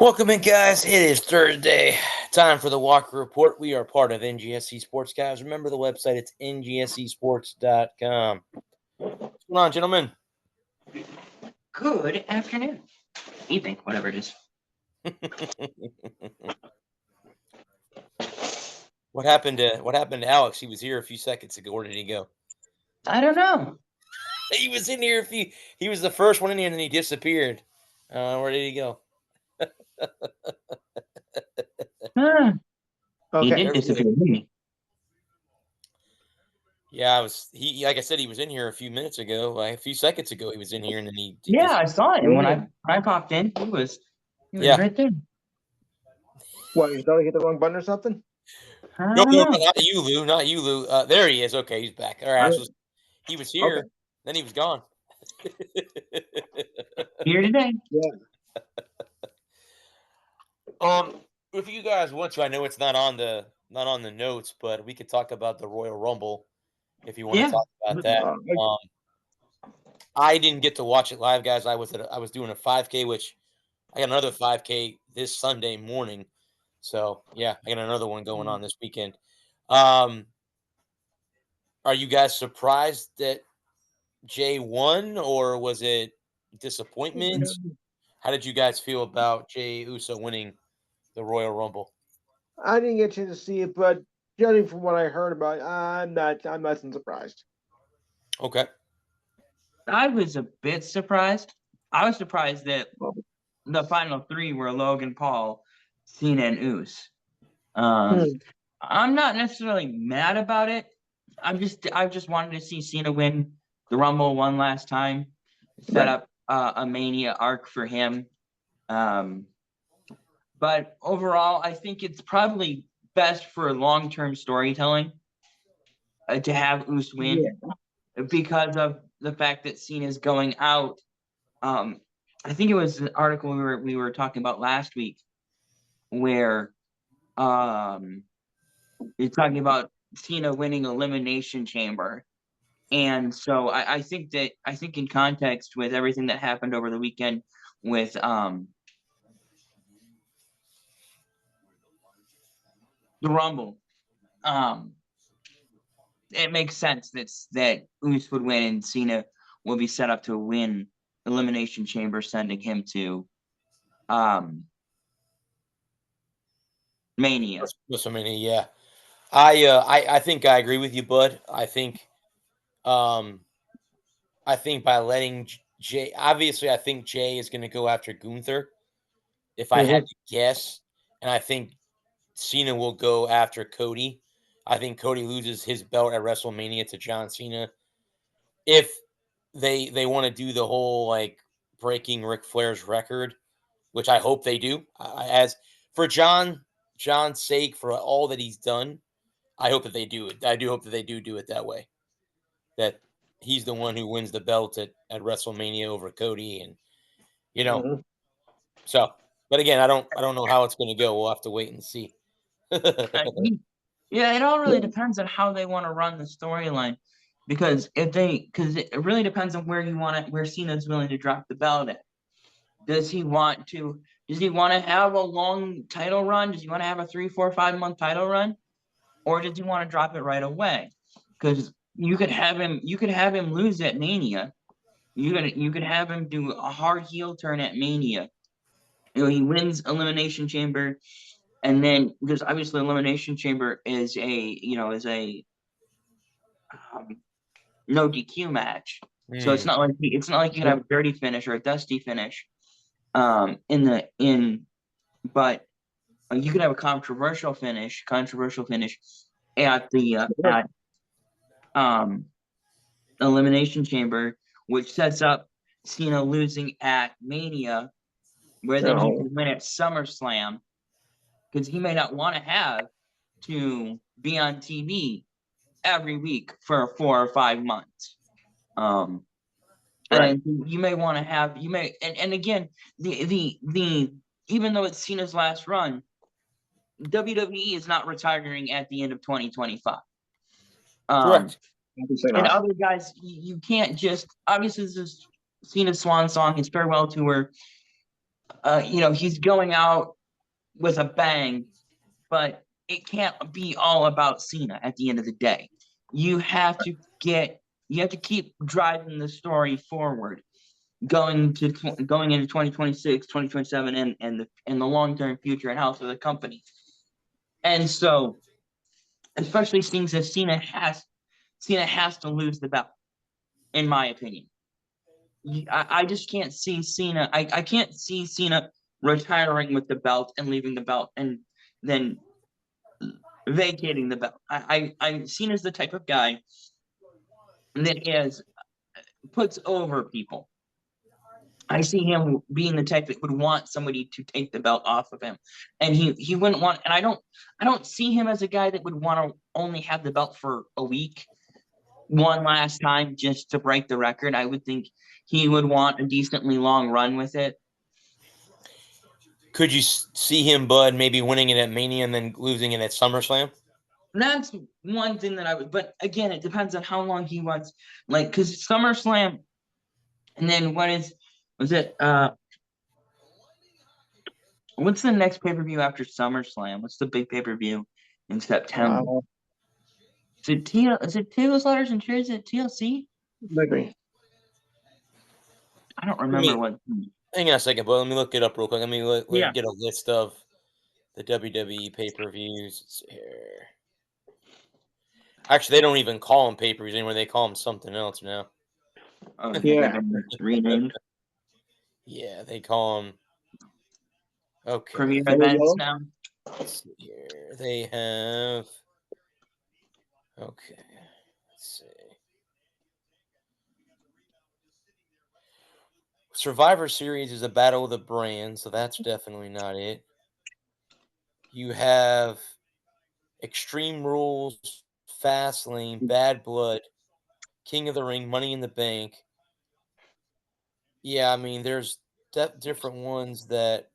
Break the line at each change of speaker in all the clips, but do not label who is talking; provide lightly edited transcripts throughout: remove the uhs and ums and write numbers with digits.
Welcome in, guys. It is Thursday. Time for the Walker Report. We are part of NGSC Sports, guys. Remember the website, it's ngscsports.com. What's going on, gentlemen?
Good afternoon. Evening, whatever it is.
What happened to Alex? He was here a few seconds ago. Where did he go?
I don't know.
He was in here he was the first one in here and then he disappeared. Where did he go?
He
Okay.
did disappear, didn't he?
Yeah, like I said, he was in here a few minutes ago. Like a few seconds ago he was in here and then he
Yeah, I saw him when
Yeah.
I popped in. He was
Yeah.
right there.
What, you thought he hit the wrong button or something?
I
No,
don't
no,
know.
not you, Lou. Not you, Lou. There he is. Okay, he's back. All right, he was here,
Okay.
then he was gone.
Here today.
If you guys want to, I know it's not on the notes, but we could talk about the Royal Rumble if you want
Yeah.
to talk about that. I didn't get to watch it live, guys. I was doing a 5K, which I got another 5K this Sunday morning. So yeah, I got another one going on this weekend. Are you guys surprised that Jay won, or was it disappointment? How did you guys feel about Jay Uso winning the Royal Rumble?
I didn't get a chance to see it, but judging from what I heard about it, I'm not surprised.
Okay.
I was a bit surprised. I was surprised that the final three were Logan Paul, Cena, and Uso. I'm not necessarily mad about it. I just wanted to see Cena win the Rumble one last time, set up a Mania arc for him. But overall, I think it's probably best for long-term storytelling to have Uso win because of the fact that Cena's going out. I think it was an article we were talking about last week where you're talking about Cena winning Elimination Chamber. And so I think in context with everything that happened over the weekend with the Rumble, it makes sense that Uso would win and Cena will be set up to win Elimination Chamber, sending him to Mania.
WrestleMania, yeah. I think I agree with you, bud. I think by letting Jay, obviously, I think Jay is going to go after Gunther. If I had to guess, and I think Cena will go after Cody. I think Cody loses his belt at WrestleMania to John Cena. If they want to do the whole like breaking Ric Flair's record, which I hope they do, as for John's sake, for all that he's done, I hope that they do it. I do hope that they do it that way. That he's the one who wins the belt at WrestleMania over Cody, and so. But again, I don't know how it's going to go. We'll have to wait and see.
Yeah, it all really depends on how they want to run the storyline, because it really depends on where Cena's willing to drop the belt at. Does he want to have a long title run? Does he want to have a 3, 4, 5 month title run? Or does he want to drop it right away? Because you could have him lose at Mania. You could have him do a hard heel turn at Mania. He wins Elimination Chamber, and then because obviously Elimination Chamber is a no DQ match, so it's not like you can have a dirty finish or a dusty finish. But you could have a controversial finish at the Elimination Chamber, which sets up Cena losing at Mania, where then he can win at SummerSlam, because he may not want to have to be on TV every week for 4 or 5 months. And you may want to have and again the even though it's Cena's last run, WWE is not retiring at the end of 2025.
Correct.
Obviously
And
not.
other guys, you can't just obviously this is Cena's swan song, his farewell tour. He's going out with a bang, but it can't be all about Cena at the end of the day. You have to keep driving the story forward, going into 2026, 2027, and the long-term future and health of the company. And so, especially seeing that Cena has to lose the belt, in my opinion. I just can't see Cena. I can't see Cena retiring with the belt and leaving the belt and then vacating the belt. I'm seen as the type of guy that puts over people. I see him being the type that would want somebody to take the belt off of him, and he wouldn't want. And I don't see him as a guy that would want to only have the belt for a week, one last time just to break the record. I would think he would want a decently long run with it.
Could you see him, Bud, maybe winning it at Mania and then losing it at SummerSlam?
That's one thing that I would, but again, it depends on how long he wants. Like, because SummerSlam, and then was it? What's the next pay-per-view after SummerSlam? What's the big pay-per-view in September? Is it Tables, Ladders, and Chairs at TLC?
Maybe.
I don't remember what.
Hang on a second, but let me look it up real quick. Let me
Yeah.
get a list of the WWE pay-per-views. Let's see here. Actually, they don't even call them pay-per-views anymore. They call them something else now.
Yeah.
Renamed.
Yeah, they call them. Okay.
Premier events now.
Let's see here. They have. Okay. Let's see. Survivor Series is a battle of the brands, so that's definitely not it. You have Extreme Rules, Fastlane, Bad Blood, King of the Ring, Money in the Bank. Yeah, I mean, there's different ones that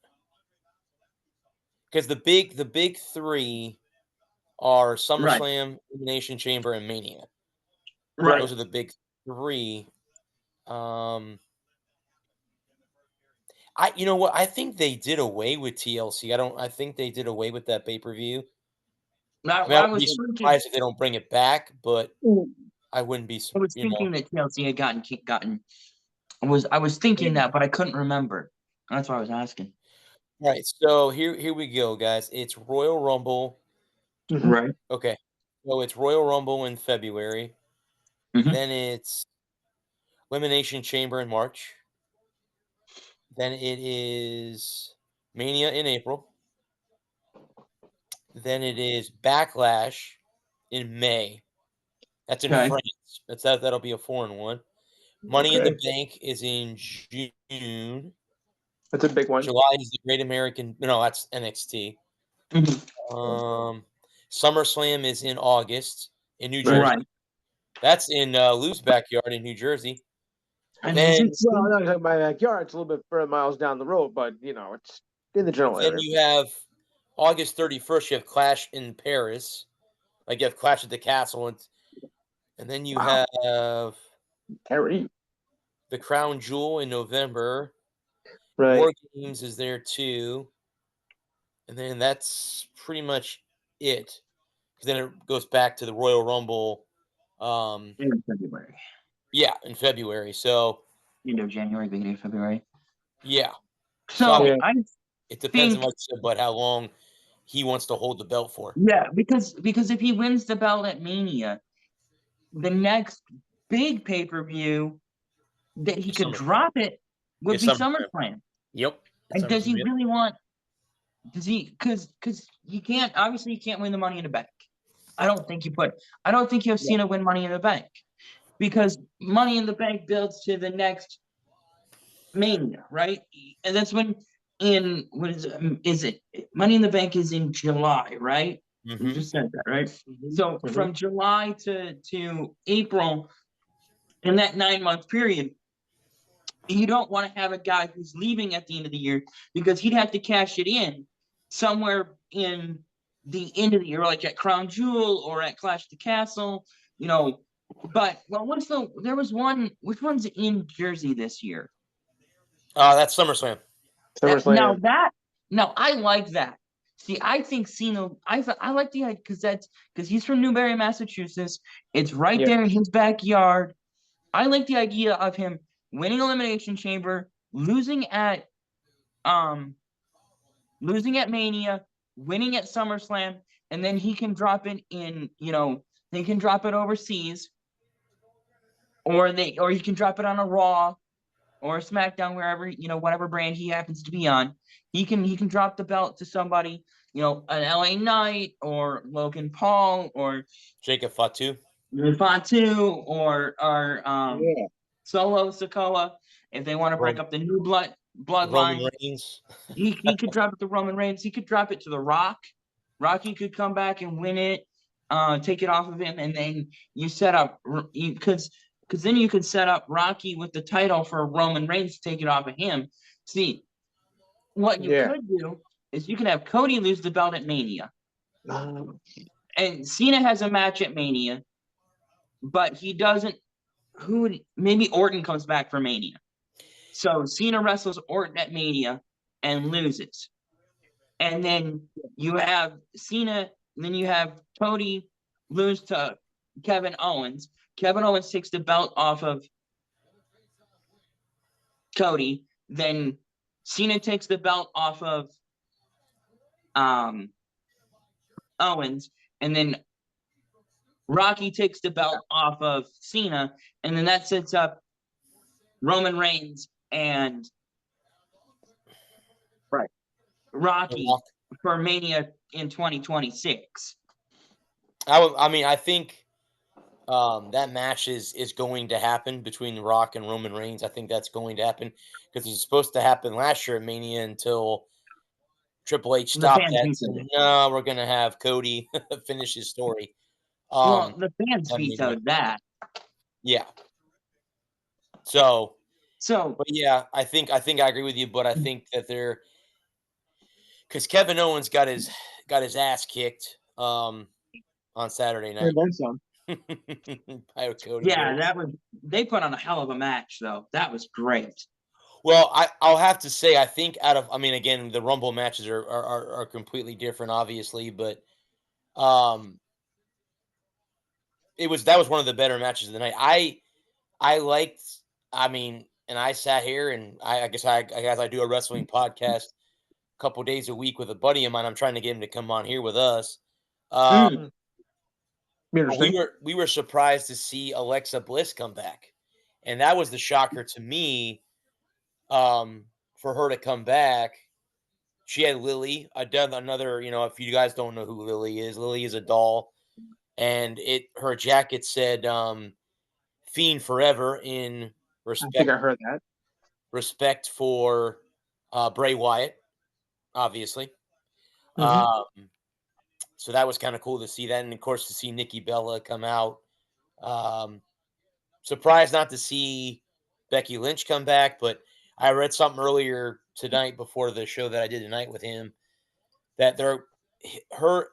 because the big three are SummerSlam, Elimination Chamber, and Mania.
Right.
Those are the big three. You know what? I think they did away with TLC. I think they did away with that pay-per-view. I would be surprised if they don't bring it back, but I wouldn't be.
I was thinking that TLC had gotten. I was thinking that, but I couldn't remember. That's why I was asking.
All right, so here we go, guys. It's Royal Rumble.
Right.
Okay. So it's Royal Rumble in February.
Mhm.
Then it's Elimination Chamber in March. Then it is Mania in April. Then it is Backlash in May. That's in France. That'll be a foreign one. Money in the Bank is in June.
That's a big one.
July is the Great American. No, that's NXT. SummerSlam is in August in New Jersey.
Right.
That's in Lou's backyard in New Jersey.
And
then,
well, I'm not talking my backyard. It's a little bit further miles down the road, but it's in the general area.
Then you have August 31st. You have Clash in Paris. Like you have Clash at the Castle, and then you have the Crown Jewel in November.
Right.
War Games is there too, and then that's pretty much it. Because then it goes back to the Royal Rumble.
In February.
Yeah, in February. So
January, beginning of February.
Yeah.
So
it depends on, like you said, but how long he wants to hold the belt for.
Yeah, because if he wins the belt at Mania, the next big pay-per-view that he could drop it would be SummerSlam.
Yep.
And does he really want? Does he? Because you can't. Obviously, you can't win the Money in the Bank. I don't think you have Cena win Money in the Bank, because Money in the Bank builds to the next Mania, right? And that's when is it Money in the Bank is in July, right?
Mm-hmm.
You just said that, right? So from July to April, in that 9-month period, you don't want to have a guy who's leaving at the end of the year, because he'd have to cash it in somewhere in the end of the year, like at Crown Jewel or at Clash of the Castle, But there was one. Which one's in Jersey this year?
That's SummerSlam.
SummerSlam.
No, I like that. See, I think Cena. I like the idea because he's from Newbury, Massachusetts. It's right
Yep.
there in his backyard. I like the idea of him winning Elimination Chamber, losing at Mania, winning at SummerSlam, and then he can drop it in. He can drop it overseas, or he can drop it on a Raw or a SmackDown, wherever, whatever brand he happens to be on. He can drop the belt to somebody, an LA Knight or Logan Paul or
Jacob Fatu.
Fatu or
Yeah.
Solo Sikoa, if they want to break up the new bloodline.
Roman Reigns.
He could drop it to Roman Reigns. He could drop it to The Rock. Rocky could come back and win it, take it off of him, and then you set up because then you could set up Rocky with the title for Roman Reigns to take it off of him. See, what you could do is you can have Cody lose the belt at Mania, and Cena has a match at Mania, but he doesn't. Maybe Orton comes back for Mania, so Cena wrestles Orton at Mania and loses. And then you have Cena, and then you have Cody lose to Kevin Owens. Kevin Owens takes the belt off of Cody. Then Cena takes the belt off of Owens. And then Rocky takes the belt off of Cena. And then that sets up Roman Reigns and Rocky for Mania in 2026.
I think that match is going to happen between The Rock and Roman Reigns. I think that's going to happen because it was supposed to happen last year at Mania until Triple H stopped that. So, no, we're going to have Cody finish his story.
Well, the fans vetoed that.
Yeah. So, but yeah, I think I agree with you, but I think that because Kevin Owens got his ass kicked on Saturday night.
Yeah, they put on a hell of a match though. That was great.
Well, I'll have to say I think again the Rumble matches are completely different, obviously, but that was one of the better matches of the night. I liked. And I sat here and I guess I do a wrestling podcast a couple days a week with a buddy of mine. I'm trying to get him to come on here with us. We were surprised to see Alexa Bliss come back, and that was the shocker to me. For her to come back, she had Lily. Another, if you guys don't know who Lily is a doll, and her jacket said "Fiend Forever" in respect.
I think I heard that.
Respect for Bray Wyatt, obviously. So that was kind of cool to see that, and of course to see Nikki Bella come out. Surprised not to see Becky Lynch come back, but I read something earlier tonight before the show that I did tonight with him that her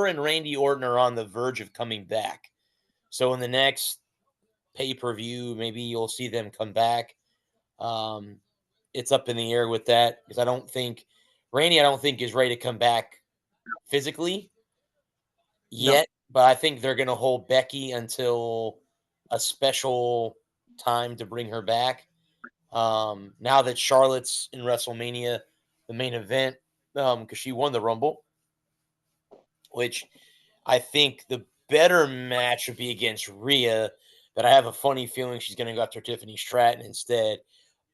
and Randy Orton are on the verge of coming back. So in the next pay-per-view, maybe you'll see them come back. It's up in the air with that because I don't think Randy is ready to come back physically yet, but I think they're going to hold Becky until a special time to bring her back. Now that Charlotte's in WrestleMania, the main event, because she won the Rumble, which I think the better match would be against Rhea, but I have a funny feeling she's going to go after Tiffany Stratton instead.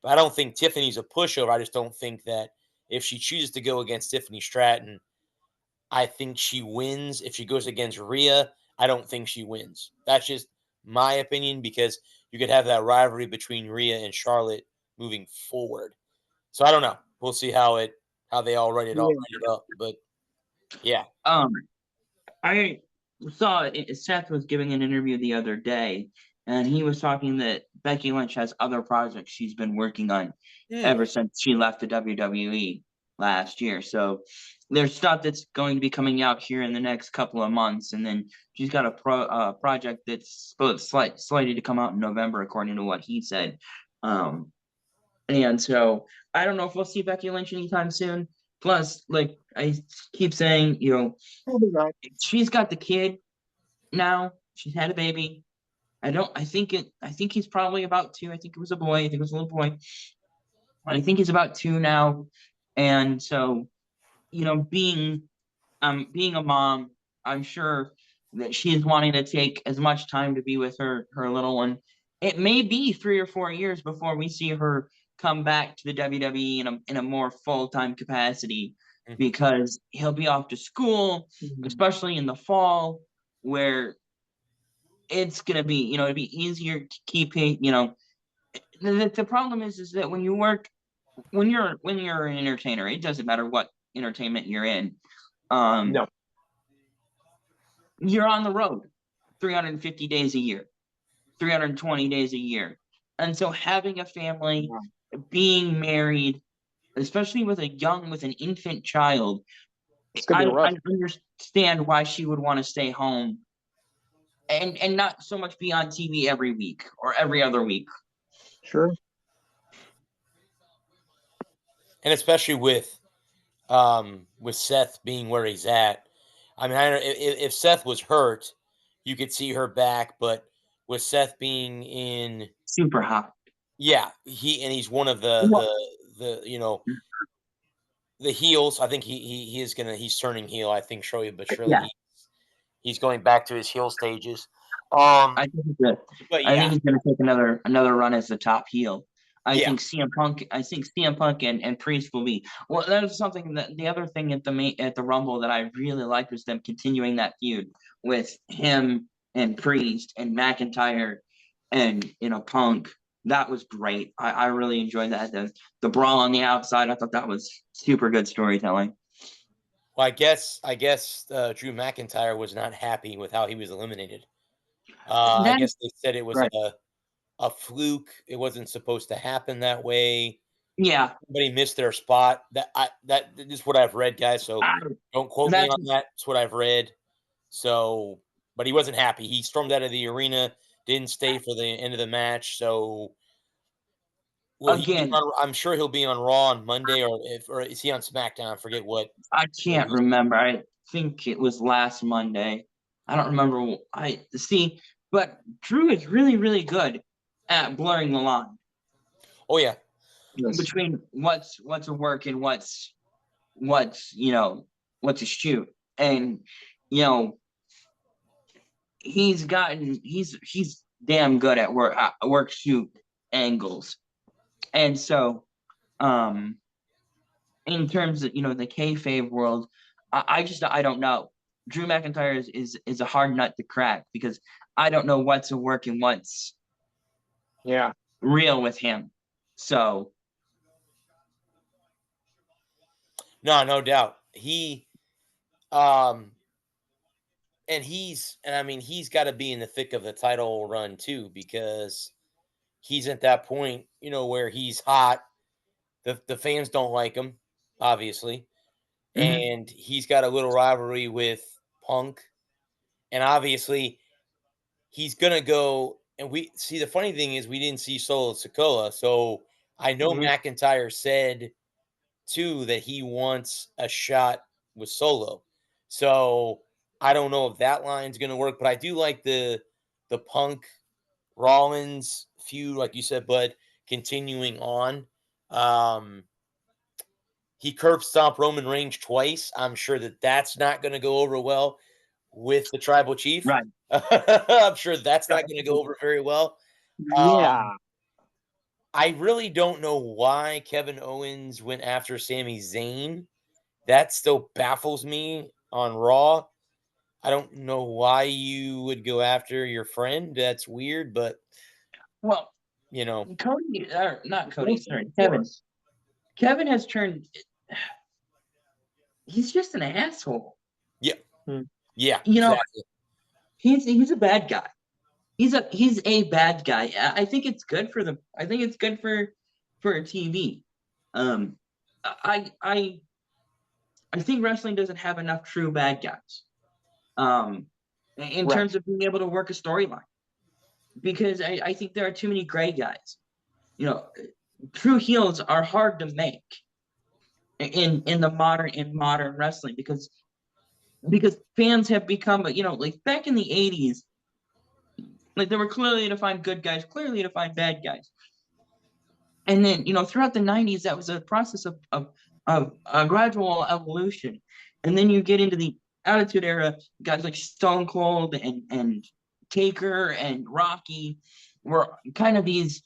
But I don't think Tiffany's a pushover. I just don't think that if she chooses to go against Tiffany Stratton, I think she wins. If she goes against Rhea, I don't think she wins. That's just my opinion because you could have that rivalry between Rhea and Charlotte moving forward. So I don't know. We'll see how they all write it up. But yeah.
I saw Seth was giving an interview the other day, and he was talking that Becky Lynch has other projects she's been working on ever since she left the WWE. last year. So there's stuff that's going to be coming out here in the next couple of months, and then she's got a project that's slated to come out in November, according to what he said. And so I don't know if we'll see Becky Lynch anytime soon. Plus, like I keep saying,
Probably not.
she's got the kid now. She's had a baby. I think he's probably about 2. I think it was a boy. I think it was a little boy. I think he's about 2 now. And so, being a mom, I'm sure that she is wanting to take as much time to be with her little one. It may be 3 or 4 years before we see her come back to the WWE in a more full-time capacity, because he'll be off to school, especially in the fall, where it's gonna be, it'd be easier to keep it. The problem is that when you're an entertainer, it doesn't matter what entertainment you're in.
No.
You're on the road 350 days a year, 320 days a year. And so having a family, being married, especially with an infant child,
It's gonna be rough.
I understand why she would want to stay home and not so much be on TV every week or every other week.
Sure.
And especially with Seth being where he's at. I mean, if Seth was hurt, you could see her back, but with Seth being in
super hot,
yeah, he's one of the heels. I think he's turning heel. I think slowly but surely he's going back to his heel stages.
I think he's good.
But
I think he's going to take another run as the top heel. I think
Yeah.
CM Punk and Priest will be. Well, that was something that the other thing at the Rumble that I really liked was them continuing that feud with him and Priest and McIntyre and Punk. That was great. I really enjoyed that. The brawl on the outside, I thought that was super good storytelling.
Well, I guess Drew McIntyre was not happy with how he was eliminated. I guess they said it was
Right.
a fluke. It wasn't supposed to happen that way.
Yeah.
Somebody missed their spot. That is what I've read, guys. So don't quote me on that. It's what I've read. So, but he wasn't happy. He stormed out of the arena, didn't stay for the end of the match. So,
again,
I'm sure he'll be on Raw on Monday, or is he on SmackDown? I forget what.
I can't remember. I think it was last Monday. I don't remember. But Drew is really, really good at blurring the line.
Oh yeah,
between what's a work and what's a shoot, and he's damn good at work shoot angles, and so in terms of the kayfabe world, I don't know. Drew McIntyre is a hard nut to crack, because I don't know what's a work and what's real with him. So
no doubt he's got to be in the thick of the title run too, because he's at that point, where he's hot. The fans don't like him, obviously. And he's got a little rivalry with Punk. And obviously he's going to go. And we see, the funny thing is we didn't see Solo Sikoa. So I know McIntyre said too that he wants a shot with Solo. So I don't know if that line's going to work, but I do like the Punk Rollins feud, like you said, Bud, continuing on. He curb stomped Roman Reigns twice. I'm sure that's not going to go over well with the tribal chief.
Right.
I'm sure that's not going to go over very well. I really don't know why Kevin Owens went after Sami Zayn. That still baffles me on Raw. I don't know why you would go after your friend. That's weird, but
Cody, not Cody, sorry, Kevin. Kevin has turned. He's just an asshole.
Yeah. Yeah.
Exactly. He's a bad guy. He's a bad guy. I think it's good for TV. I I think wrestling doesn't have enough true bad guys. In
Right.
terms of being able to work a storyline, because I think there are too many gray guys. You know, true heels are hard to make in modern wrestling because fans have become, like back in the 80s, like there were clearly defined good guys, clearly defined bad guys. And then, throughout the 90s, that was a process of a gradual evolution. And then you get into the Attitude Era, guys like Stone Cold and Taker and Rocky were kind of these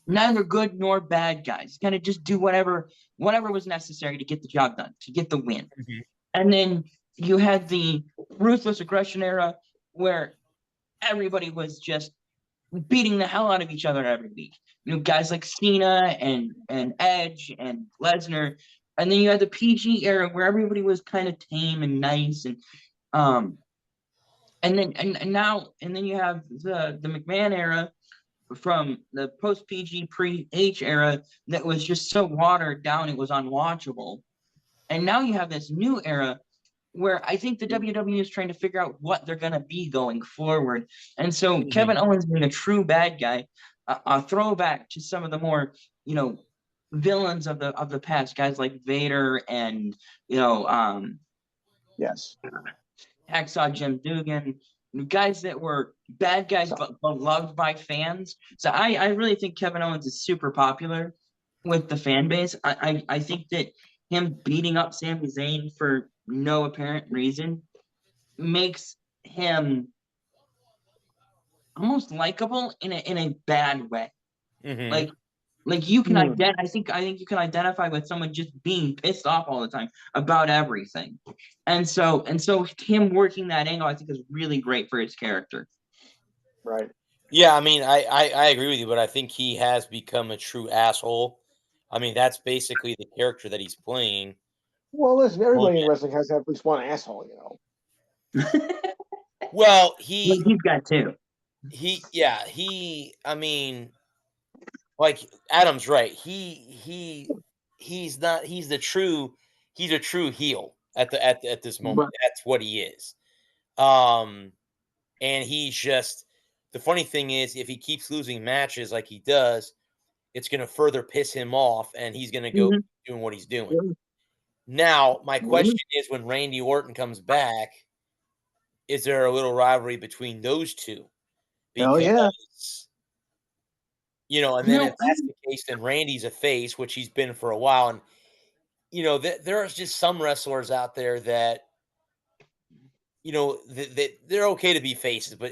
neither good nor bad guys, kind of just do whatever was necessary to get the job done, to get the win.
Mhm.
And then you had the Ruthless Aggression Era where everybody was just beating the hell out of each other every week. Guys like Cena and Edge and Lesnar. And then you had the PG era where everybody was kind of tame and nice and then you have the McMahon era from the post PG pre H era that was just so watered down it was unwatchable. And now you have this new era where I think the WWE is trying to figure out what they're going to be going forward. And so Kevin Owens being a true bad guy, a throwback to some of the more, villains of the past, guys like Vader and,
Yes.
Hacksaw Jim Duggan, guys that were bad guys but loved by fans. So I really think Kevin Owens is super popular with the fan base. I think that him beating up Sami Zayn for no apparent reason makes him almost likable in a bad way.
Mhm.
Like you can I think you can identify with someone just being pissed off all the time about everything. And so him working that angle I think is really great for his character.
Right.
Yeah, I mean, I agree with you, but I think he has become a true asshole. I mean, that's basically the character that he's playing.
Well, listen,
Well,
everybody in wrestling has at least one asshole,
well,
He's got two.
I mean, like Adam's right. He's not. He's the true. He's a true heel at this moment.
But
That's what he is. Um, and he's just the funny thing is, if he keeps losing matches like he does, it's going to further piss him off, and he's going to go
Mhm.
doing what he's doing. Now, my
Mhm.
question is, when Randy Orton comes back, is there a little rivalry between those two?
Hell yeah.
Because and then if that's
I-
the case, then Randy's a face, which he's been for a while, and there's just some wrestlers out there that they're okay to be faces, but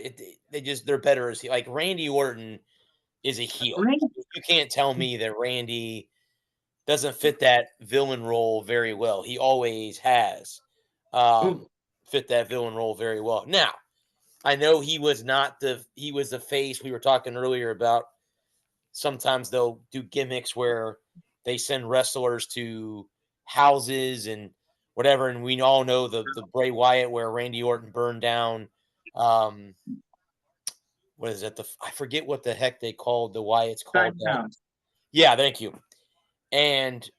they're better as like Randy Orton is a heel.
Randy,
You can't tell me that Randy doesn't fit that villain role very well. He always has fit that villain role very well. Now, I know he was the face. We were talking earlier about sometimes they'll do gimmicks where they send wrestlers to houses and whatever, and we all know the Bray Wyatt where Randy Orton burned down what is it? I forget what the heck they called the Wyatts called that.
House.
Yeah, thank you. And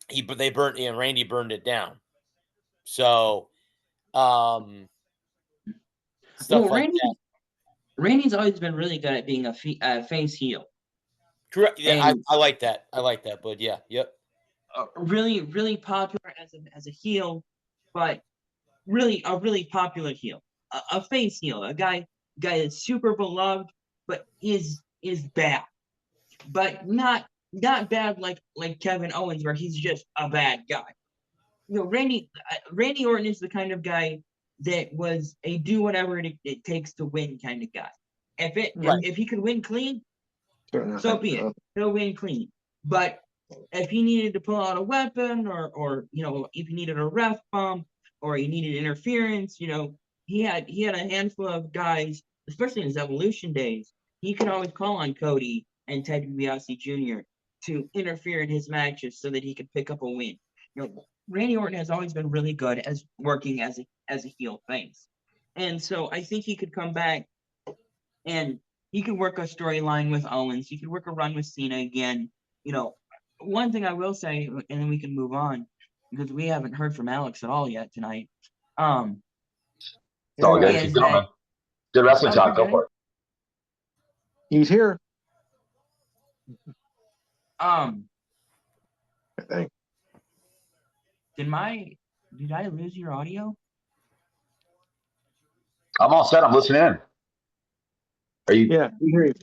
they burnt Randy burned it down. So stuff
Well,
like that.
Randy's always been really good at being a face heel.
Correct. Yeah,
And
I like that. I like that. But yeah, yep.
really, really popular as a heel, but really a really popular heel, a face heel, a guy that's super beloved, but is bad, but not bad like Kevin Owens, where he's just a bad guy. Randy Orton is the kind of guy that was a do whatever it takes to win kind of guy. If he could win clean, so be it. He'll win clean. But if he needed to pull out a weapon or if he needed a ref bump or he needed interference, he had a handful of guys, especially in his Evolution days. He could always call on Cody and Ted DiBiase Jr. to interfere in his matches so that he could pick up a win. Randy Orton has always been really good as working as a heel face. And so I think he could come back and he could work a storyline with Owens. He could work a run with Cena again. One thing I will say, and then we can move on. because we haven't heard from Alex at all yet tonight.
It's all good.
is
Keep going,
that-
man. Good wrestling
Oh,
talk. Go
okay.
for it.
He's here.
I
think.
Did I lose your audio?
I'm all set. I'm listening in. Are you?
Yeah, we hear you.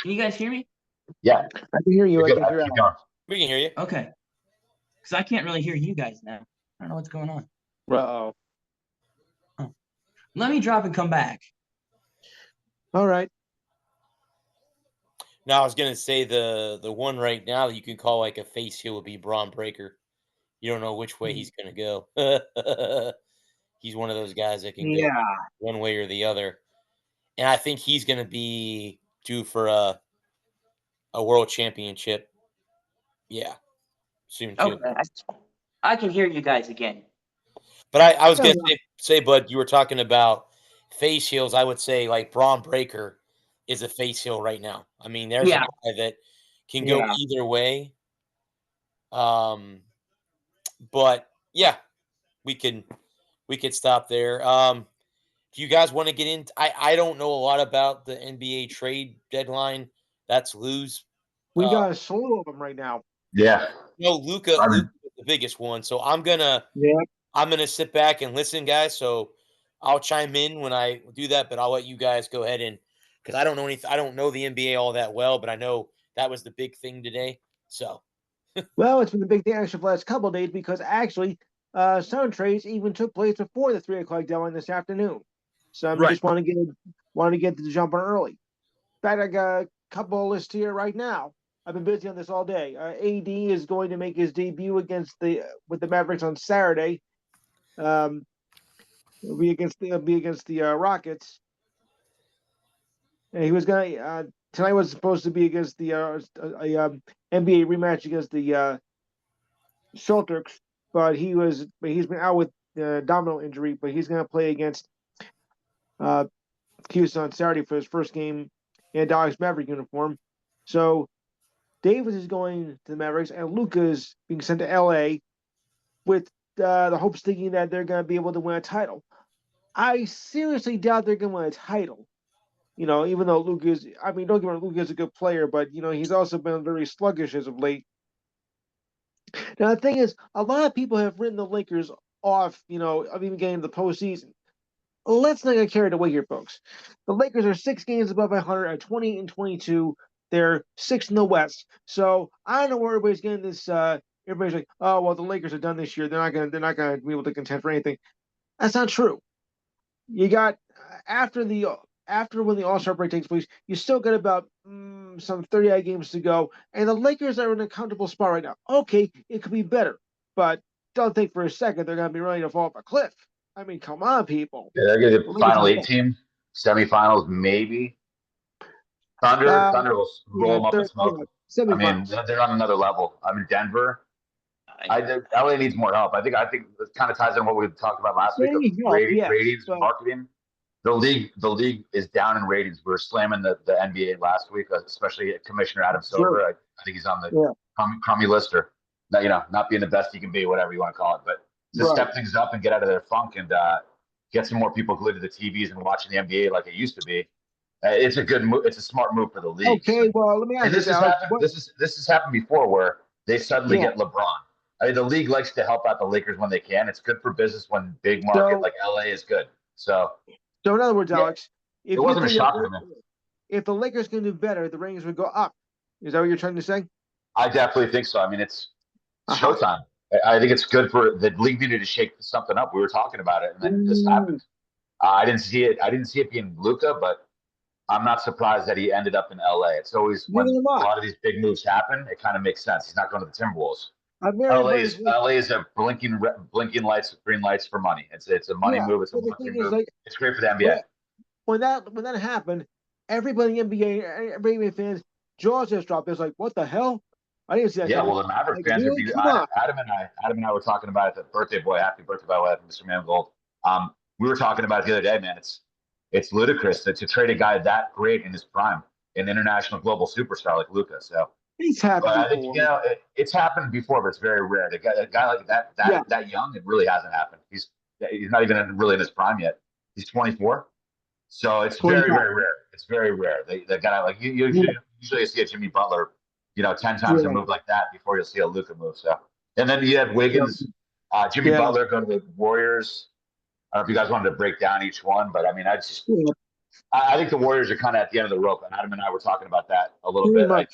Can you guys hear me?
Yeah.
I can hear you.
You're
I
good.
can hear
Keep
Alex.
going.
We can hear you.
Okay. Because I can't really hear you guys now. I don't know what's going on.
Uh-oh.
Let me drop and come back.
All right.
Now I was gonna say the one right now that you can call like a face heel would be Braun Breaker. You don't know which way he's gonna go. He's one of those guys that can go
Yeah.
one way or the other, and I think he's gonna be due for a world championship. Yeah, soon too.
Okay. I can hear you guys again.
But I was gonna
Yeah.
say, Bud, you were talking about face heels. I would say like Braun Breaker is a face heel right now. I mean, there's
Yeah.
a guy that can go
Yeah.
either way. But yeah, we could stop there. Do you guys want to get into? I don't know a lot about the NBA trade deadline. That's Lou's.
We got a slew of them right now.
Yeah.
No, Luca is the biggest one. So I'm gonna sit back and listen, guys. So I'll chime in when I do that, but I'll let you guys go ahead and because I don't know anything. I don't know the NBA all that well, but I know that was the big thing today. So
Well, it's been the big thing actually for the last couple of days because actually some trades even took place before the 3 o'clock deadline this afternoon. Some
Right.
just want to get the jump on early. In fact, I got a couple of lists here right now. I've been busy on this all day. AD is going to make his debut with the Mavericks on Saturday. It'll be against the Rockets. And he was gonna tonight was supposed to be against the NBA rematch against the Celtics, but he's been out with abdominal injury, but he's going to play against Houston on Saturday for his first game in Dallas Maverick uniform. So Davis is going to the Mavericks, and Luka is being sent to LA with the hopes thinking that they're going to be able to win a title. I seriously doubt they're going to win a title. You know, even though don't get me wrong, Luka is a good player, but you know he's also been very sluggish as of late. Now the thing is, a lot of people have written the Lakers off, of even getting the postseason. Let's not get carried away here, folks. The Lakers are 6 games above 500 at 20-22. They're 6th in the West. So I don't know where everybody's getting this. Everybody's like, "Oh, well, the Lakers are done this year. They're not gonna be able to contend for anything." That's not true. You got after when the All-Star break takes place, you still got about some 38 games to go, and the Lakers are in a comfortable spot right now. Okay, it could be better, but don't think for a second they're going to be ready to fall off a cliff. I mean, come on, people.
Yeah, they're going to the Final 8 team, semifinals, maybe. Thunder will roll them up and smoke them. I mean, they're on another level. I mean, Denver. LA needs more help. I think it kind of ties in what we talked about last week. Ratings, marketing. The league is down in ratings. We were slamming the NBA last week, especially Commissioner Adam Silver. I think he's on the crummy list, or not being the best he can be, whatever you want to call it. But to step things up and get out of their funk and get some more people glued to the TVs and watching the NBA like it used to be. It's a good move. It's a smart move for the league.
Okay, well, let me ask you,
this has happened before where they suddenly get LeBron. I mean, the league likes to help out the Lakers when they can. It's good for business when big market like LA is good. So
in other words, Alex,
it wasn't a shock for me.
If the Lakers can do better, the ratings would go up. Is that what you're trying to say?
I definitely think so. I mean, it's showtime. I think it's good for the league needed to shake something up. We were talking about it, and then this happened. I didn't see it being Luka, but I'm not surprised that he ended up in LA. It's always when a lot of these big moves happen, it kind of makes sense. He's not going to the Timberwolves. LA is a blinking lights, green lights for money. It's a money move. It's a money move. It's great for the NBA.
When that happened, everybody in the NBA, everybody NBA fans, jaws just dropped. It's like, what the hell? I didn't see that.
Yeah, well, the Maverick fans. Really? Adam and I were talking about it. The birthday boy, happy birthday, by the way, Mr. Mangold. We were talking about it the other day, man. it's ludicrous to trade a guy that great in his prime, an international global superstar like Luka. So,
He's happened
but I think
before.
it's happened before, but it's very rare. A guy like that young, it really hasn't happened. He's not even really in his prime yet. He's 24, so it's
25.
very rare. It's very rare. They got like you usually see a Jimmy Butler, 10 times a move like that before you'll see a Luka move. So, and then you had Wiggins, Jimmy Butler go to the Warriors. I don't know if you guys wanted to break down each one, but I mean, I think the Warriors are kind of at the end of the rope, and Adam and I were talking about that a little bit. Like,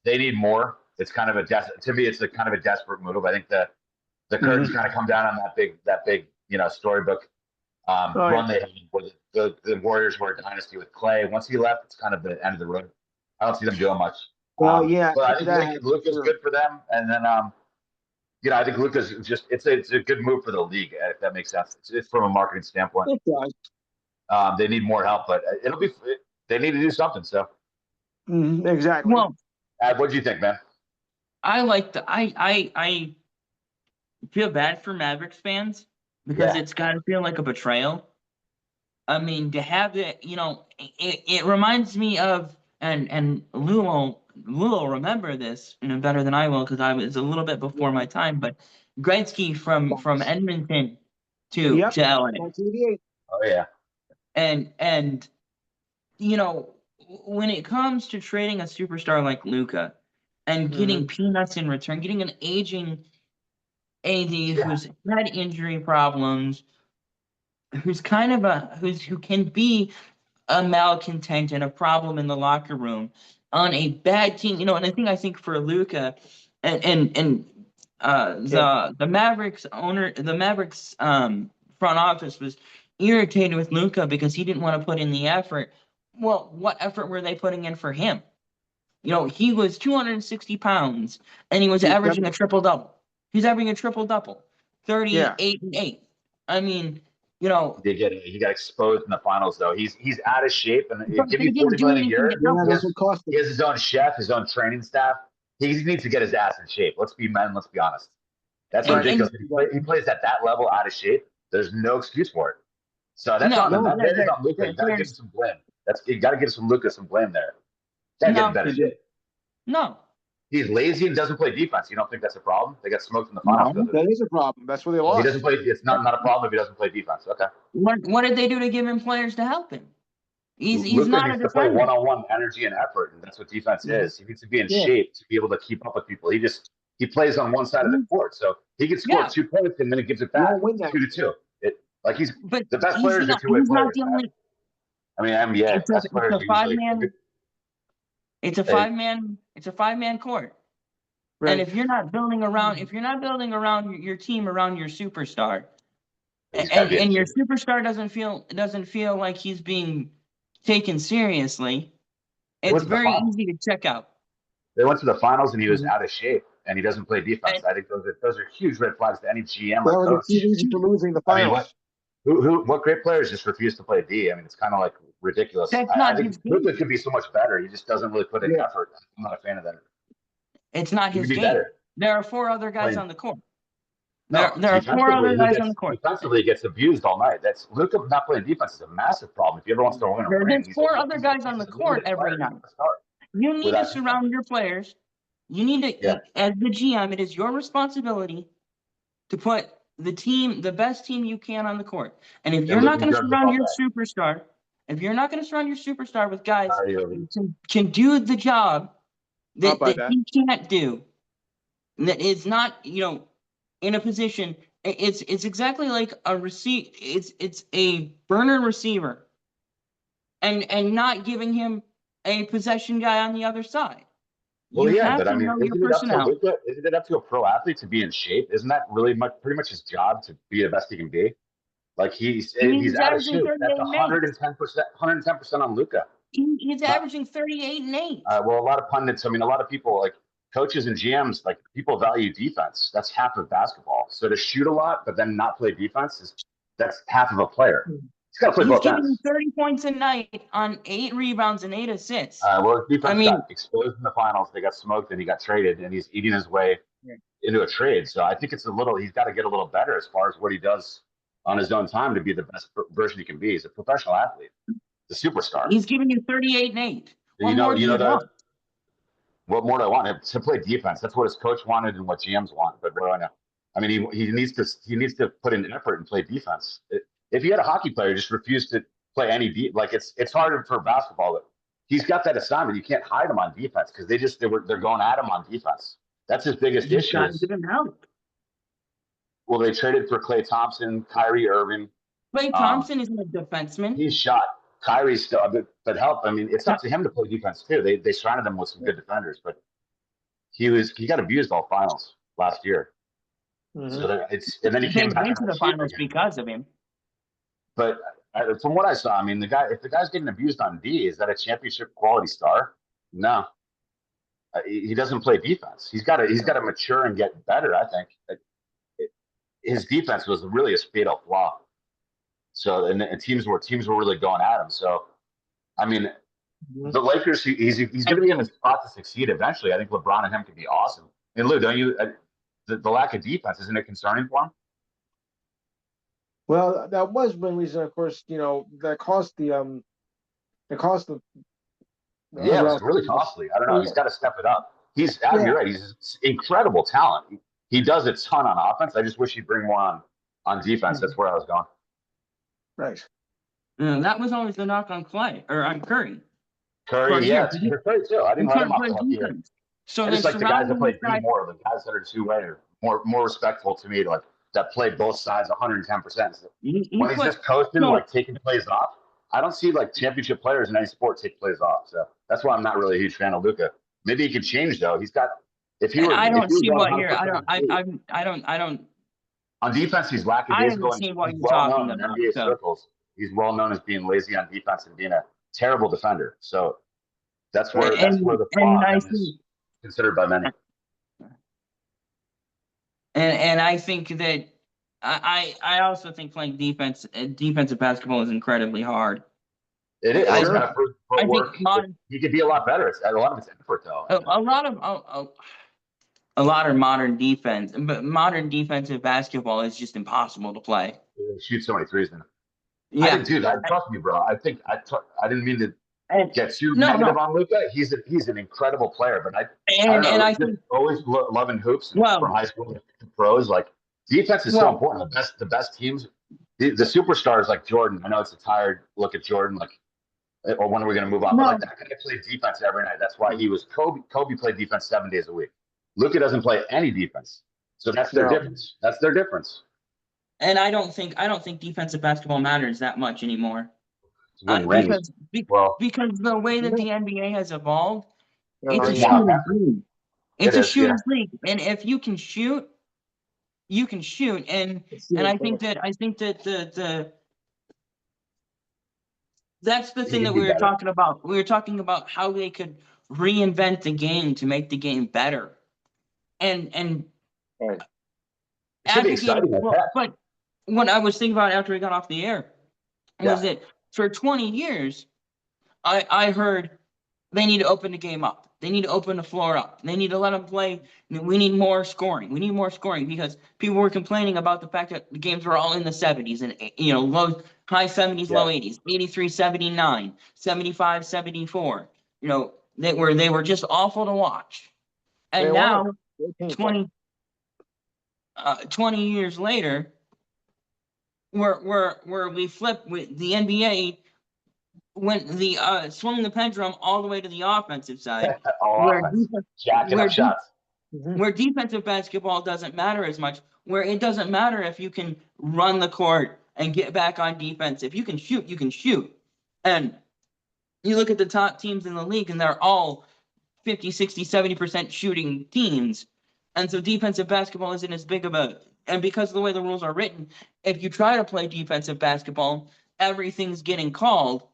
they need more. It's kind of to me, it's kind of a desperate move. I think the curtains kind of come down on that big storybook run they had where the Warriors were a dynasty with Clay. Once he left, it's kind of the end of the road. I don't see them doing much.
Well,
but I think Luka's good for them, and then I think Luka's it's a good move for the league, if that makes sense. It's from a marketing standpoint.
It does.
They need more help, but they need to do something. So
exactly.
Well,
what do you think, man?
I feel bad for Mavericks fans because it's got to feel like a betrayal. I mean, to have it, it reminds me of, and Lou will remember this, better than I will because I was a little bit before my time. But Gretzky from Edmonton to LA.
1988.
Oh yeah.
And when it comes to trading a superstar like Luka and getting peanuts in return, getting an aging AD who's had injury problems, who's kind of who can be a malcontent and a problem in the locker room on a bad team, and I think for Luka and the Mavericks owner, the Mavericks front office was irritated with Luka because he didn't want to put in the effort. Well, what effort were they putting in for him? He was 260 pounds and he was averaging a triple-double. He's averaging a triple-double, 38 and 8. I mean, he got
exposed in the finals though. He's out of shape, and give you $40 million a year. He has his own chef, his own training staff. He needs to get his ass in shape. Let's be honest. That's ridiculous. He plays at that level out of shape. There's no excuse for it. So that's on Luka. You got to give him some blame. You got to give Luka some blame there. Got to get in better shape.
No.
He's lazy and doesn't play defense. You don't think that's a problem? They got smoked in the finals.
No, that is a problem. That's where they lost.
He doesn't play. It's not a problem if he doesn't play defense. Okay.
What did they do to give him players to help him? He's
Luka
not
needs
a
to play
defender.
One-on-one energy and effort, and that's what defense is. He needs to be in shape to be able to keep up with people. He plays on one side of the court, so he can score 2 points and then he gives it back 2-2. He's the best players are two-way players. Best players are usually.
It's a five-man court. Right. And if you're not building around your team around your superstar, and your superstar doesn't feel like he's being taken seriously, it's very easy to check out.
They went to the finals and he was out of shape and he doesn't play defense. I think those are huge red flags to any GM or coach.
For losing the finals.
What great players just refuse to play D? I mean, it's kind of like ridiculous. I think Luka could be so much better. He just doesn't really put in effort. I'm not a fan of that.
It's not his game. Better. There are 4 other guys on the court. There are 4 other guys on the court.
Defensively, he gets abused all night. That's Luka not playing defense is a massive problem. If he ever wants to win a ring,
there's 4 other guys on the court every night. You need to surround your players. You need to, as the GM, it is your responsibility to put the best team you can on the court. And if you're not going to surround your superstar, with guys who can do the job that he can't do, that is not, in a position, it's exactly like it's a burner receiver and not giving him a possession guy on the other side.
Well, but I mean, isn't it up to a pro athlete to be in shape? Isn't that really pretty much his job to be the best he can be? Like he's out of shape. That's 110% on Luka.
He's averaging 38 and 8.
Well, a lot of pundits, a lot of people, like coaches and GMs, like people value defense. That's half of basketball. So to shoot a lot, but then not play defense, that's half of a player. He's got to play both ends.
He's getting 30 points a night on 8 rebounds and 8 assists.
Well, defense got exposed in the finals. They got smoked and he got traded, and he's eating his way into a trade. So I think he's got to get a little better as far as what he does on his own time to be the best version he can be. He's a professional athlete. the superstar.
He's giving you 38 and 8. What
You
more
know,
do
you know
you
that.
want?
What more do I want? To play defense. That's what his coach wanted and what GMs want. But what do I know? I mean, he needs to put in effort and play defense. If you had a hockey player just refuse to play any like it's harder for basketball. He's got that assignment. You can't hide him on defense because they're going at him on defense. That's his biggest
You've
issue.
got to give him help.
Well, they traded for Klay Thompson, Kyrie Irving.
Klay Thompson isn't a defenseman.
He's shot. Kyrie's still, but help. I mean, it's up to him to play defense too. They surrounded him with some good defenders, but he got abused all finals last year.
Mm-hmm.
So and then he came back
to the finals because of him.
But from what I saw, I mean, if the guy's getting abused on D, is that a championship quality star? No, he doesn't play defense. He's got to mature and get better. I think his defense was really a fatal flaw. So and teams were really going at him. So, I mean, the Lakers, he's going to be in a spot to succeed eventually. I think LeBron and him could be awesome. And Lou, don't you? The lack of defense, isn't it concerning for him?
Well, that was one reason, of course, that cost the
yeah, it was really costly. I don't know. He's got to step it up. You're right. He's incredible talent. He does a ton on offense. I just wish he'd bring more on defense. That's where I was going.
Right.
That was always the knock on Clay or on Curry.
Curry, yeah, Curry too. I didn't let him off the hook here.
So
I just like the guys that play D more, the guys that are two-way are more respectful to me, that play both sides 110%. When he's just coasting, taking plays off, I don't see championship players in any sport take plays off. So that's why I'm not really a huge fan of Luka. Maybe he could change though. He's got.
I don't see what here. I don't.
On defense, he's lackadaisical. He's well known in NBA circles. He's well known as being lazy on defense and being a terrible defender. So that's where the flaw is considered by many.
And I think that I also think playing defensive basketball is incredibly hard.
It is. I think he could be a lot better. A lot of it's effort though.
A lot of modern defense, but modern defensive basketball is just impossible to play.
Shoot so many threes, man.
Yeah,
trust me, bro. I didn't mean to get too negative on Luka. He's an incredible player, but I think always loving hoops from high school to pros. Defense is so important. The best teams, the superstars like Jordan. I know it's a tired look at Jordan. Or when are we going to move on? But that guy played defense every night. That's why he was Kobe. Kobe played defense 7 days a week. Luka doesn't play any defense, so that's their difference. That's their difference.
And I don't think defensive basketball matters that much anymore. Because the way that the NBA has evolved, it's a shooter's league. It's a shooter's league, and if you can shoot, you can shoot. And I think that that's the thing that we were talking about. We were talking about how they could reinvent the game to make the game better. And
should be exciting.
But what I was thinking about after we got off the air was that for 20 years, I heard they need to open the game up. They need to open the floor up. They need to let them play. We need more scoring. We need more scoring because people were complaining about the fact that the games were all in the 70s and high 70s, low 80s, 83, 79, 75, 74. They were just awful to watch. And now 20 years later, where we flip with the NBA when swung the pendulum all the way to the offensive side, where defensive basketball doesn't matter as much, where it doesn't matter if you can run the court and get back on defense. If you can shoot, you can shoot. And you look at the top teams in the league, and they're all 50, 60, 70% shooting teams. And so defensive basketball isn't as big of and because of the way the rules are written, if you try to play defensive basketball, everything's getting called.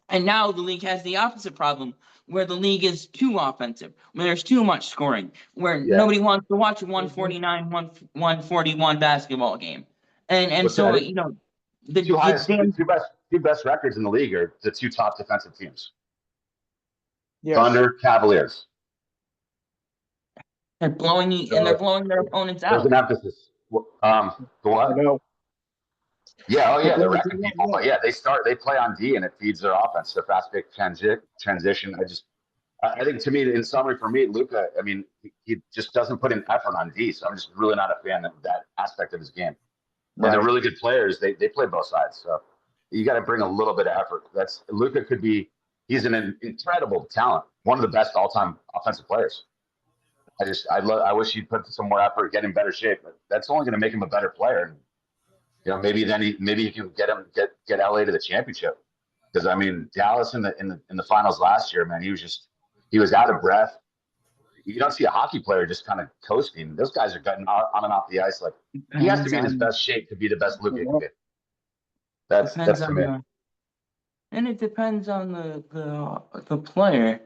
And now the league has the opposite problem, where the league is too offensive, where there's too much scoring, where nobody wants to watch a 149, 141 basketball game. And so, the
two best records in the league are the two top defensive teams.
Yes.
Thunder, Cavaliers.
They're blowing their opponents out.
There's an emphasis. The what? Yeah, oh yeah, they're wrecking people. But yeah, they play on D and it feeds their offense. Their fast break transition. I think to me, in summary, for me, Luka, I mean, he just doesn't put in effort on D. So I'm just really not a fan of that aspect of his game. And they're really good players. They play both sides. So you got to bring a little bit of effort. That's Luka could be. He's an incredible talent. One of the best all-time offensive players. I wish he'd put some more effort, get in better shape. But that's only going to make him a better player. And maybe he can get LA to the championship. Because I mean, Dallas in the finals last year, man, he was out of breath. You don't see a hockey player just kind of coasting. Those guys are getting on and off the ice. Like he has to be in his best shape to be the best Luka can be. That's to me.
And it depends on the player.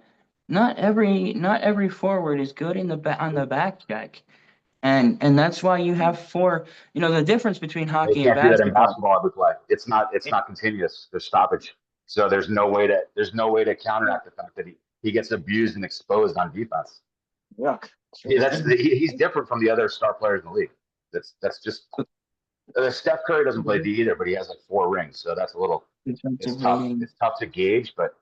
Not every forward is good on the back check. And that's why you have four. The difference between hockey and basketball.
Do that in basketball every play. It's not continuous. There's stoppage. So there's no way to counteract the fact that he gets abused and exposed on defense.
Yeah.
He's different from the other star players in the league. That's just Steph Curry doesn't play D either, but he has like 4 rings, so that's a little. It's tough to gauge, but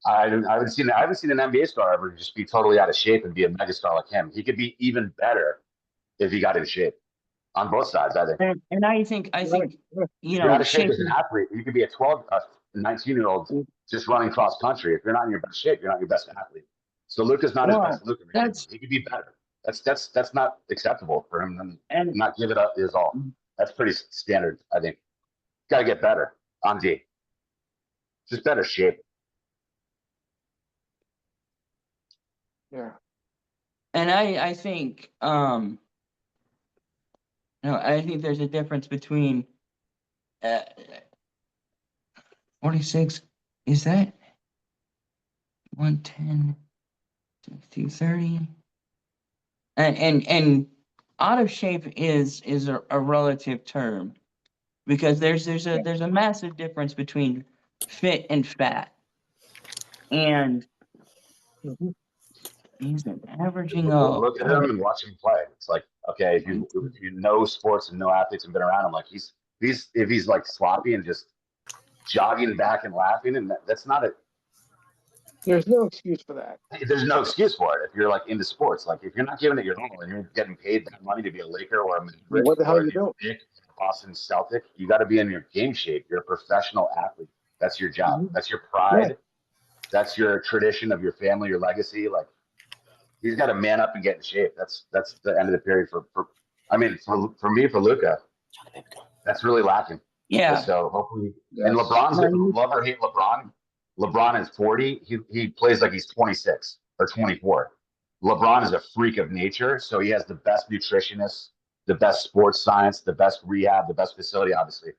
I haven't seen an NBA star ever just be totally out of shape and be a megastar like him. He could be even better if he got in shape on both sides, I think.
And I think
you're out of shape as an athlete. You could be a 19-year-old just running cross country. If you're not in your best shape, you're not your best athlete. So Luka's not his best Luka. He could be better. That's not acceptable for him and not give it up his all. That's pretty standard, I think. Got to get better on D. Just better shape.
Yeah.
And I think I think there's a difference between 46. Is that 110 to 230? And out of shape is a relative term, because there's a massive difference between fit and fat. And he's averaging
look at him and watch him play. It's like, okay, if you know sports and know athletes and been around him, like if he's like sloppy and just jogging back and laughing, and that's not it.
There's no excuse for that.
There's no excuse for it if you're like into sports. Like if you're not giving it your all and you're getting paid that money to be a Laker or a Madrid
what the hell are you doing?
Boston Celtic, you got to be in your game shape. You're a professional athlete. That's your job. That's your pride. Yeah. That's your tradition of your family, your legacy. Like he's got to man up and get in shape. That's the end of the period for me, for Luka. That's really lacking.
Yeah.
So hopefully, and LeBron's love or hate LeBron. LeBron is 40. He plays like he's 26 or 24. LeBron is a freak of nature, so he has the best nutritionists, the best sports science, the best rehab, the best facility. Obviously,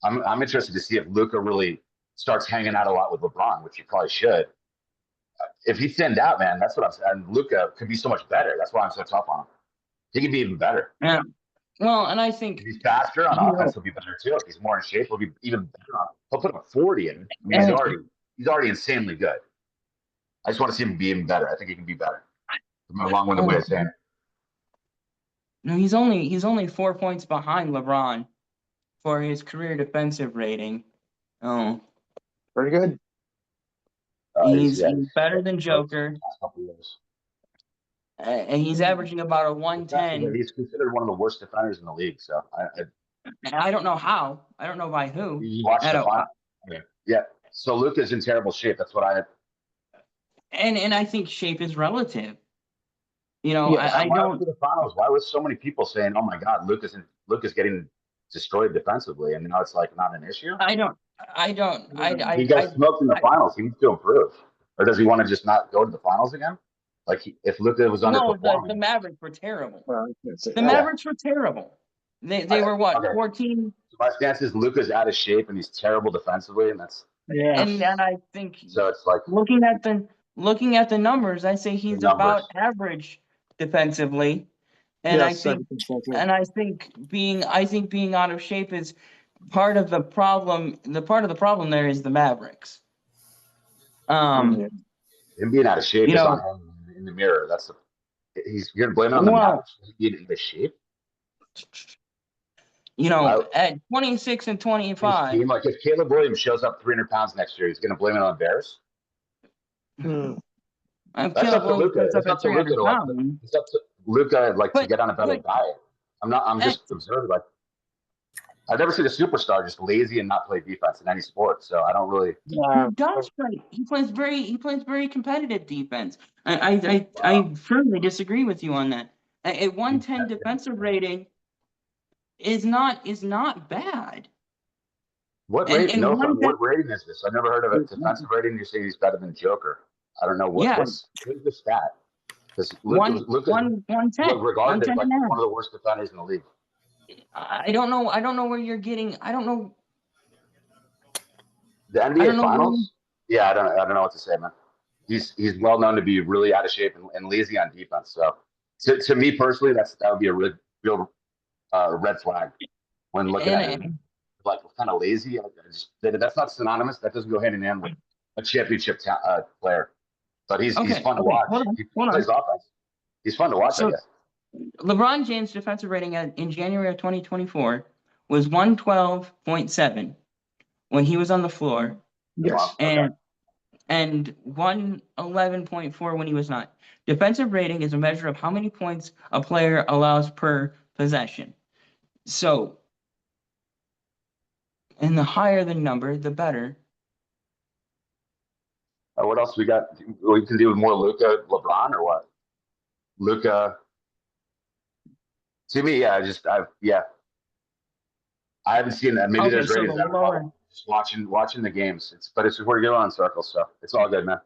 I'm interested to see if Luka really starts hanging out a lot with LeBron, which he probably should. If he thinned out, man, that's what I'm saying. And Luka could be so much better. That's why I'm so tough on him. He could be even better.
Yeah. Well, and I think
if he's faster on offense, he'll be better too. If he's more in shape, he'll be even better. He'll put up 40 in. I mean, he's already insanely good. I just want to see him be even better. I think he can be better. I'm a long-winded way of saying it.
No, he's only 4 points behind LeBron for his career defensive rating. Oh,
pretty good.
He's better than Joker. And he's averaging about a 110.
He's considered one of the worst defenders in the league. So
I don't know how. I don't know by who.
You watch the final. Yeah. So Luka's in terrible shape. That's what I.
And I think shape is relative. I don't.
The finals. Why was so many people saying, "Oh my God, Luka's getting destroyed defensively," and now it's like not an issue?
I don't.
He got smoked in the finals. He needs to improve, or does he want to just not go to the finals again? Like if Luka was underperforming.
The Mavericks were terrible. The Mavericks were terrible. They were what, 14?
So my stance is Luka's out of shape and he's terrible defensively, and that's.
Yeah. And I think
so. It's like
looking at the numbers, I say he's about average defensively, and I think being out of shape is part of the problem. The part of the problem there is the Mavericks.
Him being out of shape is on him in the mirror. You're gonna blame it on the Mavericks being in the shape.
At 26 and 25.
Team, like if Caleb Williams shows up 300 pounds next year, he's going to blame it on Bears. That's up to Luka. It's up to Luka to get on a better diet. I'm just observing. Like, I've never seen a superstar just lazy and not play defense in any sport. So I don't really.
He does play. He plays very competitive defense. I firmly disagree with you on that. A 110 defensive rating is not bad.
What rating? What rating is this? I've never heard of a defensive rating. You say he's better than Joker. I don't know what's the stat. Because Luka regarded as like one of the worst defenders in the league.
I don't know where you're getting. I don't know.
The NBA Finals? Yeah, I don't know what to say, man. He's well known to be really out of shape and lazy on defense. So to me personally, that would be a real red flag when looking at him. Like kind of lazy. That's not synonymous. That doesn't go hand in hand with a championship player. But he's fun to watch. He plays offense. He's fun to watch. I guess.
LeBron James' defensive rating in January of 2024 was 112.7 when he was on the floor.
Yes.
And 111.4 when he was not. Defensive rating is a measure of how many points a player allows per possession. So, and the higher the number, the better.
What else we got? We can do with more Luka, LeBron, or what? Luka. To me, I haven't seen that. Maybe there's ratings that just watching the games. We're going on circles, so it's all good, man.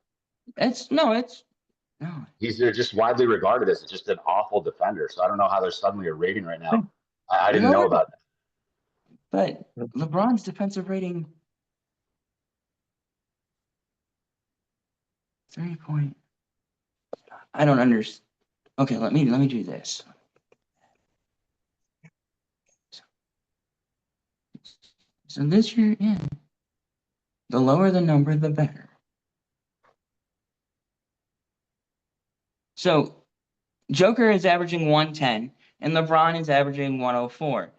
He's just widely regarded as just an awful defender. So I don't know how there's suddenly a rating right now. I didn't know about that.
But LeBron's defensive rating 3 point. I don't understand. Okay, let me do this. So this year, the lower the number, the better. So Joker is averaging 110 and LeBron is averaging 104.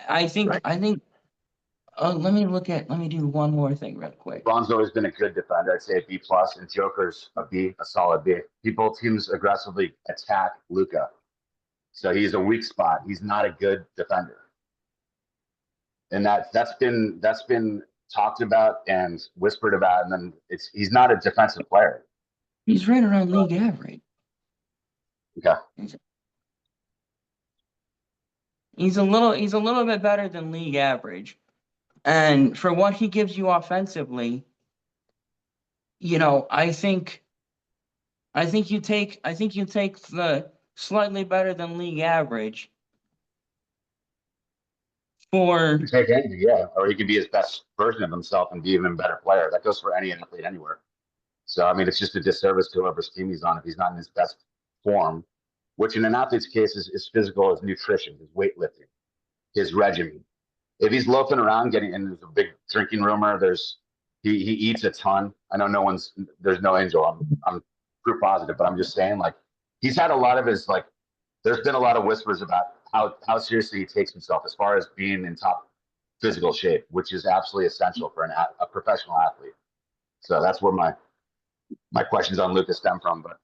I think let me do one more thing real quick.
LeBron's always been a good defender. I'd say a B+, and Joker's a B, a solid B. Both teams aggressively attack Luka. So he's a weak spot. He's not a good defender. And that's been talked about and whispered about, and then he's not a defensive player.
He's right around league average.
Okay.
He's a little bit better than league average. And for what he gives you offensively, I think you take the slightly better than league average. Or
he could be his best version of himself and be even a better player. That goes for any athlete anywhere. So I mean, it's just a disservice to whoever's team he's on if he's not in his best form, which in an athlete's case is physical, his nutrition, his weightlifting, his regimen. If he's loafing around and there's a big drinking rumor, he eats a ton. I know there's no angel. I'm proof positive, but I'm just saying, like, he's had a lot of his, like, there's been a lot of whispers about how seriously he takes himself as far as being in top physical shape, which is absolutely essential for a professional athlete. So that's where my questions on Luka stem from. But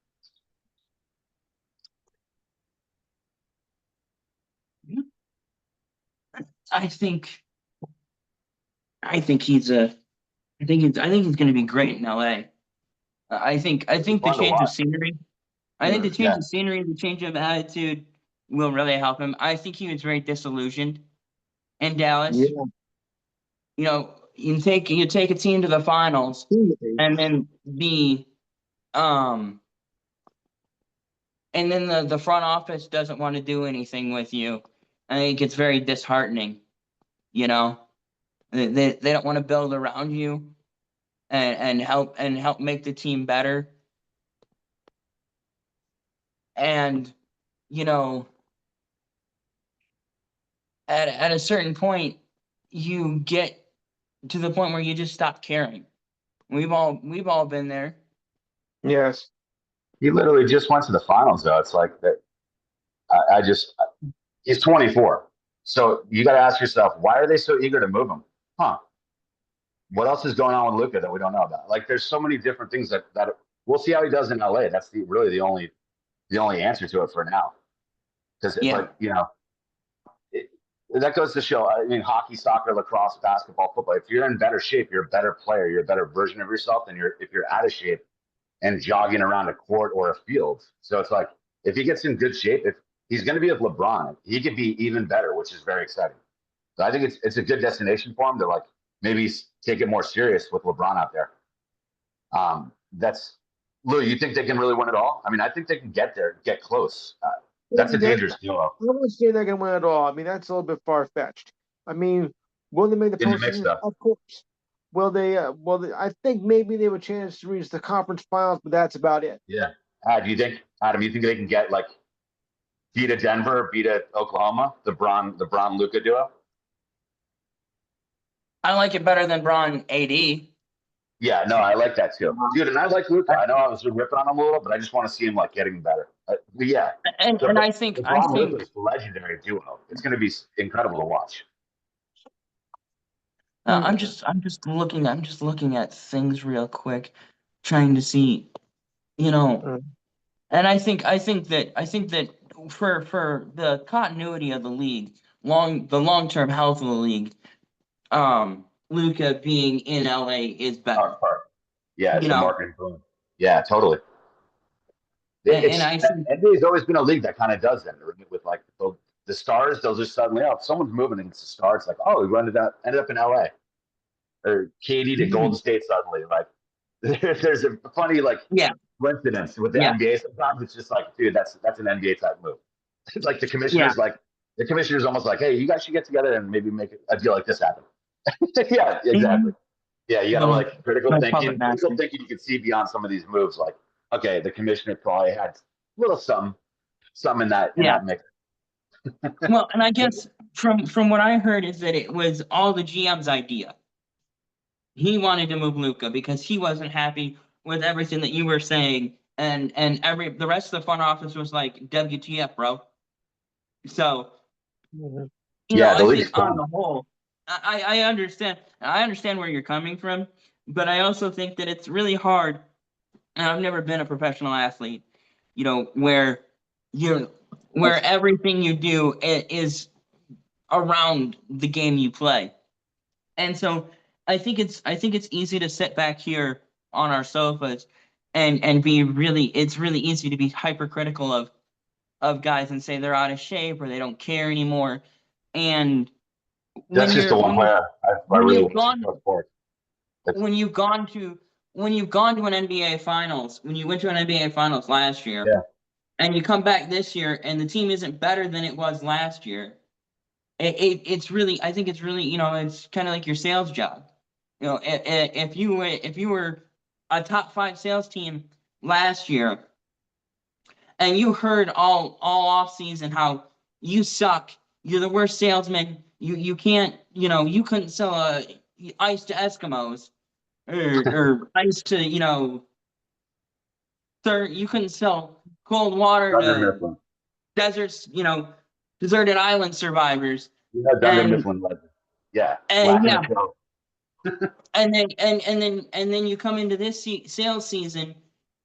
I think he's going to be great in LA. I think the change of scenery. I think the change of scenery, the change of attitude will really help him. I think he was very disillusioned in Dallas. Yeah. You take a team to the finals and then and then the front office doesn't want to do anything with you. I think it's very disheartening. They don't want to build around you and help make the team better. And at a certain point, you get to the point where you just stop caring. We've all been there.
Yes.
He literally just went to the finals, though. It's like that. He's 24, So you got to ask yourself, why are they so eager to move him? Huh? What else is going on with Luka that we don't know about? Like, there's so many different things that we'll see how he does in LA. That's really the only answer to it for now. Because it's like, that goes to show. I mean, hockey, soccer, lacrosse, basketball, football. If you're in better shape, you're a better player. You're a better version of yourself than if you're out of shape and jogging around a court or a field. So it's like, if he gets in good shape, if he's going to be with LeBron, he could be even better, which is very exciting. So I think it's a good destination for him to like maybe take it more serious with LeBron out there. That's Lou. You think they can really win it all? I mean, I think they can get there, get close. That's a dangerous duo.
I wouldn't say they're going to win it all. I mean, that's a little bit far fetched. I mean, will they make the postseason? Of course. Will they? I think maybe they have a chance to reach the conference finals, but that's about it.
Yeah. Do you think, Adam? You think they can get like beat a Denver, beat a Oklahoma, the Bron Luka duo?
I like it better than Bron AD.
Yeah, no, I like that too, dude. And I like Luka. I know I was ripping on him a little, but I just want to see him like getting better. Yeah,
and I think
Luka's legendary duo. It's going to be incredible to watch.
I'm just looking at things real quick, trying to see, and I think that for the continuity of the league, the long-term health of the league, Luka being in LA is better.
Yeah, it's a marketing boom. Yeah, totally. And I think NBA's always been a league that kind of does that with like the stars. They'll just suddenly, if someone's moving and it's a star, it's like, oh, he ended up in LA, or KD to Golden State suddenly. Like, there's a funny coincidence with the NBA. Sometimes it's just like, dude, that's an NBA type move. It's like the commissioner's almost like, hey, you guys should get together and maybe make a deal like this happen. Yeah, exactly. Yeah, you got to like critical thinking. Critical thinking, you can see beyond some of these moves. Like, okay, the commissioner probably had a little some in that mix.
Well, and I guess from what I heard is that it was all the GM's idea. He wanted to move Luka because he wasn't happy with everything that you were saying, and the rest of the front office was like, WTF, bro. So, I think on the whole, I understand where you're coming from, but I also think that it's really hard. And I've never been a professional athlete, where everything you do is around the game you play. And so I think it's easy to sit back here on our sofas and be it's really easy to be hypercritical of guys and say they're out of shape or they don't care anymore. And
that's just the one player I really want to support.
When you've gone to an NBA Finals, when you went to an NBA Finals last year, and you come back this year, and the team isn't better than it was last year, it's really, I think it's really, it's kind of like your sales job. If you were a top 5 sales team last year, and you heard all off season how you suck, you're the worst salesman, you can't, you couldn't sell ice to Eskimos. Or ice to, you couldn't sell cold water to deserts, deserted island survivors.
Yeah.
And then you come into this sales season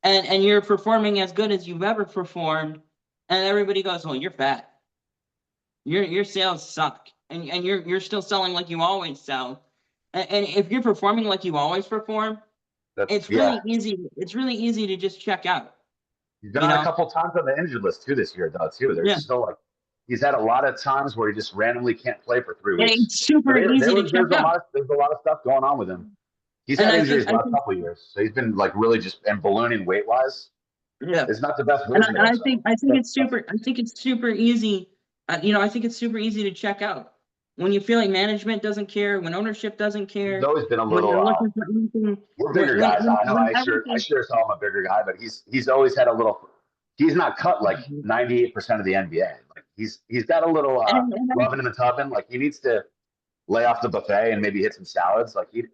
and you're performing as good as you've ever performed, and everybody goes, well, you're fat. Your sales suck. And you're still selling like you always sell. And if you're performing like you always perform, it's really easy. It's really easy to just check out.
He's been on a couple times on the injured list too this year, though. There's still like he's had a lot of times where he just randomly can't play for 3 weeks.
It's super easy to check out.
There's a lot of stuff going on with him. He's had injuries the last couple of years, so he's been like really just ballooning weight wise.
Yeah,
it's not the best.
And I think it's super. I think it's super easy. I think it's super easy to check out. When you feel like management doesn't care, when ownership doesn't care.
He's always been a little. We're bigger guys. I know. I sure saw him a bigger guy, but he's always had a little. He's not cut like 98% of the NBA. Like he's got a little loving in the tubbing. Like he needs to lay off the buffet and maybe hit some salads. Like he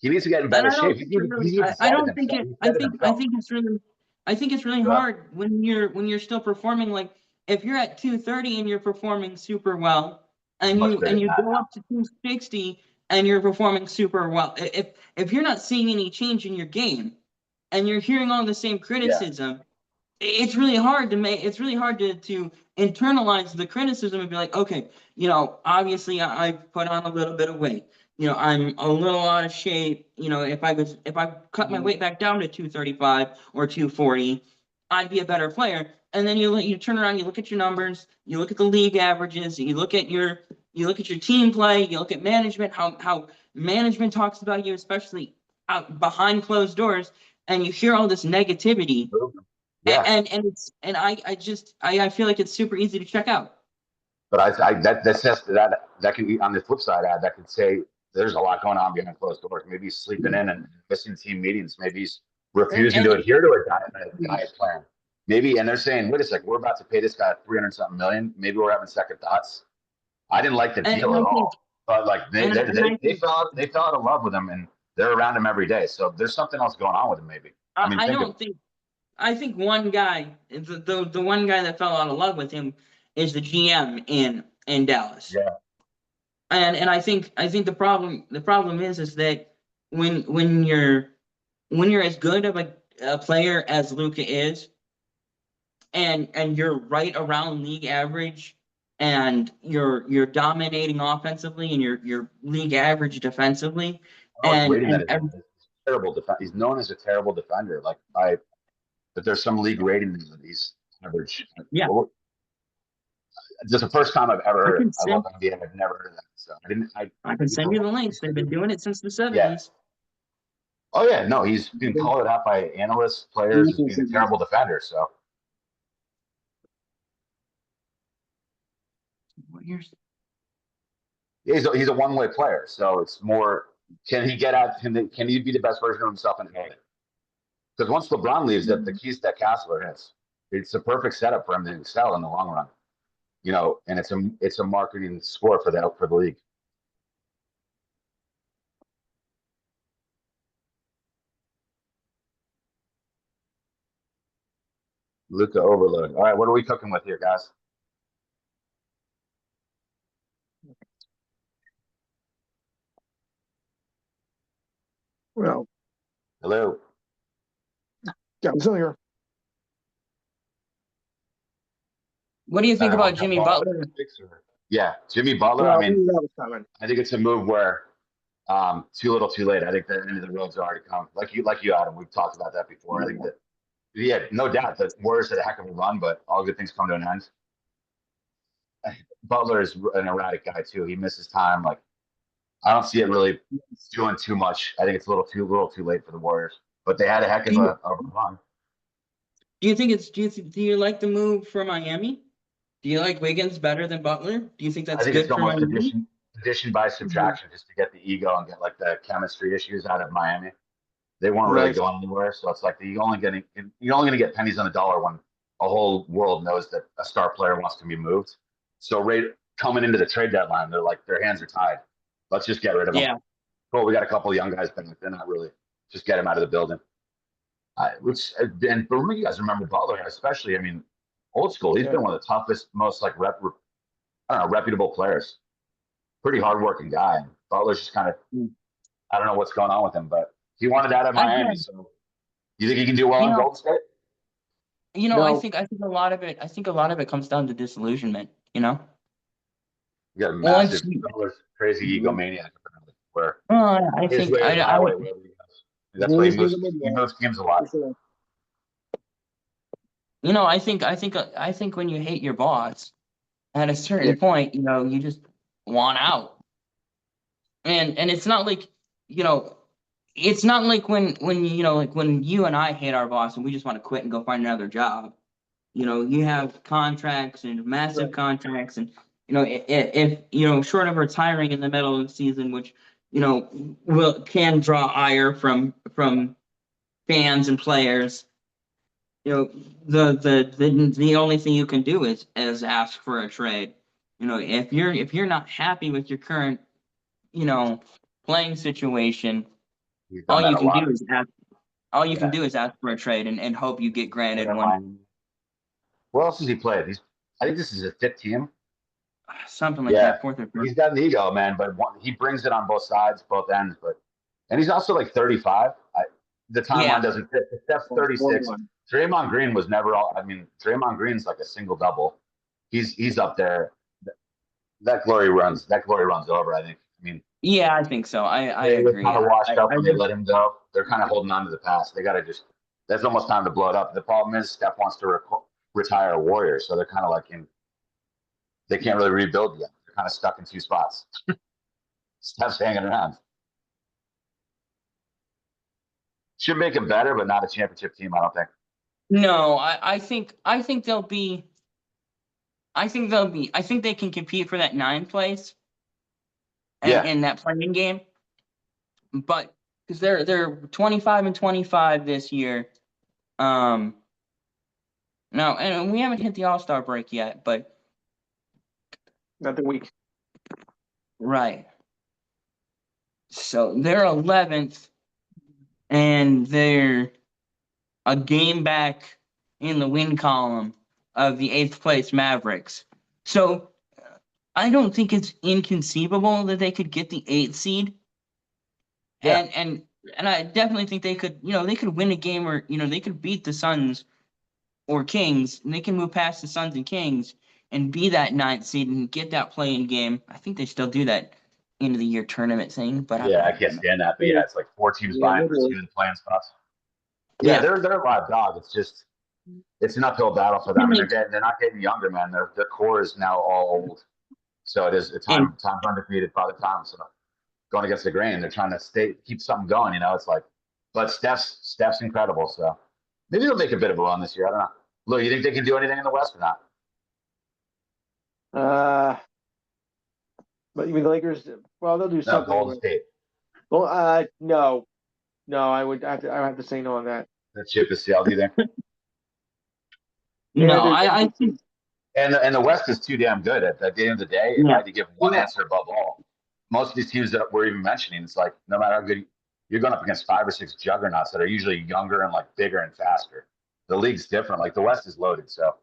needs to get in better shape.
I think it's really hard when you're still performing. Like if you're at 230 and you're performing super well. and
Much
you
bigger than that
go up to 260 and you're performing super well. If you're not seeing any change in your game and you're hearing all the same criticism, it's really hard to internalize the criticism and be like, okay, obviously I've put on a little bit of weight. I'm a little out of shape. If I cut my weight back down to 235 or 240, I'd be a better player. And then you turn around, you look at your numbers, you look at the league averages, you look at your team play, you look at management, how management talks about you, especially out behind closed doors, and you hear all this negativity.
Yeah.
And I feel like it's super easy to check out.
But that's just that can be on the flip side. That could say there's a lot going on behind closed doors. Maybe he's sleeping in and missing team meetings. Maybe he's refusing to adhere to a diet plan. Maybe, and they're saying, wait a second, we're about to pay this guy 300-something million. Maybe we're having second thoughts. I didn't like the deal at all, but like they fell out of love with him, and they're around him every day. So there's something else going on with him. Maybe.
I think one guy, the one guy that fell out of love with him is the GM in Dallas.
Yeah.
And I think the problem is that when you're as good of a player as Luka is, and you're right around league average, and you're dominating offensively, and you're league average defensively,
terrible defense. He's known as a terrible defender. But there's some league rating that he's average.
Yeah.
This is the first time I've ever heard it. I love NBA. I've never heard of that. So
I can send you the links. They've been doing it since the 70s.
Yeah. Oh yeah, no, he's been called out by analysts, players as being a terrible defender. So.
What years?
He's a one-way player, so it's more. Can he get out? Can he be the best version of himself in NBA? Because once LeBron leaves, the keys that Kessler has. It's a perfect setup for him to excel in the long run. And it's a marketing score for the league. Luka overload. All right, what are we cooking with here, guys?
Well,
hello.
Yeah, I'm still here.
What do you think about Jimmy Butler?
Yeah, Jimmy Butler. I think it's a move where too little, too late. I think the end of the road's already come. Like you, Adam. We've talked about that before. I think that, no doubt that Warriors had a heck of a run, but all good things come to an end. Butler is an erratic guy too. He misses time. I don't see it really doing too much. I think it's a little too late for the Warriors. But they had a heck of a run.
Do you like the move for Miami? Do you like Wiggins better than Butler? Do you think that's good for Miami?
Addition by subtraction, just to get the ego and get the chemistry issues out of Miami. They weren't really going anywhere, so it's you're only going to get pennies on the dollar when a whole world knows that a star player wants to be moved. So coming into the trade deadline, they're their hands are tied. Let's just get rid of them. Yeah. Well, we got a couple of young guys, but they're not really. Just get him out of the building. And for me, you guys remember Butler, especially. I mean, old school. He's been one of the toughest, most reputable players. Pretty hardworking guy. Butler's just kind of, I don't know what's going on with him, but he wanted out of Miami. So, you think he can do well in Golden State?
I think a lot of it comes down to disillusionment.
You got a massive, crazy egomaniac. Where
I think
that's why he moves teams a lot.
I think when you hate your boss, at a certain point, you just want out. And it's not like, it's not like when you and I hate our boss and we just want to quit and go find another job. You have contracts and massive contracts, and if short of retiring in the middle of the season, which can draw ire from fans and players. The only thing you can do is ask for a trade. If you're not happy with your current, playing situation, all you can do is ask for a trade and hope you get granted one.
Where else has he played? I think this is his fifth team.
something like that, fourth or fifth.
He's got an ego, man, but he brings it on both sides, both ends. And he's also like 35. The timeline doesn't fit. Steph's 36. Draymond Green was never all. I mean, Draymond Green's like a single double. He's up there. That glory runs over. I think. I mean,
yeah, I think so. I agree.
Kind of washed up when they let him go. They're kind of holding on to the past. They got to just. That's almost time to blow it up. The problem is Steph wants to retire a Warrior, so they're kind of like they can't really rebuild yet. They're kind of stuck in two spots. Steph's hanging around. Should make it better, but not a championship team, I don't think.
No, I think they'll be. I think they can compete for that 9th place. In that playing game, but because they're 25-25 this year. No, and we haven't hit the All-Star break yet, but
not the week.
Right. So they're 11th, and they're a game back in the win column of the 8th place Mavericks. So I don't think it's inconceivable that they could get the 8th seed. Yeah. And I definitely think they could, they could win a game, or, they could beat the Suns or Kings, and they can move past the Suns and Kings and be that 9th seed and get that play-in game. I think they still do that end of the year tournament thing, but
I can't stand that. But it's like 4 teams vying for 2 playing spots. Yeah, they're a live dog. It's just it's an uphill battle for them. They're not getting younger, man. Their core is now all old. So it is time undefeated by the time. So going against the grain, they're trying to keep something going. It's like, but Steph's incredible. So maybe they'll make a bit of a run this year. I don't know. Lou, you think they can do anything in the West or
not? But you mean the Lakers? Well, they'll do something.
Golden State.
Well, no, I would have to say no on that.
The chip is sealed. You think?
No, I think.
And the West is too damn good. At the end of the day, if I had to give one answer above all, most of these teams that we're even mentioning, it's like no matter how good you're going up against 5 or 6 juggernauts that are usually younger and like bigger and faster. The league's different. Like the West is loaded. So,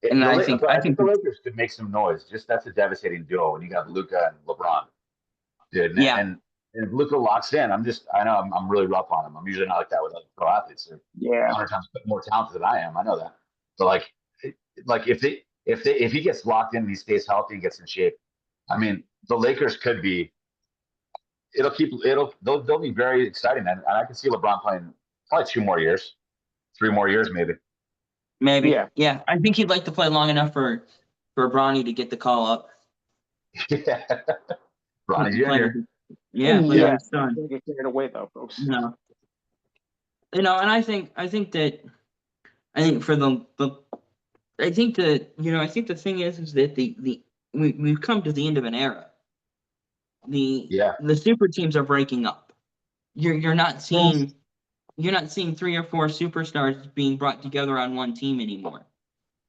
I think the Lakers could make some noise. Just that's a devastating duo when you got Luka and LeBron, dude. And if Luka locks in, I know I'm really rough on him. I'm usually not like that with other pro athletes. They're 100 times more talented than I am. I know that. But if he gets locked in and he stays healthy and gets in shape, I mean, the Lakers could be. They'll be very exciting, and I can see LeBron playing probably 2 more years, 3 more years, maybe.
Maybe, yeah. I think he'd like to play long enough for Bronny to get the call up.
Yeah, Bronny Jr.
Yeah.
Don't get carried away though, folks.
No. And I think the thing is that we've come to the end of an era. The super teams are breaking up. You're not seeing 3 or 4 superstars being brought together on one team anymore.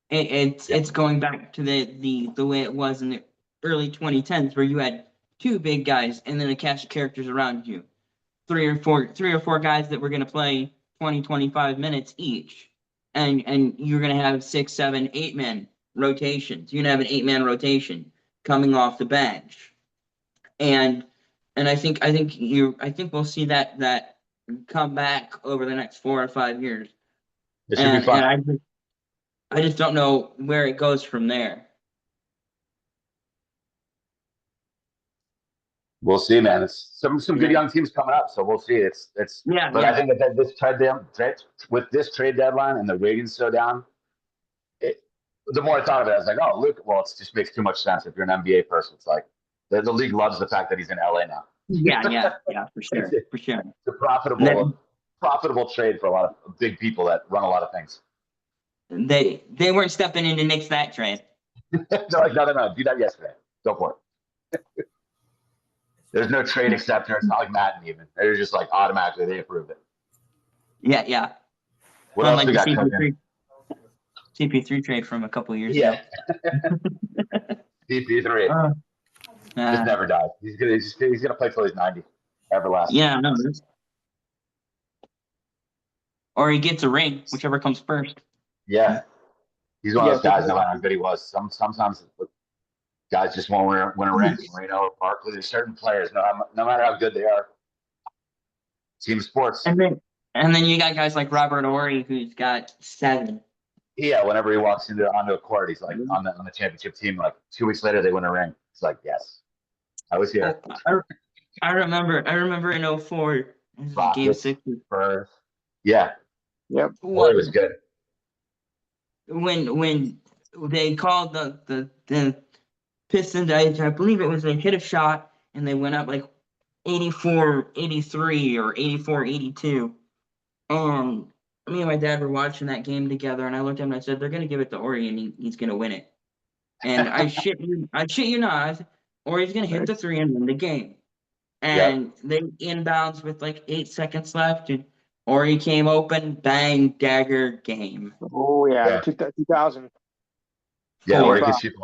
It's going back to the way it was in the early 2010s, where you had 2 big guys and then a cast of characters around you, 3 or 4 guys that were going to play 20-25 minutes each, and you're going to have 6, 7, 8-man rotations. You're going to have an 8-man rotation coming off the bench, and I think we'll see that come back over the next 4 or 5 years.
It should be fun.
And I just don't know where it goes from there.
We'll see, man. It's some good young teams coming up, so we'll see. But I think that with this trade deadline and the ratings so down, the more I thought of it, I was like, oh, look, well, it just makes too much sense if you're an NBA person. It's like the league loves the fact that he's in LA now.
Yeah, for sure.
It's a profitable trade for a lot of big people that run a lot of things.
They weren't stepping in to nix that trade.
They're like, no, do that yesterday. Go for it. There's no trade acceptor. It's not like Madden even. They're just like automatically they approved it.
Yeah.
What else we got?
CP3 trade from a couple of years ago.
CP3 just never dies. He's gonna play till he's 90, everlasting.
Yeah, no. Or he gets a ring, whichever comes first.
Yeah, he's one of those guys. No matter how good he was, sometimes Guys just won't win a ring. Marino or Barkley, there's certain players, no matter how good they are. Team sports.
And then you got guys like Robert Horry, who's got 7.
Yeah, whenever he walks onto a court, he's like on the championship team. Like 2 weeks later, they win a ring. It's like, yes, I was here.
I remember in 04, Game 6.
First. Yeah.
Yep.
Horry was good.
When they called the Pistons, I believe it was they hit a shot and they went up like 84-83 or 84-82. Me and my dad were watching that game together, and I looked at him and I said, "They're going to give it to Horry, and he's going to win it." And I shit you not, Horry's going to hit the 3 and win the game. And they inbounds with like 8 seconds left, and Horry came open, bang, dagger, game.
Oh yeah. 2000.
Yeah, Horry could shoot.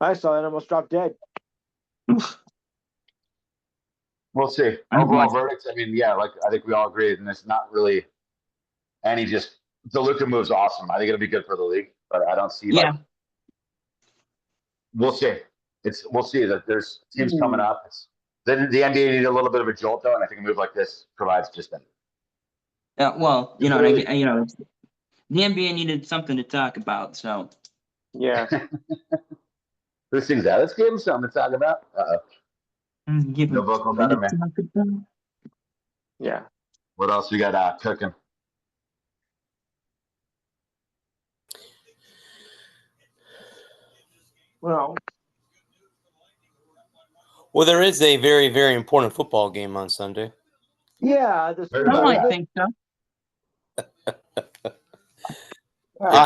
I saw that, almost dropped dead.
We'll see. Overall verdicts, I mean, yeah, like I think we all agree, and it's not really any just the Luka move's awesome. I think it'll be good for the league, but I don't see we'll see. We'll see that there's teams coming up. The NBA needed a little bit of a jolt though, and I think a move like this provides just that.
Yeah, well, the NBA needed something to talk about, so
yeah.
Who sings that? Let's give him something to talk about. No vocals out of me.
Yeah.
What else we got cooking?
Well,
there is a very, very important football game on Sunday.
Yeah,
I think so.
I'm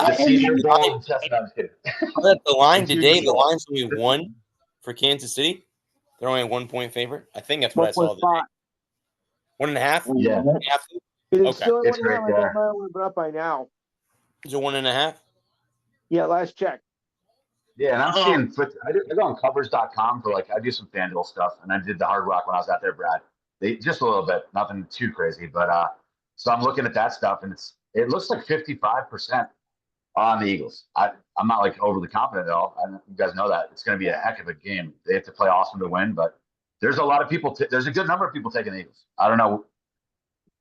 at the line today. The line's only 1 for Kansas City. They're only a 1-point favorite. I think that's what I saw. 1.5.
Yeah.
It's still it's right there. We're up by now.
Is it 1.5?
Yeah, last check.
Yeah, and I'm seeing. I go on covers.com for I do some FanDuel stuff, and I did the Hard Rock when I was out there, Brad. They just a little bit, nothing too crazy, but so I'm looking at that stuff, and it looks like 55% on the Eagles. I'm not overly confident at all. You guys know that it's going to be a heck of a game. They have to play awesome to win, but there's a lot of people. There's a good number of people taking the Eagles. I don't know.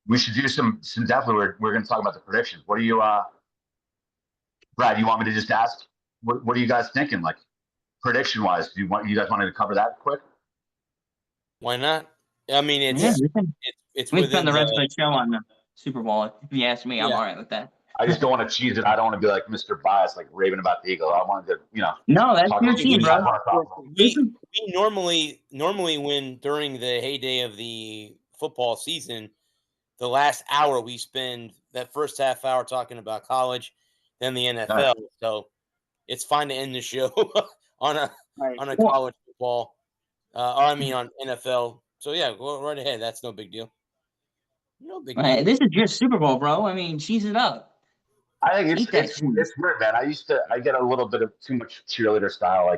We should do some definitely. We're going to talk about the predictions. What do you, Brad? You want me to just ask? What are you guys thinking? Prediction wise, do you guys want to cover that quick?
Why not? I mean, it's
we spend the rest of the show on the Super Bowl. If you ask me, I'm all right with that.
I just don't want to cheese it. I don't want to be like Mr. Bias, raving about the Eagle. I wanted to,
No, that's your team, bro.
We normally when during the heyday of the football season, the last hour we spend that first half hour talking about college, then the NFL. Right. So it's fine to end the show on a college football, on NFL. So yeah, go right ahead. That's no big deal. No big deal.
This is just Super Bowl, bro. I mean, cheese it up.
I think it's weird, man. I get a little bit of too much cheerleader style.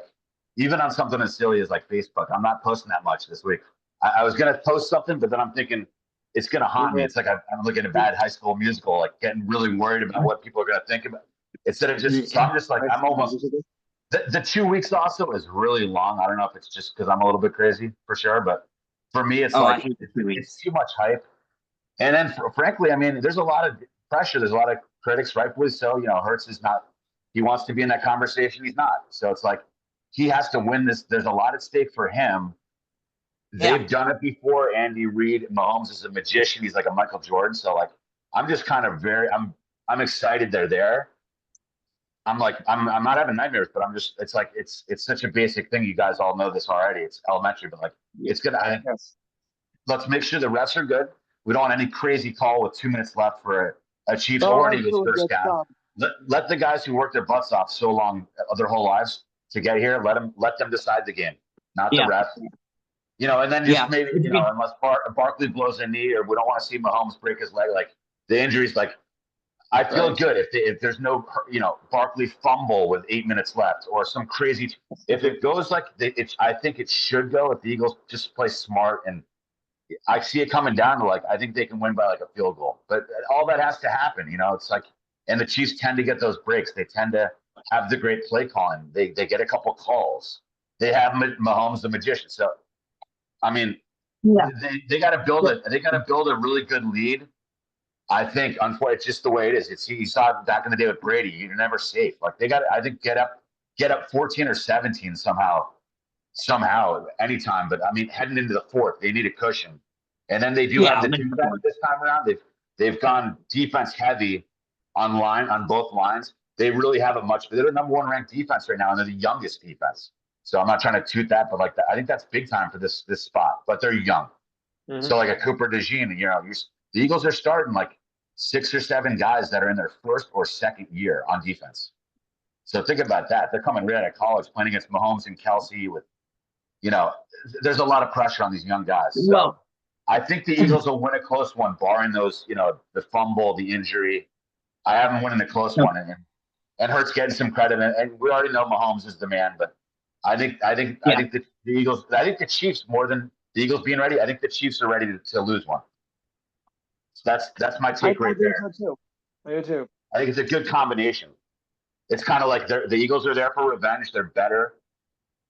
Even on something as silly as Facebook, I'm not posting that much this week. I was gonna post something, but then I'm thinking it's gonna haunt me. It's like I'm looking at a bad High School Musical, getting really worried about what people are gonna think about. Instead of so I'm just I'm almost. The 2 weeks also is really long. I don't know if it's just because I'm a little bit crazy for sure, but for me, it's it's too much hype. And then, frankly, I mean, there's a lot of pressure. There's a lot of critics, rightfully so. Hurts is not. He wants to be in that conversation. He's not. So it's he has to win this. There's a lot at stake for him. They've done it before. Andy Reid, Mahomes is a magician. He's like a Michael Jordan. So I'm just kind of I'm excited they're there. I'm not having nightmares, but I'm just it's such a basic thing. You guys all know this already. It's elementary, but it's gonna. Let's make sure the refs are good. We don't want any crazy call with 2 minutes left for a Chiefs or an Eagles first half. Let the guys who worked their butts off so long their whole lives to get here, let them decide the game, not the ref. And then just maybe unless Barkley blows a knee, or we don't want to see Mahomes break his leg, the injuries. I feel good if there's no Barkley fumble with 8 minutes left or some crazy. If it goes I think it should go if the Eagles just play smart, and I see it coming down to I think they can win by a field goal, but all that has to happen. It's and the Chiefs tend to get those breaks. They tend to have the great play calling. They get a couple calls. They have Mahomes the magician. So, I mean, they got to build it. They got to build a really good lead. I think, unfortunately, it's just the way it is. You saw it back in the day with Brady. You're never safe. Like they got to, I think, get up 14 or 17 somehow, anytime. But I mean, heading into the fourth, they need a cushion. And then they do have the defense this time around. They've gone defense heavy on both lines. They really have they're the number one ranked defense right now, and they're the youngest defense. So I'm not trying to toot that, but like I think that's big time for this spot. But they're young. Mm-hmm. So like a Cooper DeJean, the Eagles are starting like 6 or 7 guys that are in their first or second year on defense. So think about that. They're coming right out of college playing against Mahomes and Kelsey with, there's a lot of pressure on these young guys. So I think the Eagles will win a close one, barring those, the fumble, the injury. I have them winning a close one, and Hurts getting some credit. And we already know Mahomes is the man, but I think the Eagles. I think the Chiefs more than the Eagles being ready. I think the Chiefs are ready to lose one. So that's my take right there.
I do too.
I think it's a good combination. It's kind of like the Eagles are there for revenge. They're better.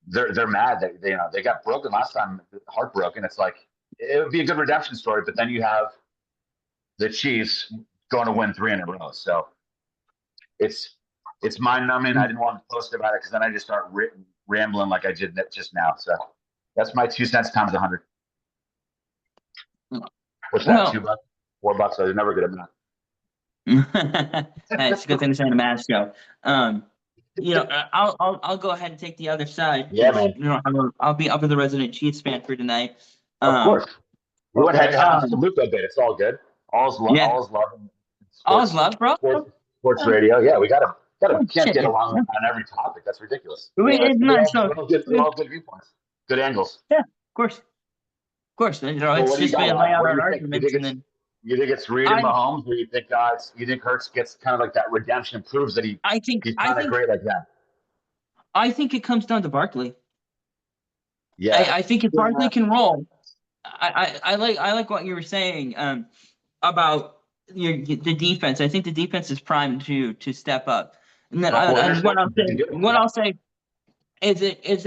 They're mad. They got broken last time, heartbroken. It's like it would be a good redemption story, but then you have the Chiefs going to win 3 in a row. So it's mind numbing. I didn't want to post about it because then I just start rambling like I did just now. So that's my 2 cents times 100. What's that? $2, $4? I was never good at math.
It's a good thing to say in a math show. I'll go ahead and take the other side.
Yeah, man.
I'll be the resident Chiefs fan for tonight.
Of course. We went ahead and have some Luka bit. It's all good. All's love.
Yeah.
All's love.
All's love, bro.
Sports radio. Yeah, we can't get along on every topic. That's ridiculous.
They're
all good viewpoints. Good angles.
Yeah, of course. It's just been lay out our arguments and then.
You think it's Reed and Mahomes, or you think Hurts gets kind of like that redemption, proves that he's kind of great like that?
I think it comes down to Barkley.
Yeah,
I think if Barkley can roll, I like what you were saying about the defense. I think the defense is primed to step up. And then what I'll say is if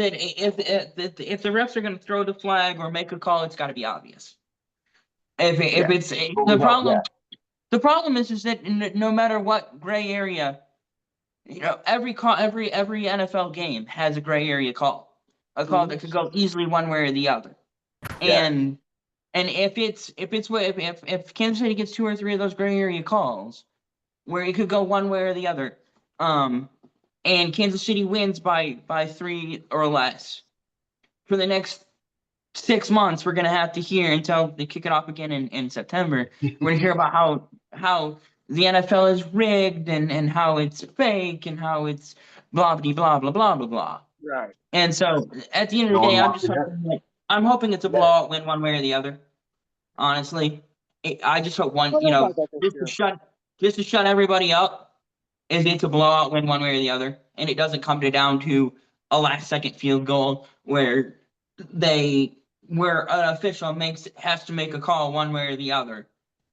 the refs are going to throw the flag or make a call, it's got to be obvious. If it's the problem, the problem is that no matter what gray area, every NFL game has a gray area call, a call that could go easily one way or the other, and if Kansas City gets 2 or 3 of those gray area calls, where it could go one way or the other, and Kansas City wins by 3 or less, for the next 6 months, we're gonna have to hear until they kick it off again in September. We're gonna hear about how the NFL is rigged and how it's fake and how it's blah blah blah blah blah blah blah.
Right.
And so at the end of the day, I'm hoping it's a blowout win one way or the other. Honestly, I just hope one. Just to shut everybody up, is it's a blowout win one way or the other, and it doesn't come down to a last-second field goal where an official has to make a call one way or the other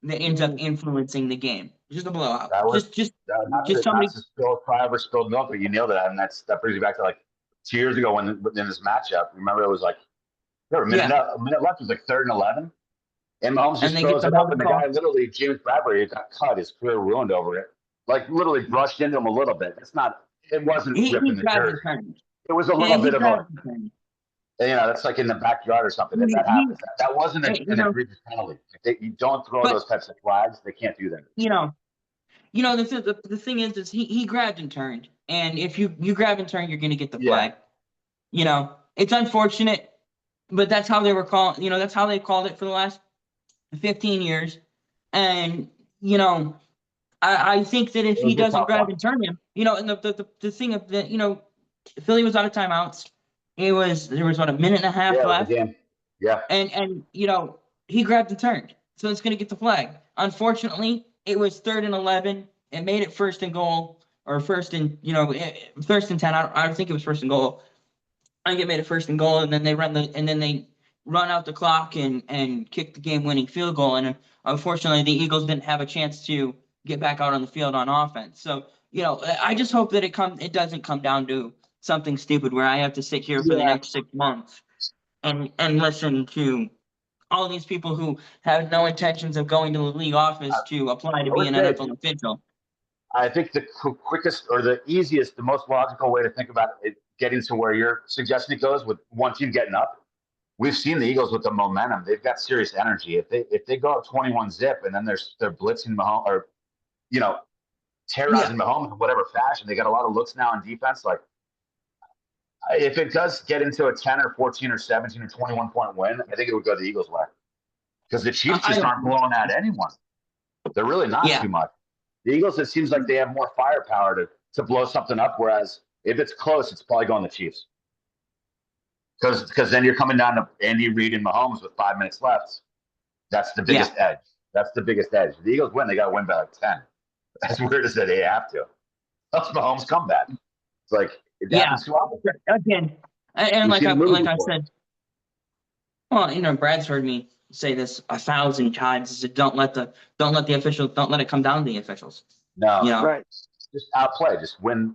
that ends up influencing the game. Just a blowout. Just somebody
spilled milk, but you nailed it. And that brings you back to like 2 years ago when in this matchup. Remember, it was like a minute left. It was like 3rd and 11, and Mahomes just throws it up, and the guy literally, James Bradbury, got cut. His career ruined over it. Like literally brushed into him a little bit. It wasn't ripping the jersey. It was a little bit of a. That's like in the backyard or something. If that happens, that wasn't an egregious penalty. You don't throw those types of flags. They can't do that.
The thing is he grabbed and turned, and if you grab and turn, you're going to get the flag. It's unfortunate, but that's how they were called. That's how they called it for the last 15 years, and I think that if he doesn't grab and turn him, and the thing of that, Philly was out of timeouts. There was a minute and a half left.
Yeah.
And he grabbed and turned. So it's gonna get the flag. Unfortunately, it was 3rd and 11. It made it 1st and goal. Or 1st and 10. I think it was 1st and goal. I think it made it 1st and goal, and then they run out the clock and kick the game-winning field goal. And unfortunately, the Eagles didn't have a chance to get back out on the field on offense. So I just hope that it doesn't come down to something stupid where I have to sit here for the next 6 months and listen to all these people who have no intentions of going to the league office to apply to be an NFL official.
I think the quickest or the easiest, the most logical way to think about it, getting to where you're suggesting it goes with one team getting up. We've seen the Eagles with the momentum; they've got serious energy. If they go up 21-zip and then they're blitzing Mahomes or terrorizing Mahomes in whatever fashion, they got a lot of looks now on defense. Like if it does get into a 10 or 14 or 17 or 21 point win, I think it would go the Eagles' way because the Chiefs just aren't blowing at anyone. They're really not too much. The Eagles, it seems like they have more firepower to blow something up, whereas if it's close, it's probably going the Chiefs. Because then you're coming down to Andy Reid and Mahomes with 5 minutes left. That's the biggest edge. That's the biggest edge. The Eagles win, they got to win by like 10. As weird as that, they have to. That's Mahomes' comeback. It's like it happens too often.
Again, and like I said, well, Brad's heard me say this 1,000 times. Is don't let the officials, don't let it come down to the officials.
No,
right.
Just outplay. Just win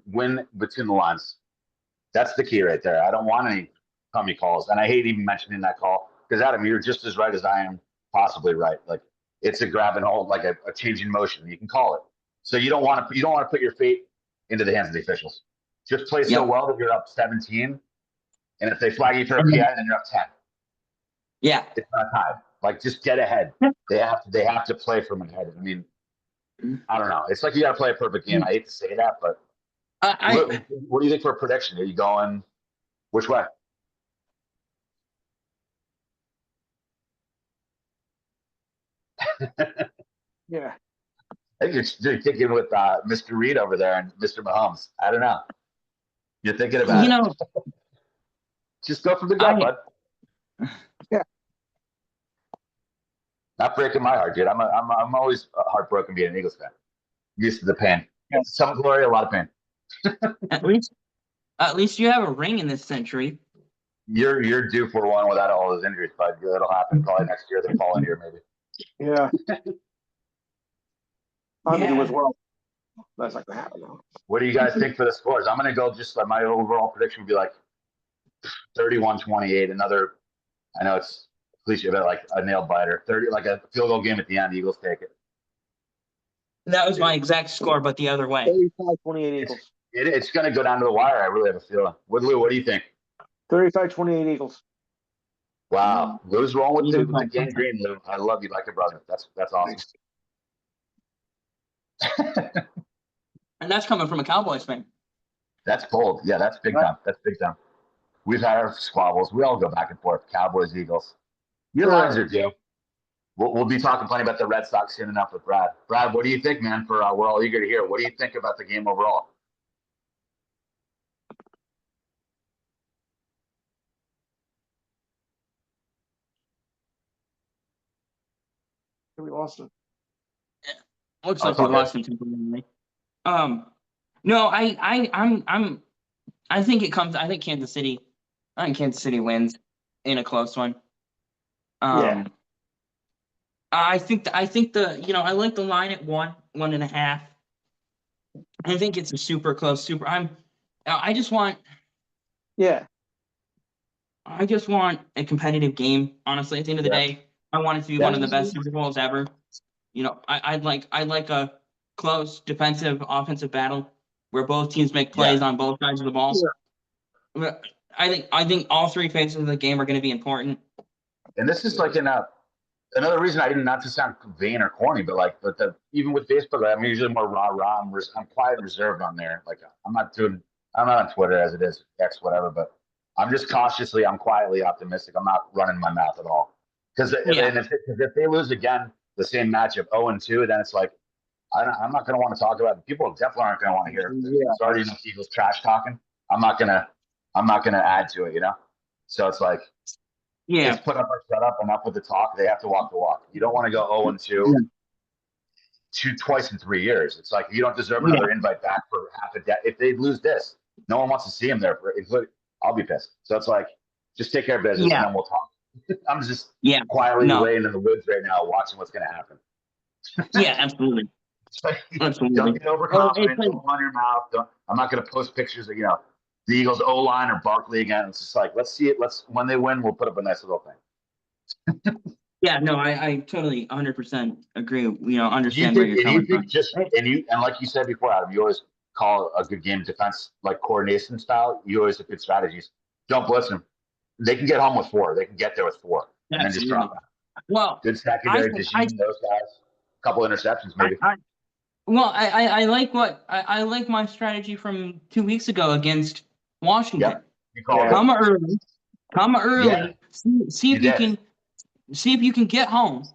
between the lines. That's the key right there. I don't want any tummy calls, and I hate even mentioning that call because Adam, you're just as right as I am, possibly right. Like it's a grab and hold, like a changing motion. You can call it. So you don't want to put your fate into the hands of the officials. Just play so well that you're up 17, and if they flag you for a PI, then you're up 10.
Yeah,
it's not tied. Like just get ahead. They have to play from ahead. I mean, I don't know. It's like you got to play a perfect game. I hate to say that, but what do you think for a prediction? Are you going which way?
Yeah.
I think you're thinking with Mr. Reid over there and Mr. Mahomes. I don't know. You're thinking about it. Just go for the gut, bud.
Yeah.
Not breaking my heart, dude. I'm always heartbroken being an Eagles fan. I'm used to the pain. Yeah. Some glory, a lot of pain.
At least you have a ring in this century.
You're due for one without all those injuries, bud. That'll happen probably next year. They fall in here, maybe.
Yeah. I do as well. That's not gonna happen now.
What do you guys think for the scores? I'm gonna go just like my overall prediction would be like 31-28. Another, I know it's cliche, but like a nail biter. 30, like a field goal game at the end. The Eagles take it.
That was my exact score, but the other way.
35-28 Eagles.
It's gonna go down to the wire. I really have a feeling. What do you think?
35-28 Eagles.
Wow, Lou's rolling with the game green, Lou. I love you like a brother. That's awesome.
And that's coming from a Cowboys fan.
That's bold. Yeah, that's big time. That's big time. We've had our squabbles. We all go back and forth. Cowboys, Eagles. Your lines are due. We'll be talking plenty about the Red Sox soon enough with Brad. Brad, what do you think, man? We're all eager to hear. What do you think about the game overall?
We lost it.
Looks like we lost him temporarily. No, I think it comes. I think Kansas City wins in a close one. I think I like the line at 1.5. I think it's a super close. I just want a competitive game. Honestly, at the end of the day, I want it to be one of the best Super Bowls ever. I'd like a close defensive offensive battle where both teams make plays on both sides of the ball. Yeah. I think all three phases of the game are going to be important.
And this is like another reason I didn't, not to sound vain or corny, but even with Facebook, I'm usually more rah. I'm quiet and reserved on there. Like I'm not on Twitter as it is X whatever, but I'm just I'm quietly optimistic. I'm not running my mouth at all because if they lose again, the same matchup 0-2, then it's like I'm not going to want to talk about it. People definitely aren't going to want to hear it. It's already enough Eagles trash talking. I'm not gonna add to it, So it's like, let's put up or shut up. Enough with the talk. They have to walk the walk. You don't want to go 0-2 twice in 3 years. It's like you don't deserve another invite back for half a decade. If they lose this, no one wants to see them there. I'll be pissed. So it's like, just take care of business and then we'll talk. I'm just quietly laying in the woods right now, watching what's going to happen.
Yeah, absolutely.
Don't get overconfident. Don't run your mouth. I'm not going to post pictures of the Eagles O-line or Barkley again. It's just like, let's see it. When they win, we'll put up a nice little thing.
Yeah, no, I totally 100% agree. Understand where you're coming from.
And like you said before, Adam, you always call a good game defense like coordination style. You always have good strategies. Don't blitz them. They can get home with 4. They can get there with 4, and then just drop them.
Well,
good secondary, those guys. A couple interceptions, maybe.
I like my strategy from 2 weeks ago against Washington.
Yep.
Come early. Yeah. See if you can get home.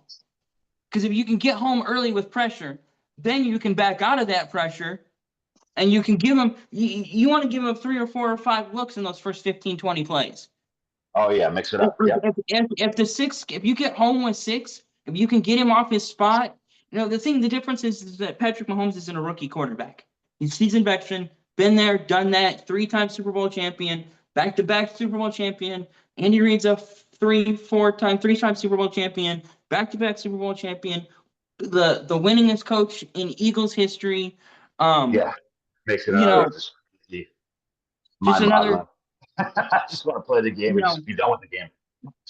Because if you can get home early with pressure, then you can back out of that pressure, and you can give them. You want to give them 3 or 4 or 5 looks in those first 15, 20 plays.
Oh yeah, mix it up.
If you get home with 6, if you can get him off his spot, the difference is that Patrick Mahomes isn't a rookie quarterback. He's seasoned veteran, been there, done that, 3-time Super Bowl champion, back-to-back Super Bowl champion. Andy Reid's a 3-time Super Bowl champion, back-to-back Super Bowl champion, the winningest coach in Eagles history.
Makes it
just another.
I just want to play the game and just be done with the game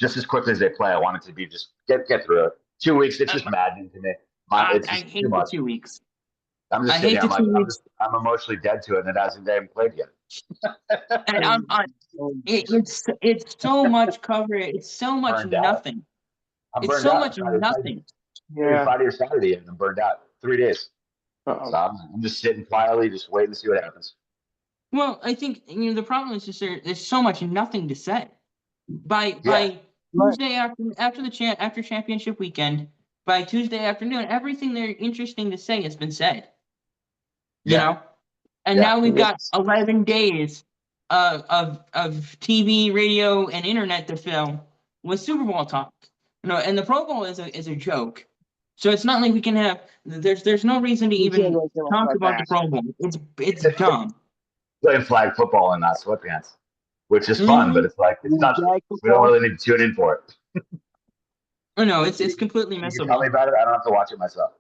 just as quickly as they play. I want it to be just get through it. 2 weeks, it's just maddening to me.
I hate the 2 weeks.
I'm just sitting here. I'm emotionally dead to it, and it hasn't even played yet.
And it's so much coverage. It's so much nothing. It's so much nothing.
Friday or Saturday, and I'm burned out. 3 days. So I'm just sitting quietly, just waiting to see what happens.
Well, I think the problem is just there's so much nothing to say. By Tuesday after championship weekend, by Tuesday afternoon, everything there interesting to say has been said. You know, and now we've got 11 days of TV, radio, and internet to fill with Super Bowl talk. And the Pro Bowl is a joke. So it's not like we can have. There's no reason to even talk about the Pro Bowl. It's dumb.
Playing flag football in sweatpants, which is fun, but it's like it's not. We don't really need to tune in for it.
No, it's completely missable.
You tell me about it. I don't have to watch it myself.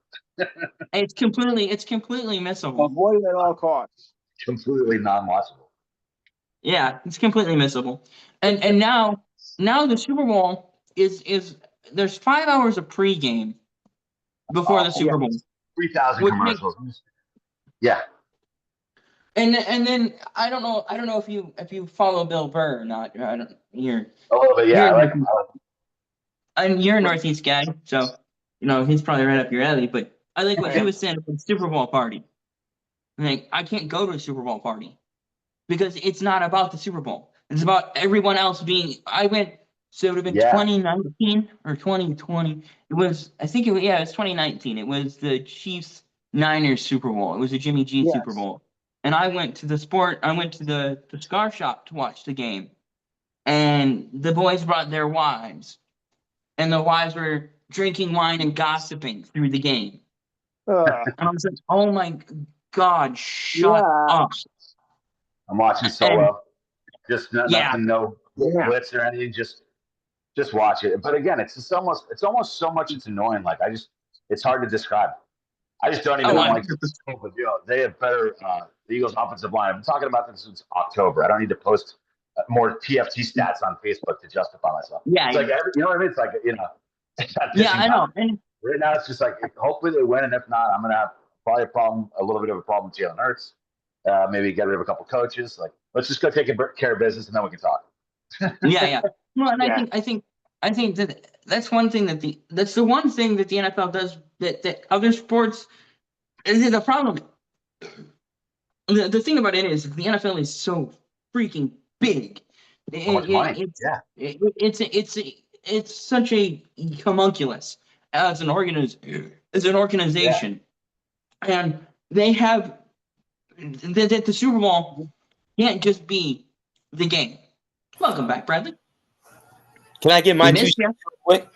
It's completely missable.
Avoid it at all costs.
Completely non-watchable.
Yeah, it's completely missable. And now the Super Bowl is there's 5 hours of pregame before the Super Bowl.
3,000 commercials. Yeah.
And then I don't know if you follow Bill Burr or not. You're
a little bit, yeah.
You're a Northeast guy, so he's probably right up your alley. But I like what he was saying about the Super Bowl party. Like, I can't go to a Super Bowl party because it's not about the Super Bowl. It's about everyone else being. I went, so it would have been 2019 or 2020. It was 2019. It was the Chiefs Niners Super Bowl. It was the Jimmy G Super Bowl. And I went to the cigar shop to watch the game. And the boys brought their wives. And the wives were drinking wine and gossiping through the game. And I was like, oh my God, shut up.
I'm watching solo. Nothing, no blitz or anything. Just watch it. But again, it's almost so much it's annoying. Like it's hard to describe. I just don't even like they have better the Eagles offensive line. I've been talking about this since October. I don't need to post more PFT stats on Facebook to justify myself.
Yeah.
It's like, you know what I mean? It's like,
I know. And
right now it's just like, hopefully they win. And if not, I'm going to have probably a little bit of a problem with Jalen Hurts. Maybe get rid of a couple coaches. Like, let's just go take care of business and then we can talk.
Yeah. Well, and I think that's one thing that's the one thing that the NFL does that other sports is the problem. The thing about it is the NFL is so freaking big. It's such a homunculus as an organization, and they have the Super Bowl can't just be the game. Welcome back, Bradley.
Can I get my 2 cents real quick?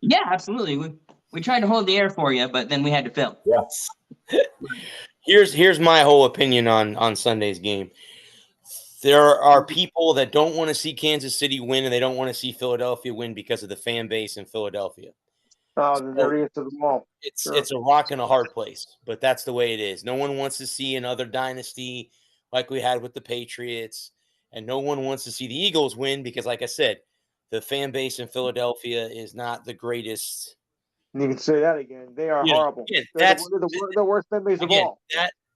Yeah, absolutely. We tried to hold the air for you, but then we had to fill.
Yes.
Here's my whole opinion on Sunday's game. There are people that don't want to see Kansas City win, and they don't want to see Philadelphia win because of the fan base in Philadelphia.
There is to the wall.
It's a rock and a hard place, but that's the way it is. No one wants to see another dynasty like we had with the Patriots, and no one wants to see the Eagles win because, like I said, the fan base in Philadelphia is not the greatest.
You can say that again. They are horrible.
Again,
they're the worst fan base of all.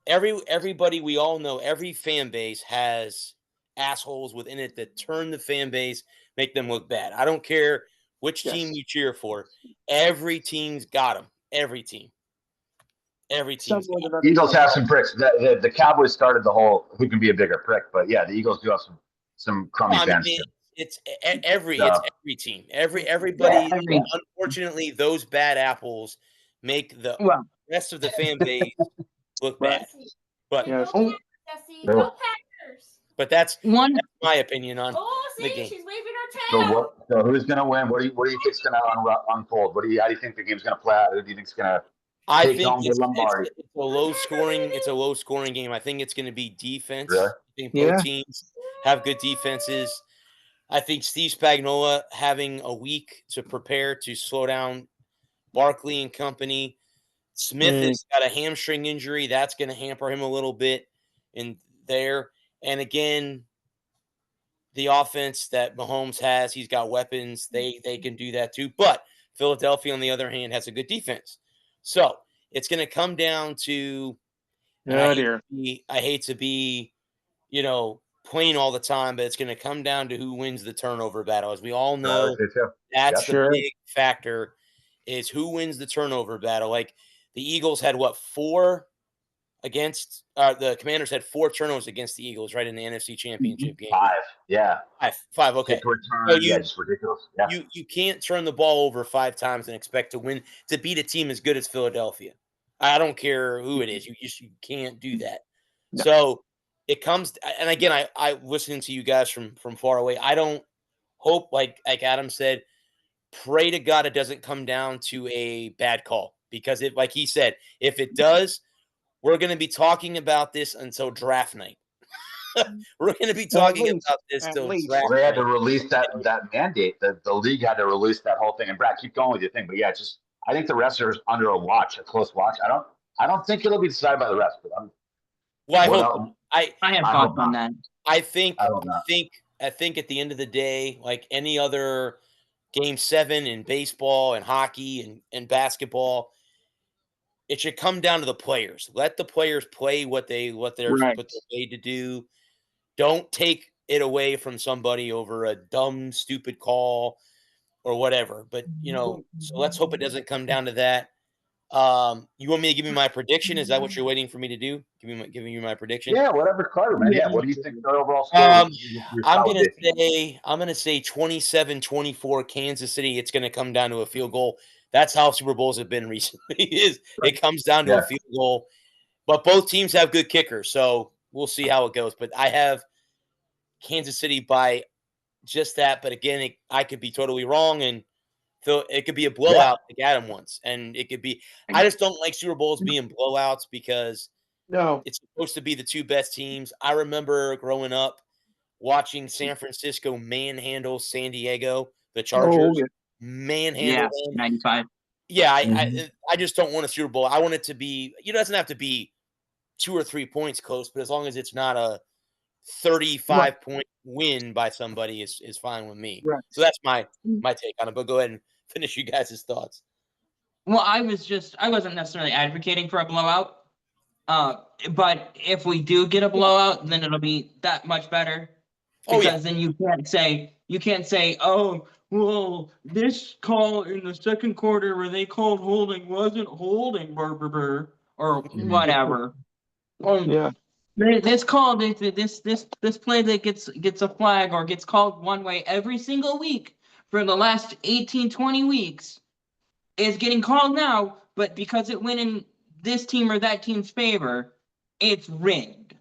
Everybody we all know, every fan base has assholes within it that turn the fan base, make them look bad. I don't care which team you cheer for. Every team's got them. Every team.
Eagles have some pricks. The Cowboys started the whole who can be a bigger prick, but yeah, the Eagles do have some crummy fans.
It's every team. Everybody. Unfortunately, those bad apples make the rest of the fan base look bad. But but that's my opinion on the game.
She's waving her tail.
So who's going to win? What do you think's going to unfold? How do you think the game's going to play out? Who do you think's going to?
I think it's a low scoring. It's a low scoring game. I think it's going to be defense.
Really?
I think both teams have good defenses. I think Steve Spagnuolo having a week to prepare to slow down Barkley and company. Smith has got a hamstring injury. That's going to hamper him a little bit in there. And again, the offense that Mahomes has, he's got weapons. They can do that too. But Philadelphia, on the other hand, has a good defense. So it's going to come down to I hate to be, plain all the time, but it's going to come down to who wins the turnover battle. As we all know, that's the big factor is who wins the turnover battle. Like the Eagles had 4 against the Commanders had 4 turnovers against the Eagles, right, in the NFC Championship game.
5, yeah.
5, okay.
It's ridiculous. Yeah.
You can't turn the ball over 5 times and expect to beat a team as good as Philadelphia. I don't care who it is. You can't do that. No. So it comes, and again, I listening to you guys from far away. I don't hope, like Adam said, pray to God it doesn't come down to a bad call because like he said, if it does, we're going to be talking about this until draft night. We're going to be talking about this until draft night.
They had to release that mandate. The league had to release that whole thing. And Brad, keep going with your thing. But yeah, I think the rest are under a close watch. I don't think it'll be decided by the rest. But
I have thoughts on that.
I think at the end of the day, like any other Game 7 in baseball and hockey and basketball, it should come down to the players. Let the players play what they're paid to do. Don't take it away from somebody over a dumb, stupid call or whatever. But so let's hope it doesn't come down to that. You want me to give you my prediction? Is that what you're waiting for me to do? Giving you my prediction?
Yeah, whatever's clever, man. Yeah. What do you think the overall score?
I'm gonna say 27-24 Kansas City. It's gonna come down to a field goal. That's how Super Bowls have been recently. It comes down to a field goal, but both teams have good kickers, so we'll see how it goes. But I have Kansas City by just that. But again, I could be totally wrong, and it could be a blowout like Adam wants, and it could be. I just don't like Super Bowls being blowouts because it's supposed to be the 2 best teams. I remember growing up watching San Francisco manhandle San Diego, the Chargers. Manhandle
95.
Yeah, I just don't want a Super Bowl. I want it to be. It doesn't have to be 2 or 3 points close, but as long as it's not a 35-point win by somebody is fine with me. Right. So that's my take on it. But go ahead and finish you guys' thoughts.
Well, I wasn't necessarily advocating for a blowout. But if we do get a blowout, then it'll be that much better. Because then you can't say, oh, well, this call in the second quarter where they called holding wasn't holding, or whatever. This call, this play that gets a flag or gets called one way every single week for the last 18, 20 weeks is getting called now, but because it went in this team or that team's favor, it's rigged.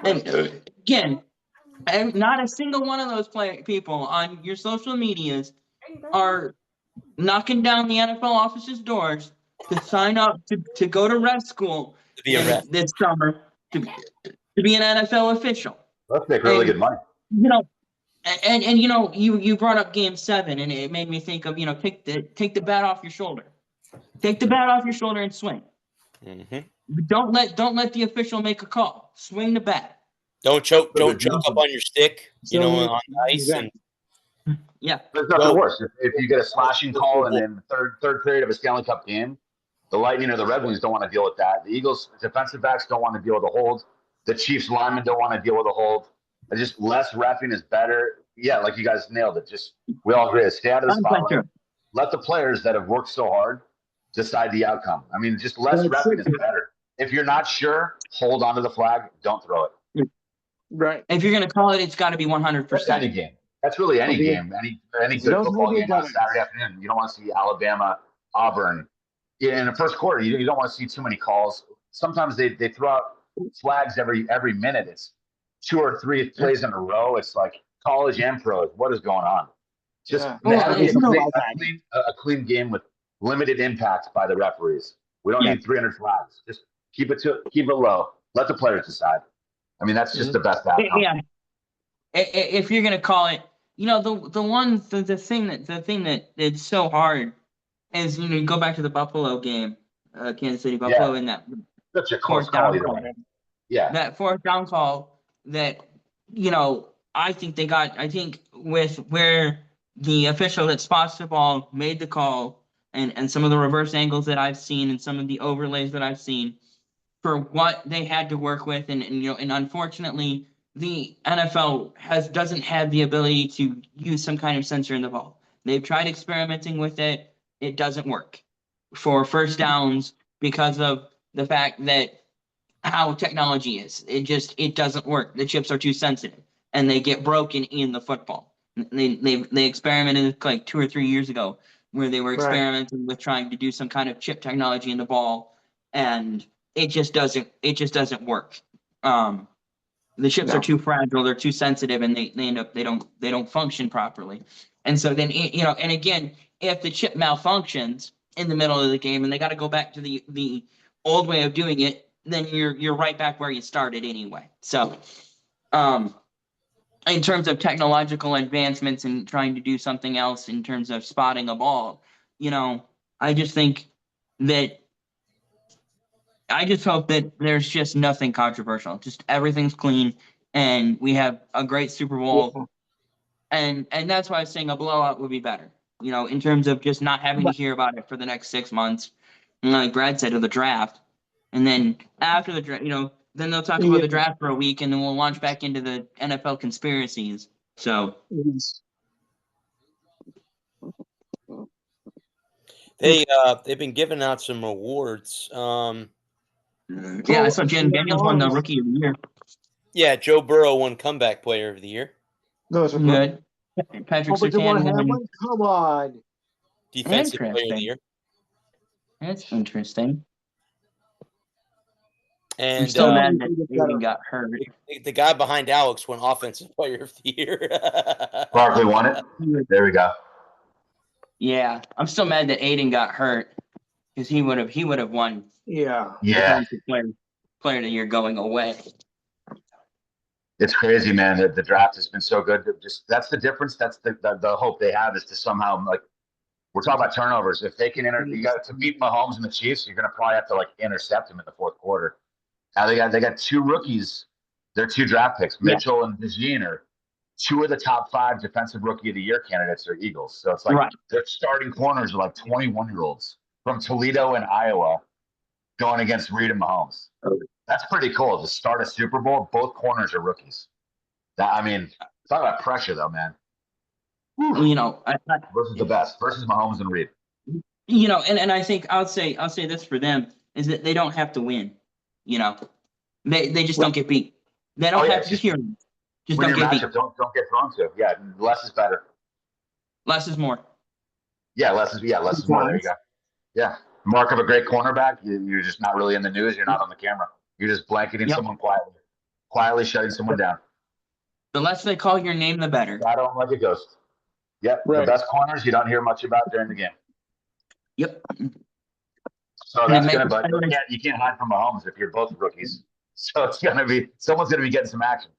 And again, not a single one of those people on your social medias are knocking down the NFL offices' doors to sign up to go to ref school this summer to be an NFL official.
Let's make really good money.
And you brought up Game 7, and it made me think of take the bat off your shoulder, take the bat off your shoulder and swing. Don't let the official make a call. Swing the bat.
Don't choke up on your stick, on ice. And
yeah,
there's nothing worse. If you get a slashing call and then third period of a Stanley Cup game, the Lightning or the Red Wings don't want to deal with that. The Eagles defensive backs don't want to deal with a hold. The Chiefs linemen don't want to deal with a hold. Just less reffing is better. Yeah, like you guys nailed it. Just we all agree. Stay out of the spotlight. Let the players that have worked so hard decide the outcome. I mean, just less reffing is better. If you're not sure, hold on to the flag. Don't throw it.
Right.
If you're going to call it, it's got to be 100%.
Any game. That's really any game. Any good football game on Saturday afternoon. You don't want to see Alabama, Auburn. In the first quarter, you don't want to see too many calls. Sometimes they throw out flags every minute. It's 2 or 3 plays in a row. It's like college and pros. What is going on? Just a clean game with limited impact by the referees. We don't need 300 flags. Just keep it low. Let the players decide. I mean, that's just the best outcome.
Yeah. If you're gonna call it, the thing that it's so hard is you go back to the Buffalo game, Kansas City Buffalo, in that
such a close call. Yeah,
that fourth down call that I think with where the official that spots the ball made the call and some of the reverse angles that I've seen and some of the overlays that I've seen for what they had to work with, and unfortunately the NFL doesn't have the ability to use some kind of sensor in the ball. They've tried experimenting with it. It doesn't work for first downs because of the fact that how technology is. It doesn't work. The chips are too sensitive and they get broken in the football. They experimented like 2 or 3 years ago where they were experimenting with trying to do some kind of chip technology in the ball, and it just doesn't work. The chips are too fragile, they're too sensitive, and they don't function properly. And so then and again, if the chip malfunctions in the middle of the game and they got to go back to the old way of doing it, then you're right back where you started anyway. So in terms of technological advancements and trying to do something else in terms of spotting a ball, I just hope that there's just nothing controversial. Just everything's clean, and we have a great Super Bowl. And that's why I was saying a blowout would be better. In terms of just not having to hear about it for the next 6 months. And like Brad said, of the draft. And then after the draft, then they'll talk about the draft for a week, and then we'll launch back into the NFL conspiracies. So
they've been giving out some awards.
I saw Jen Daniels won the Rookie of the Year.
Yeah, Joe Burrow won Comeback Player of the Year.
No, it's
good. Patrick Surtain
won. Come on.
Defensive Player of the Year.
That's interesting.
And
I'm still mad that Aiden got hurt.
The guy behind Alex won Offensive Player of the Year.
Barkley won it. There we go.
Yeah, I'm still mad that Aiden got hurt because he would have won.
Yeah.
Defensive Player of the Year going away.
It's crazy, man. The draft has been so good. That's the difference. That's the hope they have is to somehow, like, we're talking about turnovers. If they can you got to beat Mahomes and the Chiefs, you're gonna probably have to intercept him in the fourth quarter. Now they got 2 rookies. They're 2 draft picks. Mitchell and Vizine are 2 of the top 5 defensive rookie of the year candidates are Eagles. So it's like their starting corners are like 21-year-olds from Toledo and Iowa going against Reed and Mahomes. That's pretty cool. To start a Super Bowl, both corners are rookies. Talk about pressure though, man. Versus the best, versus Mahomes and Reed.
And I think I'll say this for them is that they don't have to win. They just don't get beat. They don't have to hear them. Just don't get beat.
Don't get thrown to. Yeah, less is better.
Less is more.
Yeah, less is more. There you go. Yeah. Mark of a great cornerback, you're just not really in the news. You're not on the camera. You're just blanketing someone quietly shutting someone down.
The less they call your name, the better.
Shadow them like a ghost. Yep. Right. The best corners you don't hear much about during the game.
Yep.
So that's but you can't hide from Mahomes if you're both rookies. So it's gonna be someone's gonna be getting some action.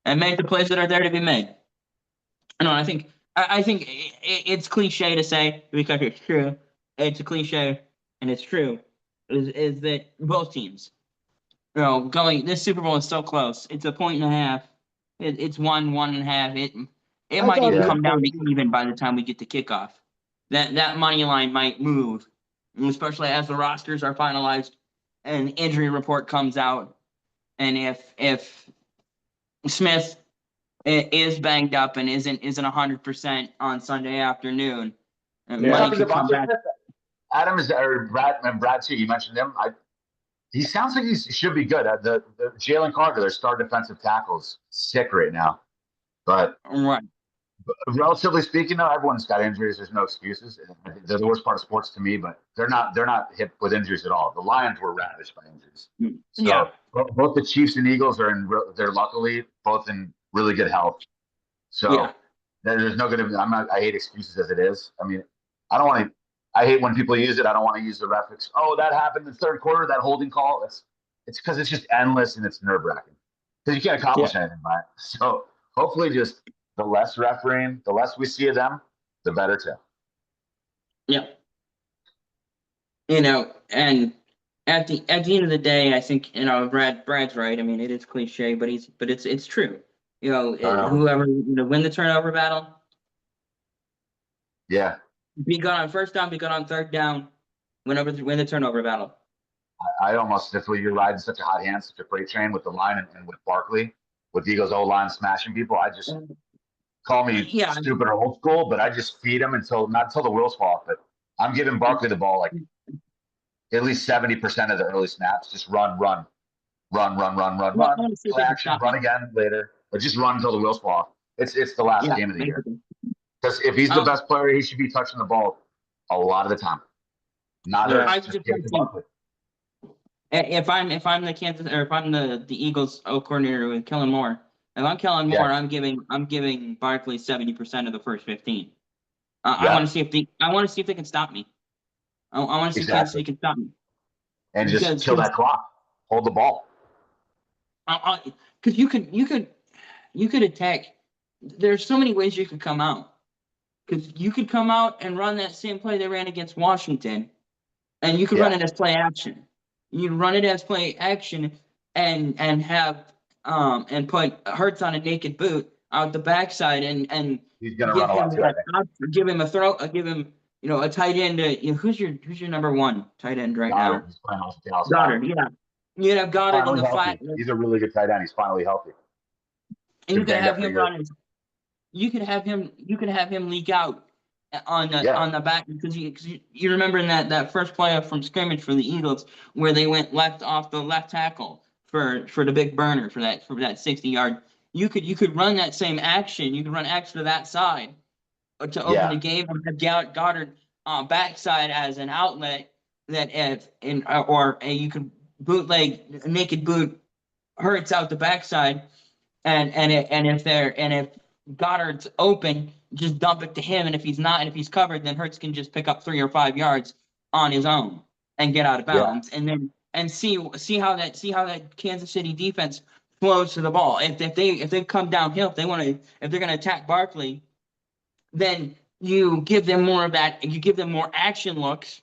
and make the plays that are there to be made. No, I think it's cliche to say because it's true. It's a cliche, and it's true. Is that both teams? Going this Super Bowl is so close. It's a point and a half. It's 1.5. It
I
might
thought
even
it
come down
was
to even by the time we get to kickoff. That money line might move, especially as the rosters are finalized and injury report comes out. And if Smith is banged up and isn't 100% on Sunday afternoon, money could come back.
Adam is or Brad too. You mentioned him. He sounds like he should be good. The Jalen Carter, their star defensive tackles, sick right now. But
Right.
relatively speaking, though, everyone's got injuries. There's no excuses. They're the worst part of sports to me, but they're not hit with injuries at all. The Lions were ravaged by injuries. So
Yeah.
both the Chiefs and Eagles they're luckily both in really good health. So
Yeah.
there's no good. I hate excuses as it is. I mean, I don't want to. I hate when people use it. I don't want to use the reference. Oh, that happened in the third quarter. That holding call. It's because it's just endless and it's nerve wracking because you can't accomplish anything by it. So hopefully, just the less refereeing, the less we see of them, the better too.
Yeah. And at the end of the day, I think Brad's right. I mean, it is cliche, but it's true. Whoever win the turnover battle.
Yeah.
Be good on first down, be good on third down. Win the turnover battle.
I almost, if you're riding such a hot hand, such a freight train with the line and with Barkley, with Eagles O-line smashing people, I just call me stupid or old school, but I just feed him not until the wheels fall off. But I'm giving Barkley the ball like at least 70% of the early snaps. Just run. Play action, run again later, but just run until the wheels fall off. It's the last game of the year. Because if he's the best player, he should be touching the ball a lot of the time.
If I'm the Kansas or if I'm the Eagles coordinator with Kellen Moore, if I'm Kellen Moore, I'm giving Barkley 70% of the first 15. I want to see if they can stop me. I want to see if Kansas City can stop me.
And just kill that clock. Hold the ball.
Because you could attack. There's so many ways you could come out. Because you could come out and run that same play they ran against Washington, and you could run it as play action. You run it as play action and have and put Hurts on a naked boot out the backside and
he's gonna run a lot.
Give him a throw. Give him a tight end. Who's your number one tight end right now? Goddard. Yeah, you have Goddard in the flat.
He's a really good tight end. He's finally healthy.
And you can have him run. You could have him leak out on the back because you remember in that first play from scrimmage for the Eagles where they went left off the left tackle for the big burner for that 60-yard. You could run that same action. You could run action to that side to open the game and have Goddard backside as an outlet you could bootleg naked boot Hurts out the backside and if Goddard's open, just dump it to him, and if he's not, and if he's covered, then Hurts can just pick up 3 or 5 yards on his own and get out of bounds, and see how that Kansas City defense flows to the ball. If they come downhill, if they're gonna attack Barkley, then you give them more of that. You give them more action looks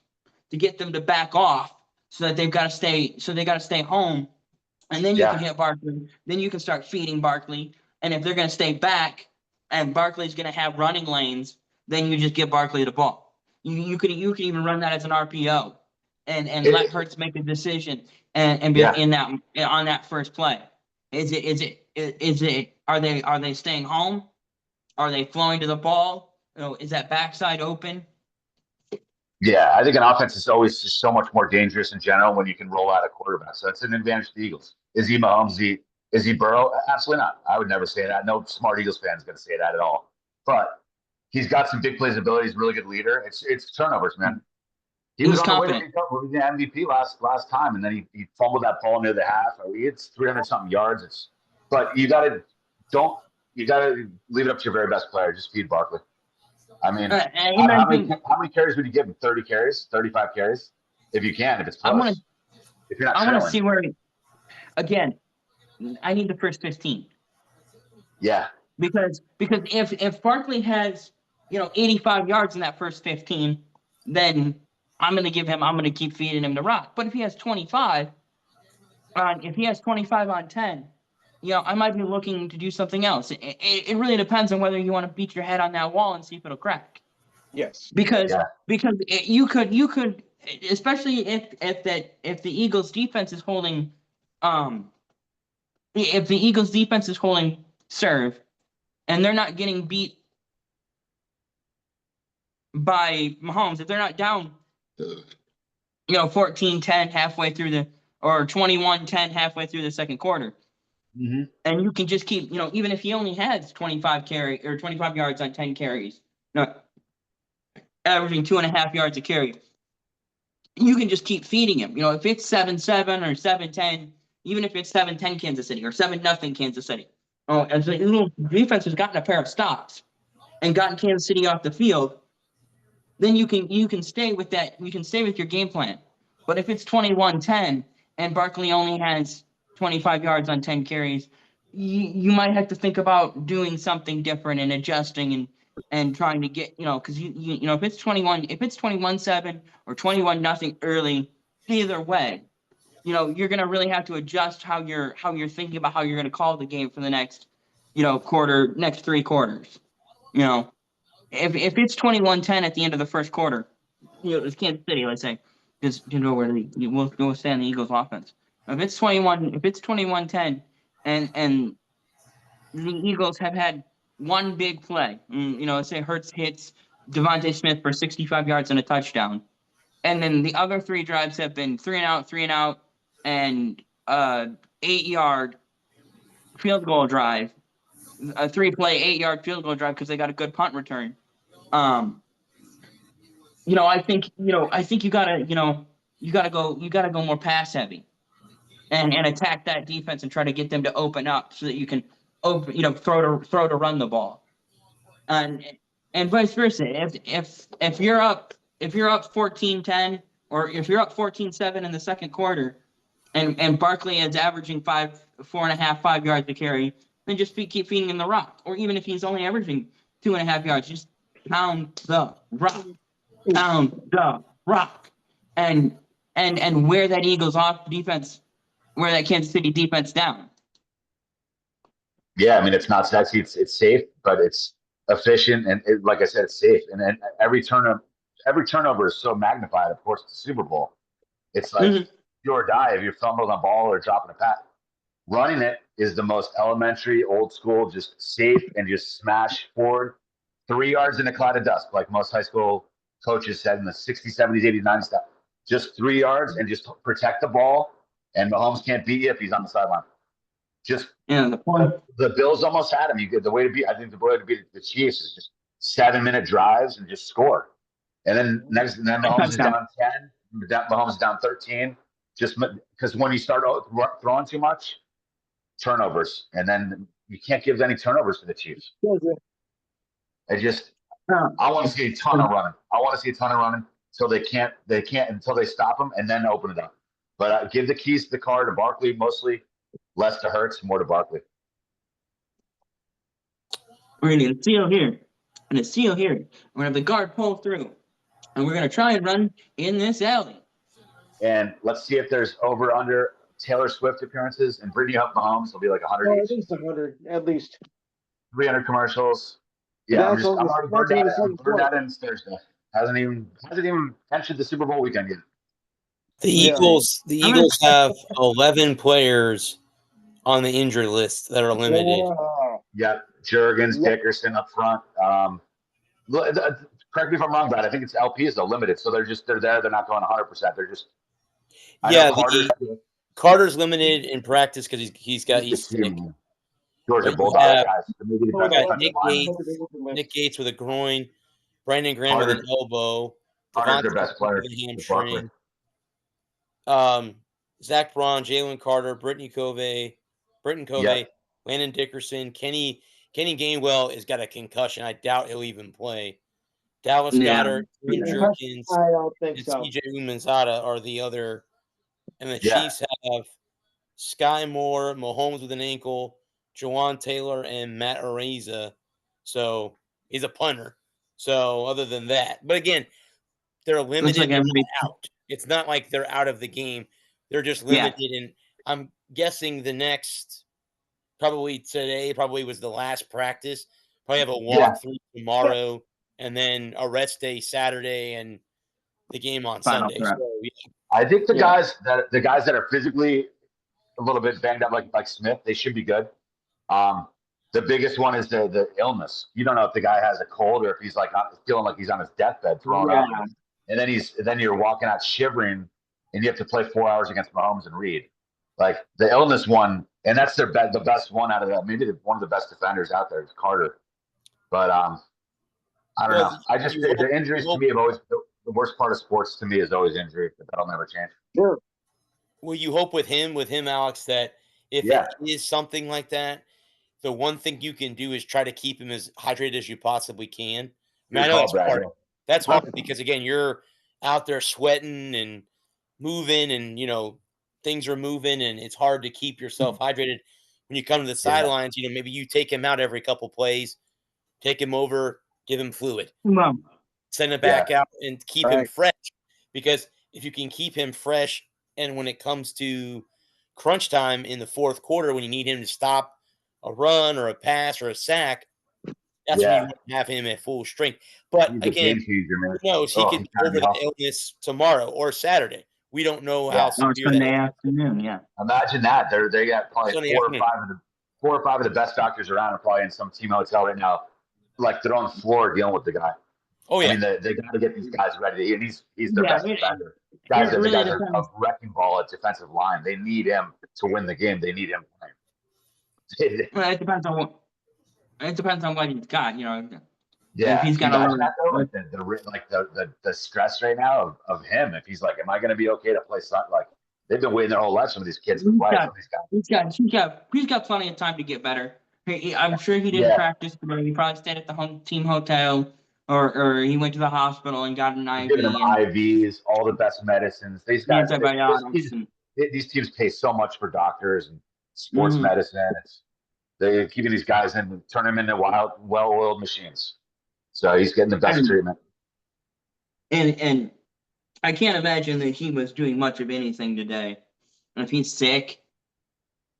to get them to back off, so that they got to stay home, and then you can hit Barkley. Then you can start feeding Barkley. And if they're going to stay back and Barkley's going to have running lanes, then you just give Barkley the ball. You could even run that as an RPO and let Hurts make a decision and be on that first play. Are they staying home? Are they flowing to the ball? Is that backside open?
Yeah, I think an offense is always just so much more dangerous in general when you can roll out a quarterback. So it's an advantage to the Eagles. Is he Mahomes? Is he Burrow? Absolutely not. I would never say that. No smart Eagles fan is going to say that at all. But he's got some big plays ability. He's a really good leader. It's turnovers, man. He was on the way to become the MVP last time, and then he fumbled that ball near the half. He hits 300 something yards. But you got to leave it up to your very best player. Just feed Barkley. I mean, how many carries would you give him? 30 carries, 35 carries, if you can, if it's close.
I want to see where. Again, I need the first 15.
Yeah.
Because if Barkley has 85 yards in that first 15, then I'm gonna keep feeding him the rock. But if he has 25 on 10, I might be looking to do something else. It really depends on whether you want to beat your head on that wall and see if it'll crack.
Yes.
Because you could, especially if the Eagles defense is holding serve and they're not getting beat by Mahomes, if they're not down 14-10 halfway through or 21-10 halfway through the second quarter.
Mm-hmm.
And you can just keep, even if he only has 25 yards on 10 carries, averaging 2.5 yards a carry, you can just keep feeding him. If it's 7-7 or 7-10, even if it's 7-10 Kansas City or 7-0 Kansas City, as the little defense has gotten a pair of stops and gotten Kansas City off the field, then you can stay with that. You can stay with your game plan. But if it's 21-10 and Barkley only has 25 yards on 10 carries, you might have to think about doing something different and adjusting and trying to get, because if it's 21-7 or 21-0 early, either way, you're gonna really have to adjust how you're thinking about how you're gonna call the game for the next, next 3 quarters. If it's 21-10 at the end of the first quarter, it's Kansas City, let's say, just where we'll stay on the Eagles offense. If it's 21-10 and the Eagles have had one big play, let's say Hurts hits Devontae Smith for 65 yards and a touchdown, and then the other 3 drives have been 3-and-out, and 8-yard field goal drive, a 3-play 8-yard field goal drive because they got a good punt return. I think you gotta go more pass heavy and attack that defense and try to get them to open up so that you can throw to run the ball, and vice versa. If you're up 14-10 or if you're up 14-7 in the second quarter and Barkley is averaging 4.5 yards a carry, then just keep feeding him the rock. Or even if he's only averaging 2.5 yards, just pound the rock. And wear that Eagles off defense, wear that Kansas City defense down.
Yeah, I mean, it's not sexy. It's safe, but it's efficient, and like I said, it's safe. And then every turnover is so magnified. Of course, it's the Super Bowl. It's like do or die if you're fumbling a ball or dropping a pass. Running it is the most elementary, old school, just safe and just smash forward 3 yards in a cloud of dust, like most high school coaches said in the 60s, 70s, 80s, 90s stuff. Just 3 yards and just protect the ball, and Mahomes can't beat you if he's on the sideline. The Bills almost had him. I think the way to beat the Chiefs is just 7-minute drives and just score. And then Mahomes is down 10. Mahomes is down 13. Just because when you start throwing too much, turnovers, and then you can't give any turnovers to the Chiefs. I want to see a ton of running. Until they can't until they stop them and then open it up. But give the keys to the car to Barkley mostly. Less to Hurts, more to Barkley.
We're going to seal here. We're going to have the guard pull through. And we're going to try and run in this alley.
And let's see if there's over/under Taylor Swift appearances and Brittany Mahomes. Will be like 100
each. At least 100. At least
300 commercials. Yeah, I'm already burned out in Thursday. Hasn't even entered the Super Bowl weekend yet.
The Eagles have 11 players on the injury list that are limited.
Yeah, Jurgens, Dickerson up front. Correct me if I'm wrong, Brad. I think it's LPs though, limited. So they're there. They're not going 100%. They're just
Carter's limited in practice because he's sick.
Georgia Bulldog guys.
Nick Gates with a groin. Brandon Graham with an elbow.
Carter's their best player.
With a hamstring. Zach Braun, Jalen Carter, Britton Covey, Landon Dickerson, Kenny Gainwell has got a concussion. I doubt he'll even play. Dallas Goedert, Jerkins,
I don't think
and
so.
CJ Umanzada are the other. And the Chiefs have Sky Moore, Mahomes with an ankle, Jawan Taylor and Matt Araiza. So he's a punter. So other than that, but again, they're limited out. It's not like they're out of the game. They're just limited. And I'm guessing the next, probably today, probably was the last practice. Probably have a walkthrough tomorrow, and then a rest day Saturday, and the game on Sunday. So,
I think the guys that are physically a little bit banged up, like Smith, they should be good. The biggest one is the illness. You don't know if the guy has a cold or if he's like feeling like he's on his deathbed, thrown up, and then you're walking out shivering, and you have to play 4 hours against Mahomes and Reed. Like the illness one, and that's the best one out of that. Maybe one of the best defenders out there is Carter. But I don't know. I just the injuries to me have always the worst part of sports to me is always injury, but that'll never change.
Sure.
Well, you hope with him, Alex, that if it is something like that, the one thing you can do is try to keep him as hydrated as you possibly can. I know that's hard. That's hard because, again, you're out there sweating and moving and, things are moving, and it's hard to keep yourself hydrated. When you come to the sidelines, maybe you take him out every couple plays, take him over, give him fluid, send him back out, and keep him fresh. Because if you can keep him fresh, and when it comes to crunch time in the fourth quarter, when you need him to stop a run or a pass or a sack, that's when you want to have him at full strength. But again, who knows? He could be over the illness tomorrow or Saturday. We don't know how severe
Sunday afternoon.
Imagine that. They got probably four or five of the best doctors around are probably in some team hotel right now, like they're on the floor dealing with the guy.
Oh yeah,
I mean they got to get these guys ready. And he's their best defender. Guys are a wrecking ball at defensive line. They need him to win the game. They need him playing.
Well, it depends on what he's got,
Yeah,
if he's got
the stress right now of him. If he's like, am I going to be okay to play something? Like they've been waiting their whole life. Some of these kids to play.
He's got plenty of time to get better. I'm sure he didn't practice today. He probably stayed at the team hotel, or he went to the hospital and got an IV.
Giving him IVs, all the best medicines. These guys, these teams pay so much for doctors and sports medicine. They're keeping these guys in, turn them into well-oiled machines. So he's getting the best treatment.
And I can't imagine that he was doing much of anything today. And if he's sick,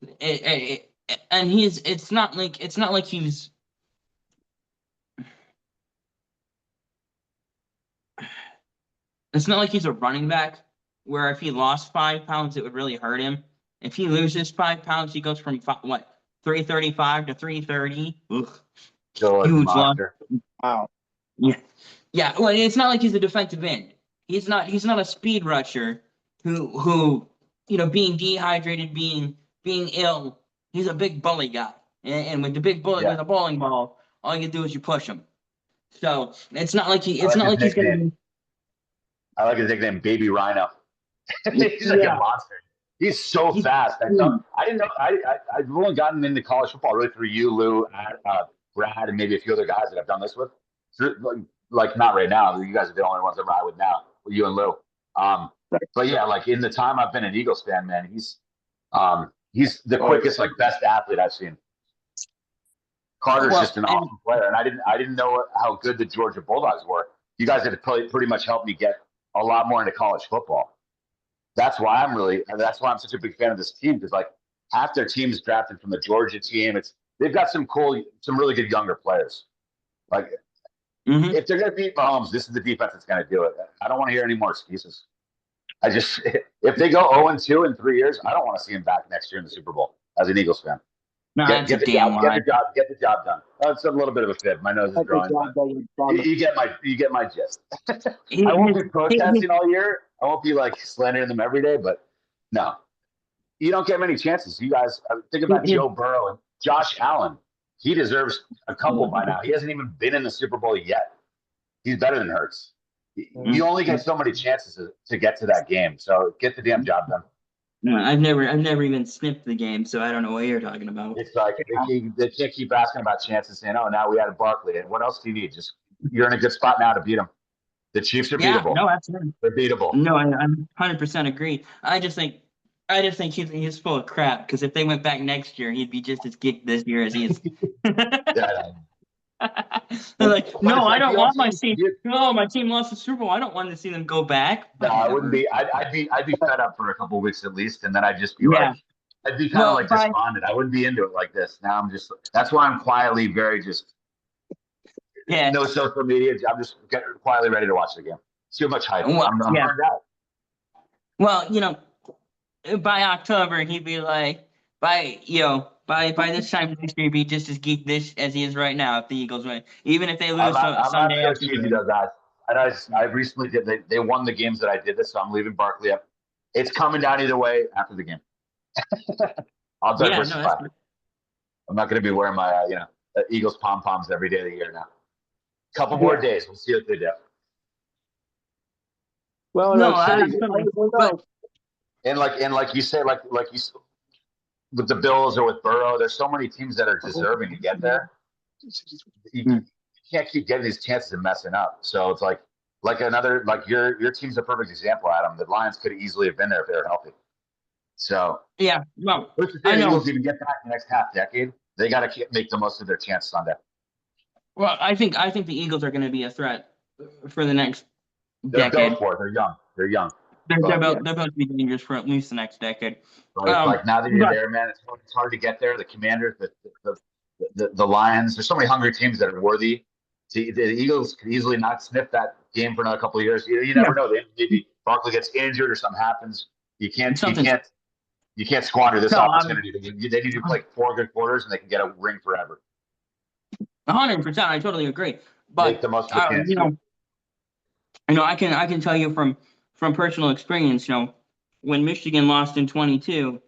it's not like he's. It's not like he's a running back where if he lost 5 pounds, it would really hurt him. If he loses 5 pounds, he goes from 335 to 330. Ugh.
Huge monster.
Wow.
Yeah. Well, it's not like he's a defensive end. He's not a speed rusher who being dehydrated, being ill. He's a big bully guy, and with the big bully with a bowling ball, all you do is you push him. So it's not like he's gonna.
I like his nickname, Baby Rhino. He's like a monster. He's so fast. I didn't know. I've only gotten into college football really through you, Lou, Brad, and maybe a few other guys that I've done this with. Like not right now. You guys are the only ones I'm riding with now, with you and Lou. But yeah, like in the time I've been an Eagles fan, man, he's the quickest, like best athlete I've seen. Carter's just an awesome player, and I didn't know how good the Georgia Bulldogs were. You guys have pretty much helped me get a lot more into college football. That's why I'm such a big fan of this team, because like half their team's drafted from the Georgia team. They've got some really good younger players. Like if they're going to beat Mahomes, this is the defense that's going to do it. I don't want to hear any more excuses. If they go 0-2 in 3 years, I don't want to see him back next year in the Super Bowl as an Eagles fan.
No,
get the job done. It's a little bit of a fib. My nose is drawing. You get my gist. I won't be protesting all year. I won't be like slandering them every day, but no, you don't get many chances. You guys think about Joe Burrow and Josh Allen. He deserves a couple by now. He hasn't even been in the Super Bowl yet. He's better than Hurts. You only get so many chances to get to that game. So get the damn job done.
No, I've never even sniffed the game, so I don't know what you're talking about.
It's like they can't keep asking about chances, saying, "Oh, now we had a Barkley." And what else do you need? Just you're in a good spot now to beat them. The Chiefs are beatable.
No, absolutely.
They're beatable.
No, I 100% agree. I just think I just think he's full of crap. Because if they went back next year, he'd be just as geeked this year as he is.
Yeah.
They're like, no, I don't want my team.
You,
No, my team lost the Super Bowl. I don't want to see them go back.
no, I wouldn't be. I'd be fed up for a couple of weeks at least, and then I'd just be
Yeah.
like, I'd be kind of like despondent. I wouldn't be into it like this. Now I'm just. That's why I'm quietly very just.
Yeah.
No social media. I'm just quietly ready to watch it again. Too much hype.
Well,
I'm burned out.
Well, by October he'd be like, by this time next year he'd be just as geeked as he is right now if the Eagles win, even if they lose Sunday.
I'm not sure Cheesy does that. I recently did. They won the games that I did this, so I'm leaving Barkley up. It's coming down either way after the game. I'll diversify.
Yeah, no,
I'm not going to be wearing my Eagles pom poms every day of the year now. Couple more days, we'll see what they do.
Well,
no,
and like you say, like you with the Bills or with Burrow, there's so many teams that are deserving to get there. You can't keep getting these chances and messing up. So it's like your team's a perfect example, Adam. The Lions could easily have been there if they were healthy. So
yeah, well,
I know. Eagles even get back the next half decade. They got to make the most of their chance Sunday.
Well, I think the Eagles are going to be a threat for the next decade.
They're young. They're young.
They're about to be dangerous for at least the next decade.
So it's like now that you're there, man, it's hard to get there. The Commanders, the Lions. There's so many hungry teams that are worthy. See, the Eagles could easily not sniff that game for another couple of years. You never know. Maybe Barkley gets injured or something happens. You can't squander this opportunity. They need to play 4 good quarters and they can get a ring forever.
100%. I totally agree. But
make the most of
I can tell you from personal experience. When Michigan lost in 22,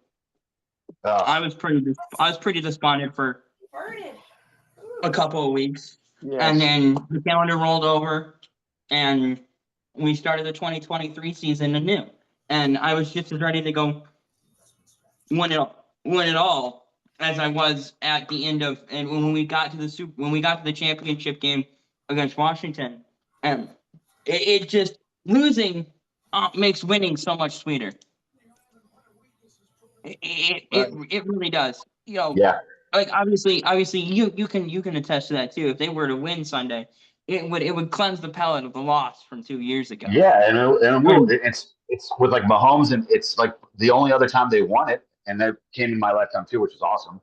I was pretty despondent for a couple of weeks. Yes. And then the calendar rolled over, and we started the 2023 season anew. And I was just as ready to go win it all as I was at the end of, and when we got to the championship game against Washington, and it just losing makes winning so much sweeter. It really does.
Yeah.
Like obviously you can attest to that too. If they were to win Sunday, it would cleanse the palate of the loss from 2 years ago.
Yeah, and it's with like Mahomes, and it's like the only other time they won it, and that came in my lifetime too, which was awesome.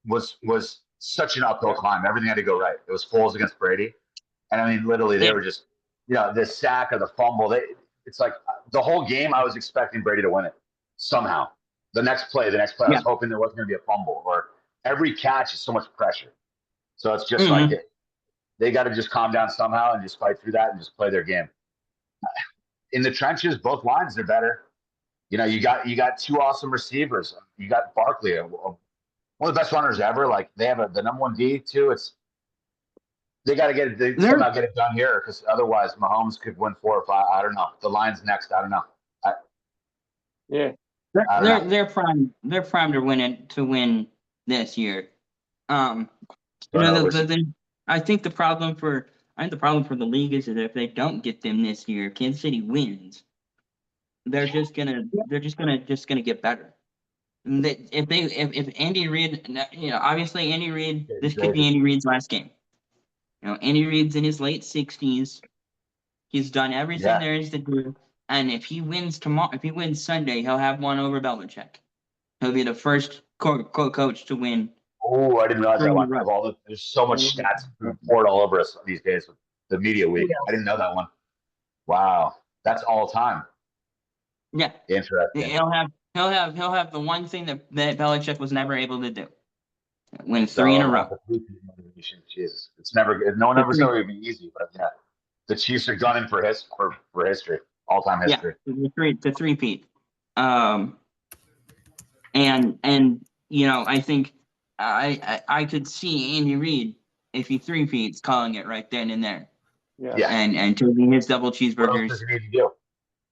Was such an uphill climb. Everything had to go right. It was Foles against Brady, and I mean literally they were just the sack or the fumble. It's like the whole game I was expecting Brady to win it somehow. The next play, I was hoping there wasn't going to be a fumble, or every catch is so much pressure. So it's just like they got to just calm down somehow and just fight through that and just play their game. In the trenches, both lines are better. You got 2 awesome receivers. You got Barkley, one of the best runners ever. Like they have the number 1 D too. They got to somehow get it done here, because otherwise Mahomes could win 4 or 5. I don't know. The Lions next. I don't know.
They're primed. They're primed to win this year. I think the problem for the league is that if they don't get them this year, Kansas City wins, they're just gonna get better. If Andy Reid, obviously Andy Reid, this could be Andy Reid's last game. Andy Reid's in his late 60s. He's done everything there is to do. And if he wins Sunday, he'll have one over Belichick. He'll be the first coach to win.
Oh, I didn't realize that one. There's so much stats poured all over us these days with the media week. Yeah. I didn't know that one. Wow, that's all time.
Yeah,
interesting.
He'll have the one thing that Belichick was never able to do: win 3 in a row.
Jesus, no one ever said it would be easy, but yeah, the Chiefs are gunning for history. All-time history.
Yeah, to three-peat. And I think I could see Andy Reid, if he three-peats, calling it right then and there.
Yeah.
And taking his double cheeseburgers.
What else does he need to do?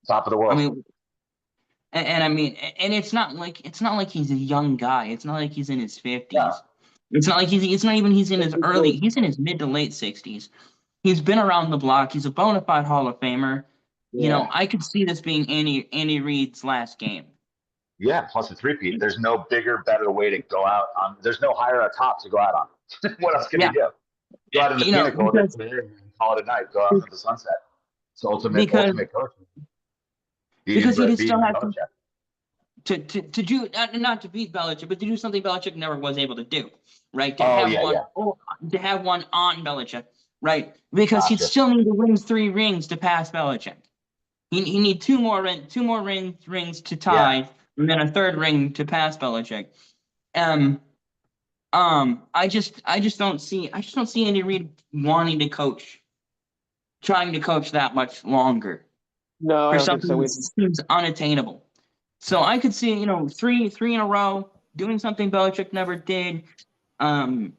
Top of the world.
I mean, and it's not like he's a young guy. It's not like he's in his 50s. Yeah. It's not even he's in his mid to late 60s. He's been around the block. He's a bona fide Hall of Famer. Yeah. I could see this being Andy Reid's last game.
Yeah, plus a three-peat. There's no bigger, better way to go out on. There's no higher a top to go out on. What else can you do? Go out in the pinnacle and call it a night. Go out into the sunset. It's ultimate coaching.
Because he still has to do not to beat Belichick, but to do something Belichick never was able to do, right? To have one on Belichick, right? Because he'd still need to win 3 rings to pass Belichick. He need two more rings to tie, and then a 3rd ring to pass Belichick. I just don't see Andy Reid wanting to trying to coach that much longer.
No,
for something that seems unattainable. So I could see, 3 in a row doing something Belichick never did. The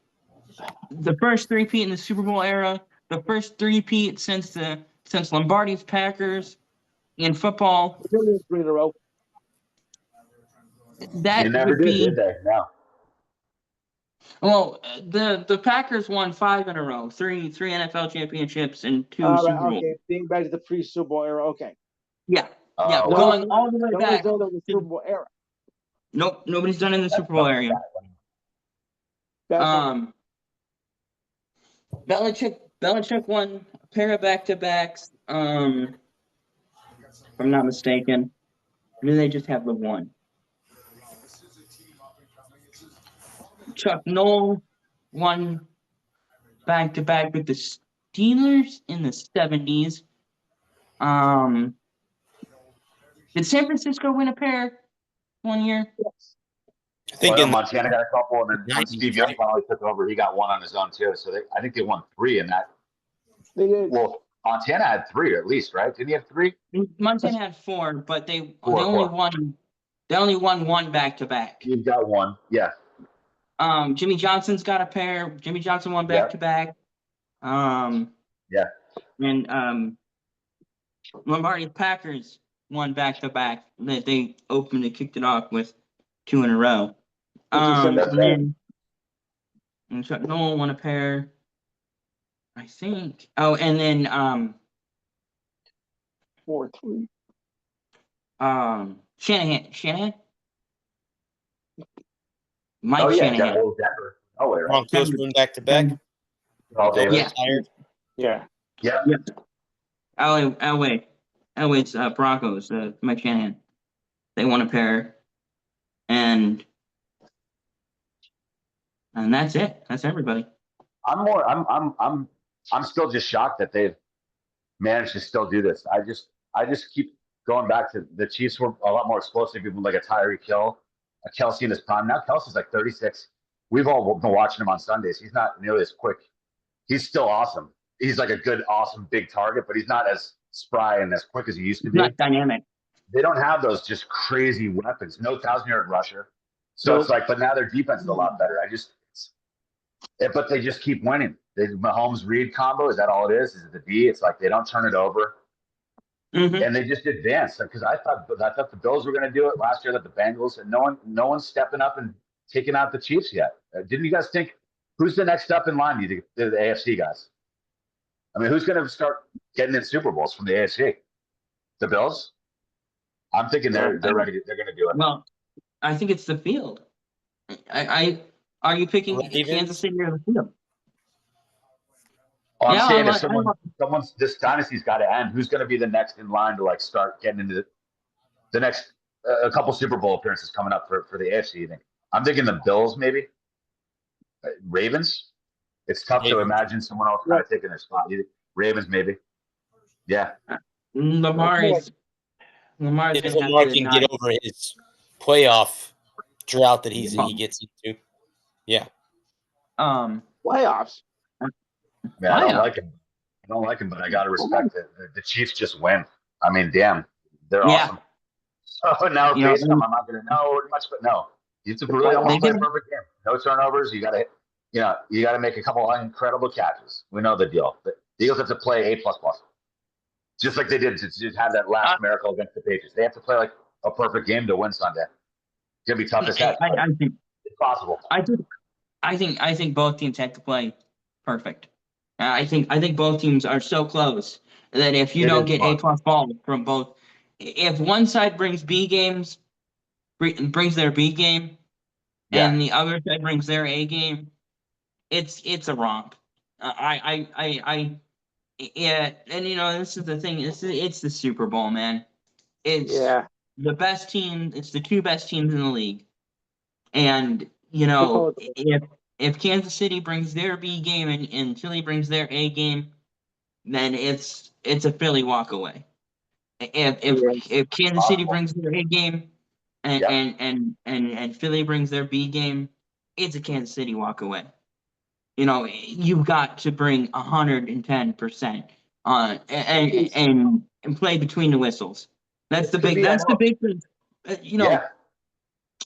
first 3-peat in the Super Bowl era, the first 3-peat since Lombardi's Packers in football.
3 in a row.
That never did they? No.
Well, the Packers won 5 in a row, 3 NFL championships and 2 Super Bowls.
Okay, being back to the pre-Super Bowl era. Okay.
Yeah. Going all the way back.
Nobody's done in the Super Bowl era.
Nope, nobody's done in the Super Bowl era. Belichick won a pair of back-to-backs. If I'm not mistaken. Or do they just have the one? Chuck Noll won back-to-back with the Steelers in the 70s. Did San Francisco win a pair one year?
Yes.
I think
Montana got a couple, and then when Steve Young finally took over, he got one on his own too. So I think they won 3 in that.
They did.
Well, Montana had 3 at least, right? Didn't he have 3?
Montana had 4, but they only won 1 back-to-back.
You've got 1, yeah.
Jimmy Johnson's got a pair. Jimmy Johnson won back-to-back. And Lombardi Packers won back-to-back. They opened and kicked it off with 2 in a row. And Chuck Noll won a pair, I think. Oh, and then
4-3.
Shanahan. Mike Shanahan.
Denver. Oh, wait, right.
Broncos win back-to-back.
Yeah.
Elway's Broncos. Mike Shanahan. They won a pair, and that's it. That's everybody.
I'm still just shocked that they've managed to still do this. I just keep going back to the Chiefs were a lot more explosive, people like a Tyreek Hill, a Kelsey in his prime. Now Kelsey's like 36. We've all been watching him on Sundays. He's not nearly as quick. He's still awesome. He's like a good, awesome, big target, but he's not as spry and as quick as he used to be.
Not dynamic.
They don't have those just crazy weapons. No 1,000-yard rusher. So it's like, but now their defense is a lot better. But they just keep winning. Mahomes-Reed combo, is that all it is? Is it the D? It's like they don't turn it over. Mm-hmm. And they just advance. Because I thought the Bills were going to do it last year, that the Bengals, and no one's stepping up and taking out the Chiefs yet. Didn't you guys think, who's the next up in line, do you think, the AFC guys? I mean, who's going to start getting in Super Bowls from the AFC? The Bills? I'm thinking they're ready. They're going to do it.
Well, I think it's the field. Are you picking Kansas City or the field?
Well, I'm saying if this dynasty's got to end, who's going to be the next in line to start getting into the next a couple Super Bowl appearances coming up for the AFC? You think? I'm thinking the Bills, maybe. Ravens. It's tough to imagine someone else kind of taking their spot. Ravens, maybe. Yeah.
Lamar
can get over his playoff drought that he gets into. Yeah.
Playoffs.
Yeah, I don't like him, but I gotta respect it. The Chiefs just win. I mean, damn, they're awesome. So now facing them, I'm not gonna know much, but no, you have to really almost play a perfect game. No turnovers. You gotta make a couple of incredible catches. We know the deal. The Eagles have to play A++, just like they did to have that last miracle against the Patriots. They have to play like a perfect game to win Sunday. It's gonna be tough as heck.
I think
it's possible.
I think both teams have to play perfect. I think both teams are so close that if you don't get A+ ball from both, if one side brings B games brings their B game,
Yeah.
and the other side brings their A game, it's a romp. Yeah, and this is the thing. It's the Super Bowl, man. It's
Yeah.
the best team. It's the two best teams in the league, and
Well,
if Kansas City brings their B game and Philly brings their A game, then it's a Philly walk away.
yeah.
If Kansas City
Possible.
brings their A game and
Yep.
and Philly brings their B game, it's a Kansas City walk away. You've got to bring 110% on and play between the whistles. That's the big. That's the big thing.
Yeah.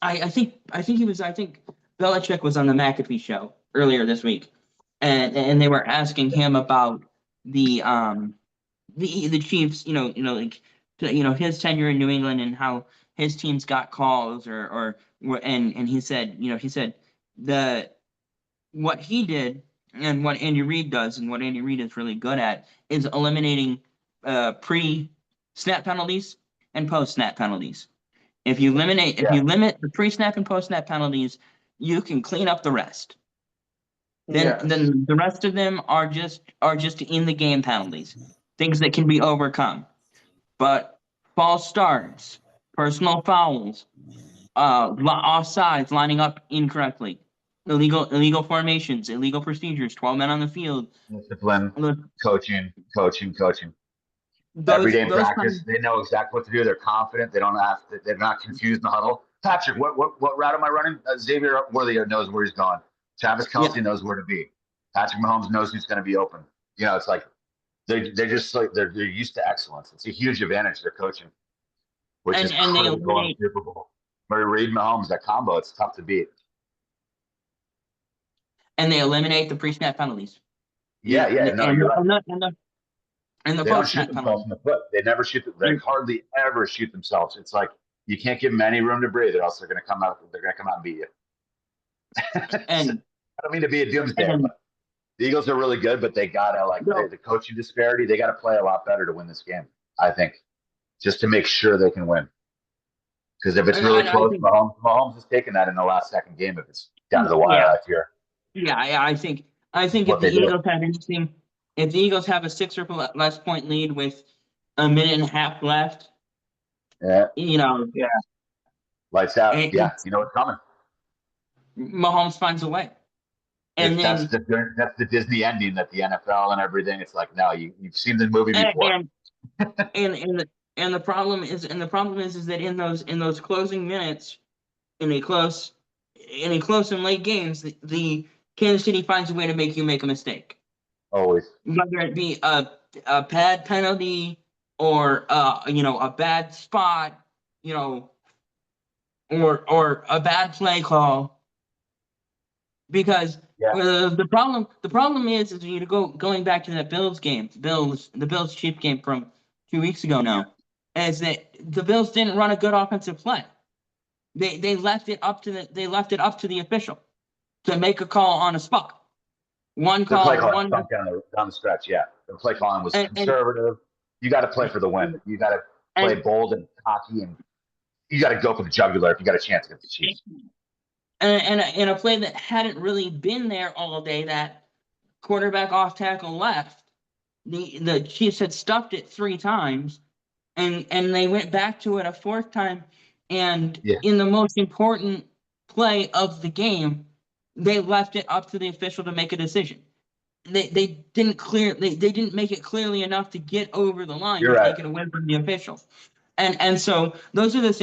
I think Belichick was on the McAfee show earlier this week, and they were asking him about the Chiefs, his tenure in New England and how his teams got calls and he said, the what he did and what Andy Reid does and what Andy Reid is really good at is eliminating pre-snap penalties and post-snap penalties. If you limit the pre-snap and post-snap penalties, you can clean up the rest. Then the rest of them are just in the game penalties, things that can be overcome. But false starts, personal fouls, offsides, lining up incorrectly, illegal formations, illegal procedures, 12 men on the field,
Discipline, coaching.
Those,
Every day in
those
practice, they know exactly what to do. They're confident. They don't have to, they're not confused in the huddle. Patrick, what route am I running? Xavier Worthy knows where he's going. Travis Kelce knows where to be. Patrick Mahomes knows who's going to be open. It's like they're just like they're used to excellence. It's a huge advantage they're coaching, which is critical in the Super Bowl. Murray Reid Mahomes, that combo, it's tough to beat.
And they eliminate the pre-snap penalties.
Yeah, no, you're right.
And the
they don't shoot themselves in the foot. They never shoot. They hardly ever shoot themselves. It's like you can't give them any room to breathe, or else they're going to come out. They're going to come out and beat you.
And
I don't mean to be a doomsday, but the Eagles are really good, but they gotta the coaching disparity. They got to play a lot better to win this game. I think, just to make sure they can win. Because if it's really close, Mahomes has taken that in the last second game. If it's down to the wire, I fear.
Yeah, I think if the Eagles have anything. If the Eagles have a 6 or less point lead with a minute and a half left,
lights out. You know what's coming.
Mahomes finds a way, and
that's the Disney ending that the NFL and everything. It's like, no, you've seen the movie before.
And the problem is that in those closing minutes, in a close and late games, the Kansas City finds a way to make you make a mistake.
Always.
Whether it be a bad penalty or a bad spot, or a bad play call. Because the problem is going back to that Bills game, the Bills Chiefs game from 2 weeks ago now, is that the Bills didn't run a good offensive play. They left it up to the official to make a call on a spot. One call,
down the stretch. Yeah, the play calling was conservative. You got to play for the win. You got to play bold and cocky, and you got to go for the jugular if you got a chance against the Chiefs.
And a play that hadn't really been there all day, that quarterback off tackle left. The Chiefs had stuffed it 3 times, and they went back to it a 4th time. And in the most important play of the game, they left it up to the official to make a decision. They didn't make it clearly enough to get over the line to take it away from the official. And so those are those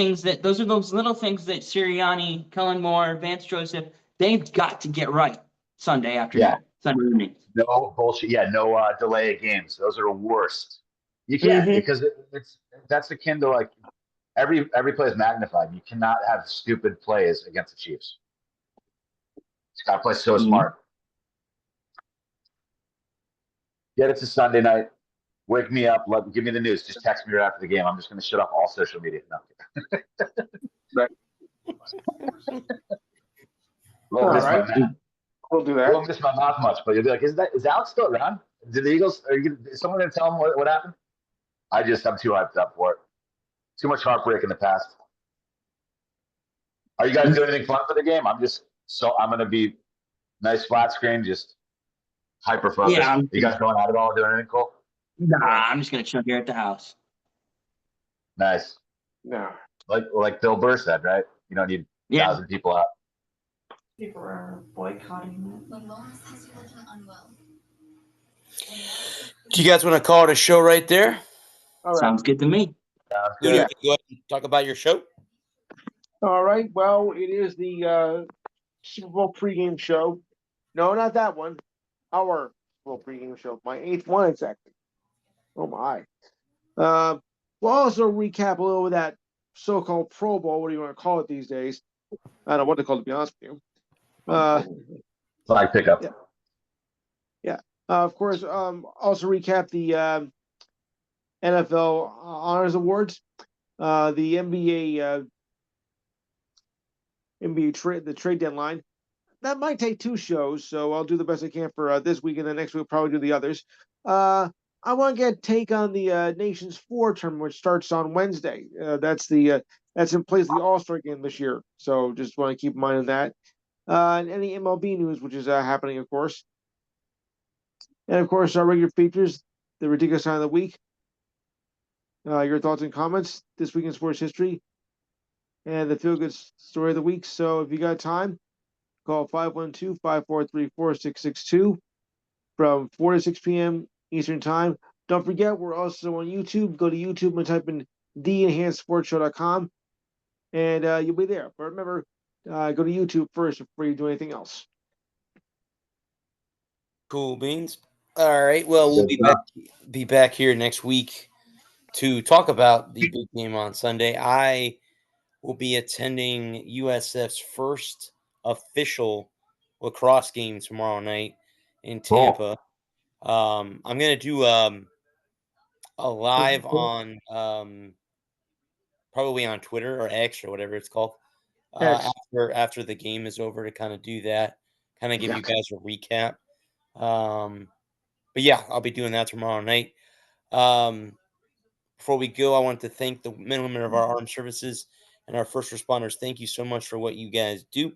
little things that Sirianni, Kellen Moore, Vance Joseph, they've got to get right Sunday afternoon. Sunday evening.
No bullshit. No delay of games. Those are the worst. You can't because that's akin to like every play is magnified. You cannot have stupid plays against the Chiefs. It's got to play so smart. Get it to Sunday night. Wake me up. Give me the news. Just text me right after the game. I'm just going to shut off all social media. No.
We'll do that.
Won't miss my mouth much, but you'll be like, is Alex still around? Did the Eagles? Is someone going to tell him what happened? I'm too hyped up for it. Too much heartbreak in the past. Are you guys doing anything fun for the game? I'm going to be nice flat screen, just hyper focused.
Yeah,
you guys going out at all, doing anything cool?
Nah, I'm just gonna chill here at the house.
Nice.
No.
Like Bill Burr said, right? You don't need 1,000 people out.
People are boycotting it.
Do you guys want to call it a show right there?
All right.
Sounds good to me.
Good. Yeah. Go ahead and talk about your show.
All right. Well, it is the Super Bowl pregame show. No, not that one. Our Super Bowl pregame show. My 8th one, exactly. Oh, my. We'll also recap a little of that so-called Pro Bowl. What do you want to call it these days? I don't know what to call it, to be honest with you.
Flag pickup.
Yeah. Of course, also recap the NFL Honors Awards, the NBA the trade deadline. That might take 2 shows, so I'll do the best I can for this week, and then next week we'll probably do the others. I want to get a take on the Nations 4 tournament, which starts on Wednesday. That's in place of the All-Star game this year, so just want to keep in mind of that. And any MLB news, which is happening, of course. And, of course, our regular features, the ridiculous sign of the week, your thoughts and comments this week in sports history, and the feel-good story of the week. So if you got time, call 512-543-4662 from 4 to 6 p.m. Eastern Time. Don't forget, we're also on YouTube. Go to YouTube and type in theenhancedsportshow.com, and you'll be there. But remember, go to YouTube first before you do anything else.
Cool beans. All right. Well, we'll be back here next week to talk about the big game on Sunday. I will be attending USF's first official lacrosse game tomorrow night in Tampa. I'm gonna do a live on probably on Twitter or X or whatever it's called after the game is over to kind of do that, kind of give you guys a recap. But yeah, I'll be doing that tomorrow night. Before we go, I want to thank the men and women of our armed services and our first responders. Thank you so much for what you guys do.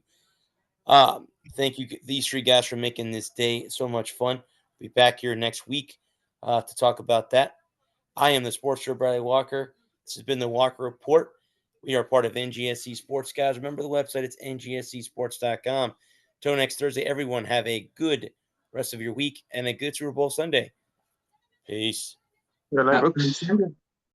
Thank you, these 3 guys, for making this day so much fun. We'll be back here next week to talk about that. I am the sports show, Bradley Walker. This has been the Walker Report. We are part of NGSC Sports, guys. Remember the website, it's ngscsports.com. Till next Thursday, everyone, have a good rest of your week and a good Super Bowl Sunday. Peace.
Good night, folks.